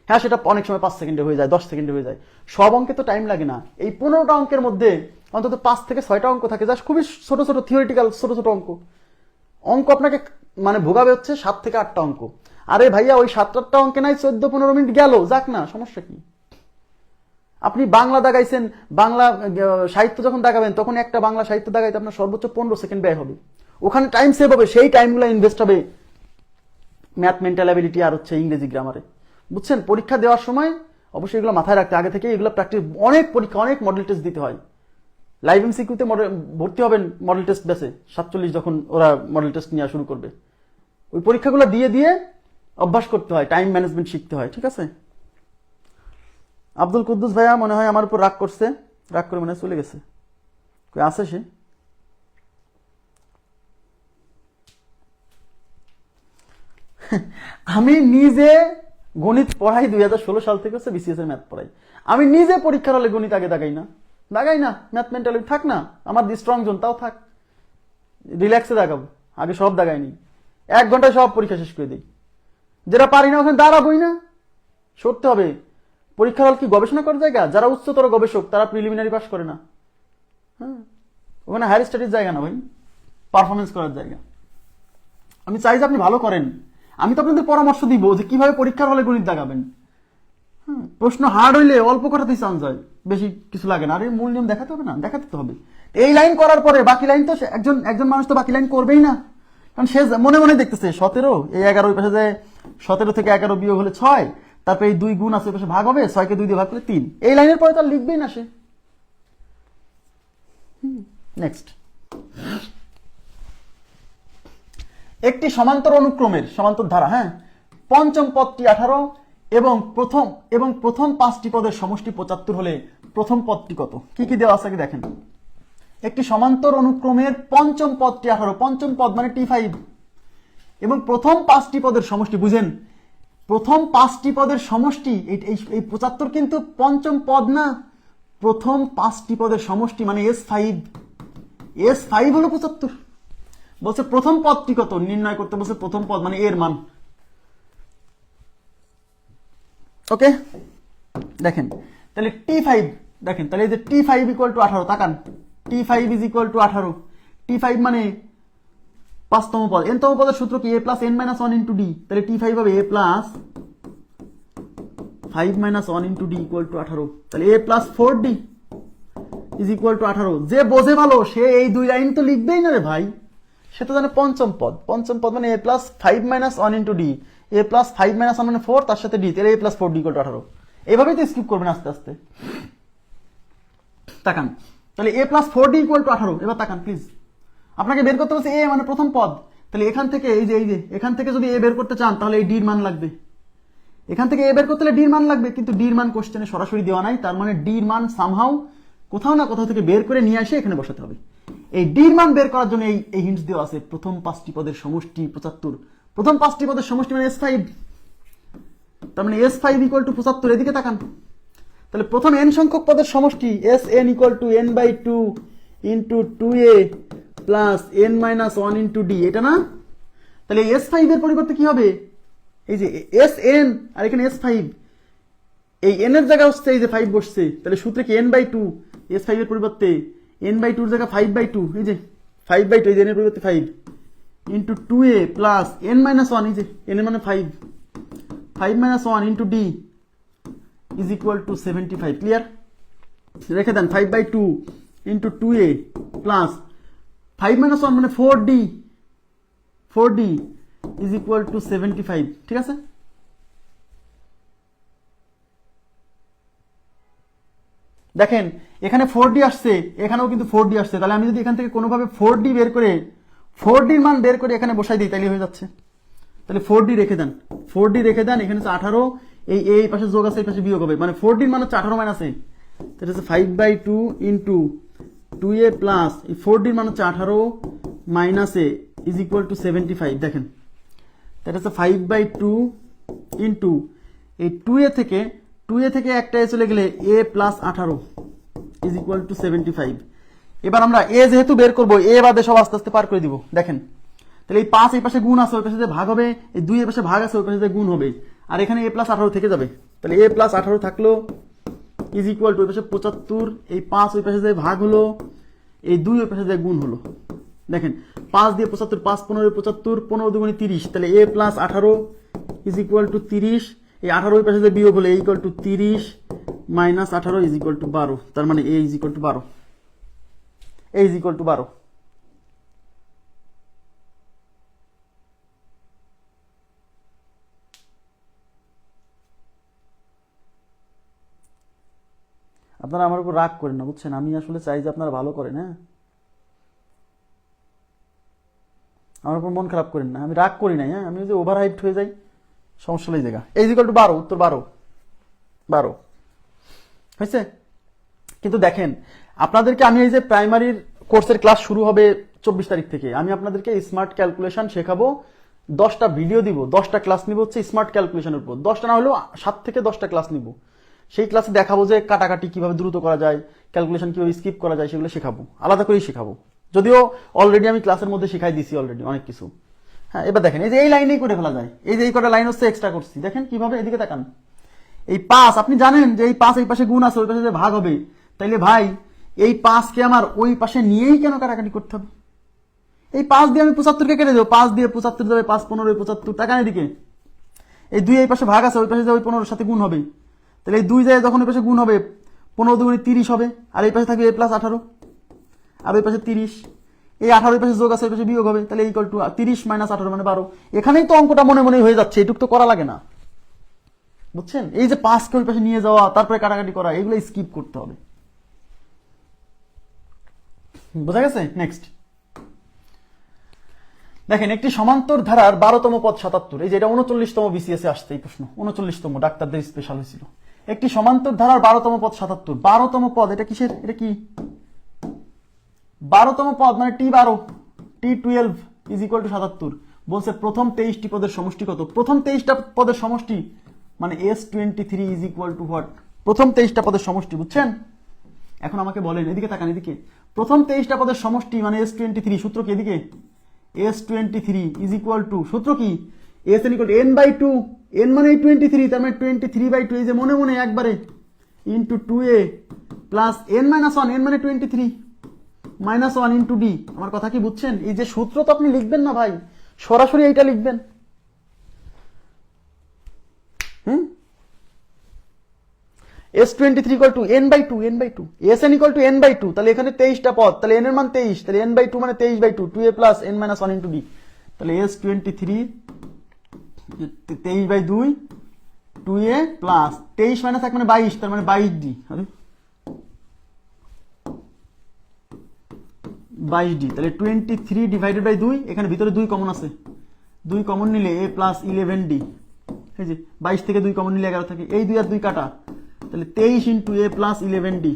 হ্যাঁ, সেটা অনেক সময় 5 সেকেন্ডে হয়ে যায়, 10 সেকেন্ডে হয়ে যায়। সব অঙ্কে তো টাইম লাগে না। এই 15টা অঙ্কের মধ্যে অন্তত 5 থেকে 6টা অঙ্ক থাকে, যা খুবই ছোট ছোট থিওরিটিক্যাল ছোট ছোট অঙ্ক। অঙ্ক আপনাকে মানে ভোগাবে হচ্ছে 7 থেকে 8টা অঙ্ক। আরে ভাইয়া, ওই 7-8টা অঙ্কে নাই 14-15 মিনিট গেল, যাক না, সমস্যা কি? আপনি বাংলা দাগাইছেন, বাংলা সাহিত্য যখন দাগাবেন তখন একটা বাংলা সাহিত্য দাগাইতে আপনার সর্বোচ্চ 15 সেকেন্ড ব্যয় হবে। ওখানে টাইম সেভ হবে, সেই টাইমগুলো ইনভেস্ট হবে ম্যাথ, মেন্টাল অ্যাবিলিটি আর হচ্ছে ইংরেজি গ্রামারে। বুঝছেন? পরীক্ষা দেওয়ার সময় অবশ্যই এগুলো মাথায় রাখতে, আগে থেকে এগুলো প্র্যাকটিস, অনেক পরীক্ষা, অনেক মডেল টেস্ট দিতে হয়। লাইভ এমসিকিউতে ভর্তি হবেন মডেল টেস্ট বেসে 47 যখন ওরা মডেল টেস্ট নেওয়া শুরু করবে। ওই পরীক্ষাগুলো দিয়ে দিয়ে অভ্যাস করতে হয়, টাইম ম্যানেজমেন্ট শিখতে হয়। ঠিক আছে? আব্দুল কুদ্দুস ভাইয়া মনে হয় আমার উপর রাগ করছে, রাগ করে মনে হয় চলে গেছে। কই আছে সে? আমি নিজে গণিত পড়াই 2016 সাল থেকে হচ্ছে বিসিএস এর ম্যাথ পড়াই। আমি নিজে পরীক্ষার হলে গণিত আগে দাগাই না, ম্যাথ মেন্টালি থাক না, আমার স্ট্রং জোন তাও থাক, রিল্যাক্সে দাগাবো, আগে সব দাগাইনি। 1 ঘন্টায় সব পরীক্ষা শেষ করে দিই। যেটা পারি না ওখানে দাঁড়াবোই না, সরতে হবে। পরীক্ষার হল কি গবেষণা করার জায়গা? যারা উচ্চতর গবেষক তারা প্রিলিমিনারি পাস করে না। হ্যাঁ, ওখানে হায়ার স্টাডিজ জায়গা না ভাই, পারফরমেন্স করার জায়গা। আমি চাই যে আপনি ভালো করেন, আমি তো আপনাদের পরামর্শ দিব যে কিভাবে পরীক্ষার হলে গণিত দাগাবেন। হ্যাঁ, প্রশ্ন হার্ড হইলে অল্প করাতেই চান্স হয়, বেশি কিছু লাগে না। আরে মূল নিয়ম দেখাতে হবে না, দেখাতে তো হবে। এই লাইন করার পরে বাকি লাইন তো একজন মানুষ তো বাকি লাইন করবেই না, কারণ সে মনে মনে দেখতেছে 17, এই 11 পাশে যায় 17 থেকে 11 বিয়োগ হলে 6, তারপরে এই 2 গুণ আছে পাশে ভাগ হবে, 6কে 2 দিয়ে ভাগ করলে 3। এই লাইনের পরে তো আর লিখবেই না সে। নেক্সট, একটি সমান্তর অনুক্রমের সমান্তর ধারা, হ্যাঁ, পঞ্চম পদটি 18 এবং প্রথম 5টি পদের সমষ্টি 75 হলে প্রথম পদটি কত? কি কি দেওয়া আছে দেখেন। একটি সমান্তর অনুক্রমের পঞ্চম পদটি 18, পঞ্চম পদ মানে T5, এবং প্রথম 5টি পদের সমষ্টি, বুঝেন, প্রথম 5টি পদের সমষ্টি। এই 75 কিন্তু পঞ্চম পদ না, প্রথম 5টি পদের সমষ্টি মানে S5 হলো 75। বলছে প্রথম পদটি কত নির্ণয় করতে, বলছে প্রথম পদ মানে এর মান। ওকে, দেখেন তাহলে T5, দেখেন তাহলে এই যে T5 ইকুয়াল টু 18, তাকান, T5 is equal two 18। T5 মানে 5তম পদ। nতম পদের সূত্র কি? a plus n minus 1 into d. তাহলে T5 হবে a plus 5 minus 1 into D equal to 18। তাহলে a plus 4d is equal two 18। যে বোঝে ভালো সে এই 2 লাইন তো লিখবেই না রে ভাই, সে তো জানে পঞ্চম পদ মানে a plus 5 minus 1 into D, a plus 5 minus 1 মানে 4, তার সাথে d, তাহলে a plus 4d equal to 18। এইভাবেই তো স্কিপ করবেন আস্তে আস্তে। তাকান, তাহলে a plus 4d equal to 18। এবার তাকান প্লিজ, আপনাকে বের করতে হচ্ছে a মানে প্রথম পদ। তাহলে এখান থেকে এই যে এখান থেকে যদি a বের করতে চান তাহলে এই d এর মান লাগবে। এখান থেকে a বের করতে হলে d এর মান লাগবে, কিন্তু d এর মান কোশ্চেনে সরাসরি দেওয়া নাই, তার মানে d এর মান সামহাউ কোথাও না কোথাও থেকে বের করে নিয়ে এসে এখানে বসাতে হবে। এই d এর মান বের করার জন্য এই হিন্টস দেওয়া আছে, প্রথম 5টি পদের সমষ্টি 75। প্রথম 5টি পদের সমষ্টি মানে S5, তার মানে S5 ইকুয়াল টু 75। এদিকে তাকান, তাহলে প্রথম n সংখ্যক পদের সমষ্টি Sn equal to n/2 into 2a plus n minus 1 into d, এটা না? তাহলে S5 এর পরিবর্তে কি হবে? এই যে Sn আর এখানে S5, এই n এর জায়গায় হচ্ছে এই যে 5 বসছে, তাহলে সূত্রে কি n/2, S5 এর পরিবর্তে n/2 এর জায়গায় 5/2, এই যে 5/2, এই যে n এর পরিবর্তে 5 into 2a plus n minus 1, এই যে n এর মানে 5 minus 1 into d is equal two 75। Clear? রেখে দেন 5/2 ইন্টু 2a প্লাস 5 মাইনাস 1 মানে 4d ইজ ইকুয়াল টু 75। ঠিক আছে? দেখেন এখানে 4d আসছে, এখানেও কিন্তু 4d আসছে। তাহলে আমি যদি এখান থেকে কোনোভাবে 4d বের করে 4d এর মান বের করে এখানে বসাই দিই তাহলে হয়ে যাচ্ছে। তাহলে 4D রেখে দেন, 4D রেখে দেন। এখানে হচ্ছে 18, এই পাশে যোগ আছে, এই পাশে বিয়োগ হবে, মানে 4D মানে হচ্ছে 18 মাইনাস a, তাহলে হচ্ছে 5/2 ইন্টু 2a প্লাস এই 4D মানে হচ্ছে 18 minus a is equal two 75। দেখেন তাহলে হচ্ছে 5/2 ইন্টু এই 2a থেকে একটা a চলে গেলে a plus 18 is equal two 75। এবার আমরা a যেহেতু বের করবো, a বাদে সব আস্তে আস্তে পার করে দিব। দেখেন তাহলে এই 5 এই পাশে গুণ আছে, ওই পাশে যে ভাগ হবে, এই 2 এই পাশে ভাগ আছে, ওই পাশে যে গুণ হবে, আর এখানে a প্লাস 18 থেকে যাবে। তাহলে a প্লাস 18 থাকলো ইজ ইকুয়াল টু ওই পাশে 75, এই 5 ওই পাশে যে ভাগ হলো, এই 2 ওই পাশে যে গুণ হলো। দেখেন 5 দিয়ে 75, 5 15 75, 15 দুগুণে 30, তাহলে a plus 18 is equal two 30। এই 18 ওই পাশে যে বিয়োগ হলো, equal to 30 minus 18 is equal two 12। তার মানে a is equal two 12, a is equal two 12। আপনারা আমার উপর রাগ করেন না, বুঝছেন? আমি আসলে চাই যে আপনারা ভালো করেন। হ্যাঁ, আমার উপর মন খারাপ করেন না, আমি রাগ করি নাই। হ্যাঁ, আমি যে ওভার হাইপড হয়ে যাই, সমস্যা নেই জায়গা। এই ইকুয়াল টু 12, উত্তর 12 হয়েছে। কিন্তু দেখেন আপনাদেরকে আমি এই যে প্রাইমারির কোর্সের ক্লাস শুরু হবে 24 তারিখ থেকে, আমি আপনাদেরকে স্মার্ট ক্যালকুলেশন শেখাবো। 10টা ভিডিও দিব, 10টা ক্লাস নিব হচ্ছে স্মার্ট ক্যালকুলেশনের উপর। 10টা না হলেও 7 থেকে 10টা ক্লাস নিব। সেই ক্লাসে দেখাবো যে কাটাকাটি কিভাবে দ্রুত করা যায়, ক্যালকুলেশন কিভাবে স্কিপ করা যায়, সেগুলো শেখাবো, আলাদা করেই শেখাবো। যদিও অলরেডি আমি ক্লাসের মধ্যে শিখাই দিছি অলরেডি অনেক কিছু। হ্যাঁ, এবার দেখেন এই যে এই লাইনেই করে ফেলা যায়, এই যে এই কটা লাইন হচ্ছে এক্সট্রা করছি। দেখেন কিভাবে, এদিকে তাকান। এই 5 আপনি জানেন যে এই 5 এই পাশে গুণ আছে, ওই পাশে যে ভাগ হবে, তাইলে ভাই এই 5কে আমার ওই পাশে নিয়েই কেন কাটাকাটি করতে হবে? এই 5 দিয়ে আমি 75কে কেটে দেবো, 5 দিয়ে 75 যাবে, 5 15 75, তাকান এদিকে। এই 2 এই পাশে ভাগ আছে, ওই পাশে যে ওই 15 সাথে গুণ হবে, তাহলে এই 2 যায় যখন ওই পাশে গুণ হবে, 15 দুগুণে 30 হবে, আর এই পাশে থাকবে a প্লাস 18, আর ওই পাশে 30, এই 18 ওই পাশে যোগ আছে, ওই পাশে বিয়োগ হবে, তাহলে ইকুয়াল টু 30 মাইনাস 18 মানে 12। এখানেই তো অঙ্কটা মনে মনে হয়ে যাচ্ছে, এটুক তো করা লাগে না, বুঝছেন? এই যে 5কে ওই পাশে নিয়ে যাওয়া, তারপরে কাটাকাটি করা, এগুলো স্কিপ করতে হবে। বোঝা গেছে? নেক্সট দেখেন, একটি সমান্তর ধারার 12তম পদ 77। এই যে এটা 39তম বিসিএস এ আসছে এই প্রশ্ন, 39তম ডাক্তারদের স্পেশাল হয়েছিল। একটি সমান্তর ধারার 12তম পদ 77। 12তম পদ এটা কিসের? এটা কি 12তম পদ? মানে T12, T12 is equal two 77। বলছে প্রথম 23টি পদের সমষ্টি কত? প্রথম 23টা পদের সমষ্টি মানে S23 is equal two what? প্রথম 23টা পদের সমষ্টি, বুঝছেন? এখন আমাকে বলেন, এদিকে তাকান, এদিকে। প্রথম 23টা পদের সমষ্টি মানে S23, সূত্র কি? এদিকে S23 ইজ ইকুয়াল টু, সূত্র কি? Sn equal to n/2, n মানে 23, তার মানে 23/2, এই যে মনে মনে একবারে into 2a plus n minus 1, n মানে 23 মাইনাস 1 ইন্টু d। আমার কথা কি বুঝছেন? এই যে সূত্র তো আপনি লিখবেন না ভাই, সরাসরি এইটা লিখবেন। S23 equal to n/2, n/2, Sn equal to n/2, তাহলে এখানে 23টা পদ, তাহলে n এর মান 23, তাহলে n/2 মানে 23/2, 2a plus n minus 1 into d। তাহলে S23 23/2, 2a প্লাস 23 মাইনাস 1 মানে 22, তার মানে 22d। আরে 22d, তাহলে 23 ডিভাইডেড বাই 2, এখানে ভিতরে 2 কমন আছে, 2 কমন নিলে a প্লাস 11d। এই যে 22 থেকে 2 কমন নিলে 11 থাকে, এই 2 আর 2 কাটা, তাহলে 23 ইন্টু a প্লাস 11d।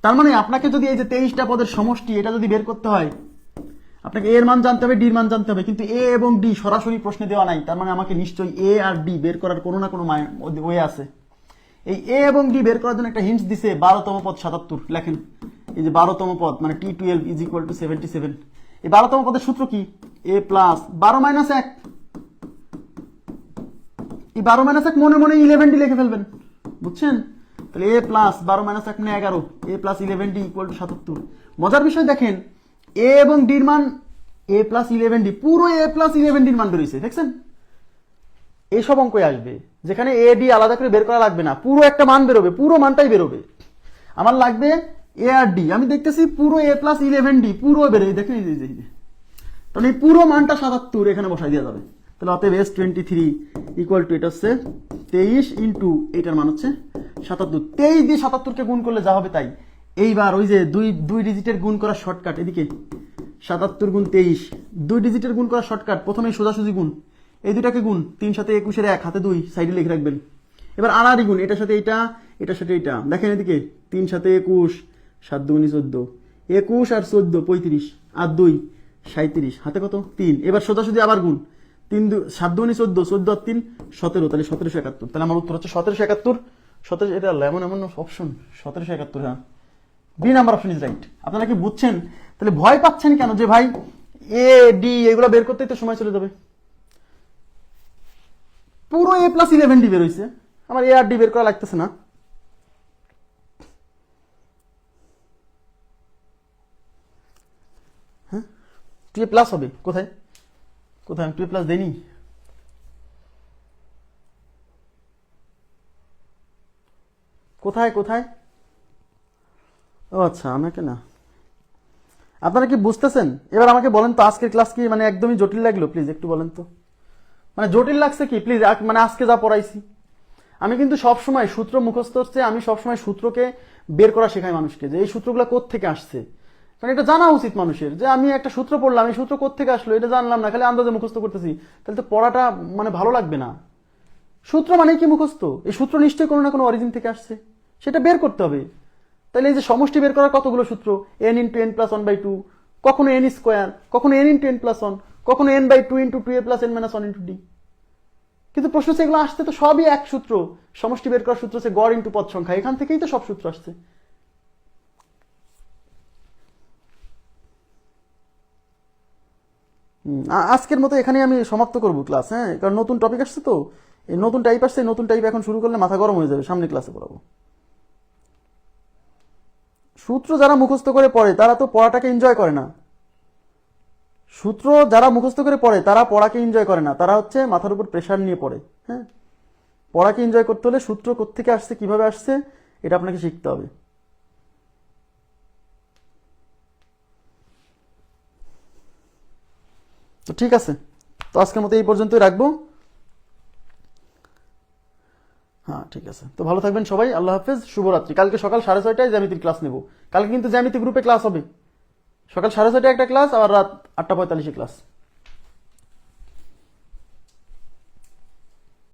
তার মানে আপনাকে যদি এই যে 23টা পদের সমষ্টি এটা যদি বের করতে হয়, আপনাকে a এর মান জানতে হবে, d এর মান জানতে হবে, কিন্তু a এবং d সরাসরি প্রশ্নে দেওয়া নাই। তার মানে আমাকে নিশ্চয়ই a আর d বের করার কোনো না কোনো ওয়ে আছে। এই a এবং d বের করার জন্য একটা হিন্টস দিছে, 12তম পদ 77। লেখেন এই যে 12তম পদ মানে T12 ইজ ইকুয়াল টু 77। এই 12তম পদের সূত্র কি? a প্লাস 12 মাইনাস 1, এই 12 মাইনাস 1 মনে মনে 11d লিখে ফেলবেন, বুঝছেন? তাহলে a প্লাস 12 মাইনাস 1 মানে 11, a plus 11d equal to 77। মজার বিষয় দেখেন, a এবং d এর মান a প্লাস 11d, পুরো a প্লাস 11d এর মান বেরোইছে, দেখছেন? এইসব অঙ্কই আসবে যেখানে a d আলাদা করে বের করা লাগবে না, পুরো একটা মান বেরোবে, পুরো মানটাই বেরোবে। আমার লাগবে a আর d, আমি দেখতেছি পুরো a প্লাস 11d পুরো বেরোয়, দেখেন এই যে তাহলে এই পুরো মানটা 77 এখানে বসাই দেওয়া যাবে। তাহলে অতএব S23 ইকুয়াল টু এটা হচ্ছে 23 ইন্টু এইটার মান হচ্ছে 77। 23 দিয়ে 77কে গুণ করলে যা হবে তাই। এইবার ওই যে দুই ডিজিটের গুণ করার শর্টকাট, এদিকে 77 গুণ 23 2 ডিজিটের গুণ করা শর্টকাট, প্রথমে সোজাসুজি গুণ, এই দুটাকে গুণ, 3 সাথে 21 1 হাতে 2 সাইডে লিখে রাখবেন। এবার আড়াআড়ি গুণ, এটার সাথে এইটা, এটার সাথে এইটা, দেখেন এদিকে 3 সাথে 21, 7 2 14, 21 আর 14 35 আর 2 37, হাতে কত 3। এবার সোজাসুজি আবার গুণ, 7 2 14, 14 আর 3 17, তাহলে 1771। তাহলে আমার উত্তর হচ্ছে 1771। 17, এটা এমন এমন অপশন, 1771। হ্যাঁ, B number option is right. আপনারা কি বুঝছেন? তাহলে ভয় পাচ্ছেন কেন যে ভাই এ ডি এগুলো বের করতেই তো সময় চলে যাবে? পুরো A+11D বের হয়েছে, আমার এ আর ডি বের করা লাগতেছে না। হ্যাঁ, 2A+ হবে কোথায়? কোথায় আমি 2A+ দেইনি? কোথায় কোথায়? ও আচ্ছা, আমাকে না। আপনারা কি বুঝতেছেন? এবার আমাকে বলেন তো আজকের ক্লাস কি মানে একদমই জটিল লাগলো? প্লিজ একটু বলেন তো, মানে জটিল লাগছে কি প্লিজ? মানে আজকে যা পড়াইছি, আমি কিন্তু সবসময় সূত্র মুখস্থ হচ্ছে, আমি সবসময় সূত্রকে বের করা শেখাই মানুষকে, যে এই সূত্রগুলো কোত্থেকে আসছে। কারণ এটা জানা উচিত মানুষের, যে আমি একটা সূত্র পড়লাম, এই সূত্র কোত্থেকে আসলো এটা জানলাম না, খালি আন্দাজে মুখস্থ করতেছি, তাহলে তো পড়াটা মানে ভালো লাগবে না। সূত্র মানে কি মুখস্থ? এই সূত্র নিশ্চয়ই কোনো না কোনো অরিজিন থেকে আসছে, সেটা বের করতে হবে। তাহলে এই যে সমষ্টি বের করার কতগুলো সূত্র, n × n+1/2, কখনো n স্কোয়ার, কখনো n × n+1, কখনো n/2 × 2a + n - 1 × d। কিন্তু প্রশ্ন হচ্ছে এগুলো আসতে তো সবই এক সূত্র, সমষ্টি বের করার সূত্র হচ্ছে গড় × পদ সংখ্যা, এখান থেকেই তো সব সূত্র আসছে। আজকের মতো এখানেই আমি সমাপ্ত করব ক্লাস। হ্যাঁ, কারণ নতুন টপিক আসছে তো, এই নতুন টাইপ আসছে, নতুন টাইপ এখন শুরু করলে মাথা গরম হয়ে যাবে, সামনে ক্লাসে পড়াবো। সূত্র যারা মুখস্থ করে পড়ে তারা তো পড়াটাকে এনজয় করে না। সূত্র যারা মুখস্থ করে পড়ে তারা পড়াকে এনজয় করে না, তারা হচ্ছে মাথার উপর প্রেশার নিয়ে পড়ে। হ্যাঁ, পড়াকে এনজয় করতে হলে সূত্র কোত্থেকে আসছে, কিভাবে আসছে, এটা আপনাকে শিখতে হবে। তো ঠিক আছে, তো আজকের মতো এই পর্যন্তই রাখবো। হ্যাঁ ঠিক আছে, তো ভালো থাকবেন সবাই, আল্লাহ হাফেজ, শুভরাত্রি। কালকে সকাল 6:30টায় জ্যামিতির ক্লাস নেব। কালকে কিন্তু জ্যামিতি গ্রুপে ক্লাস হবে, সকাল 6:30টায় একটা ক্লাস, আবার রাত 8:45 ক্লাস।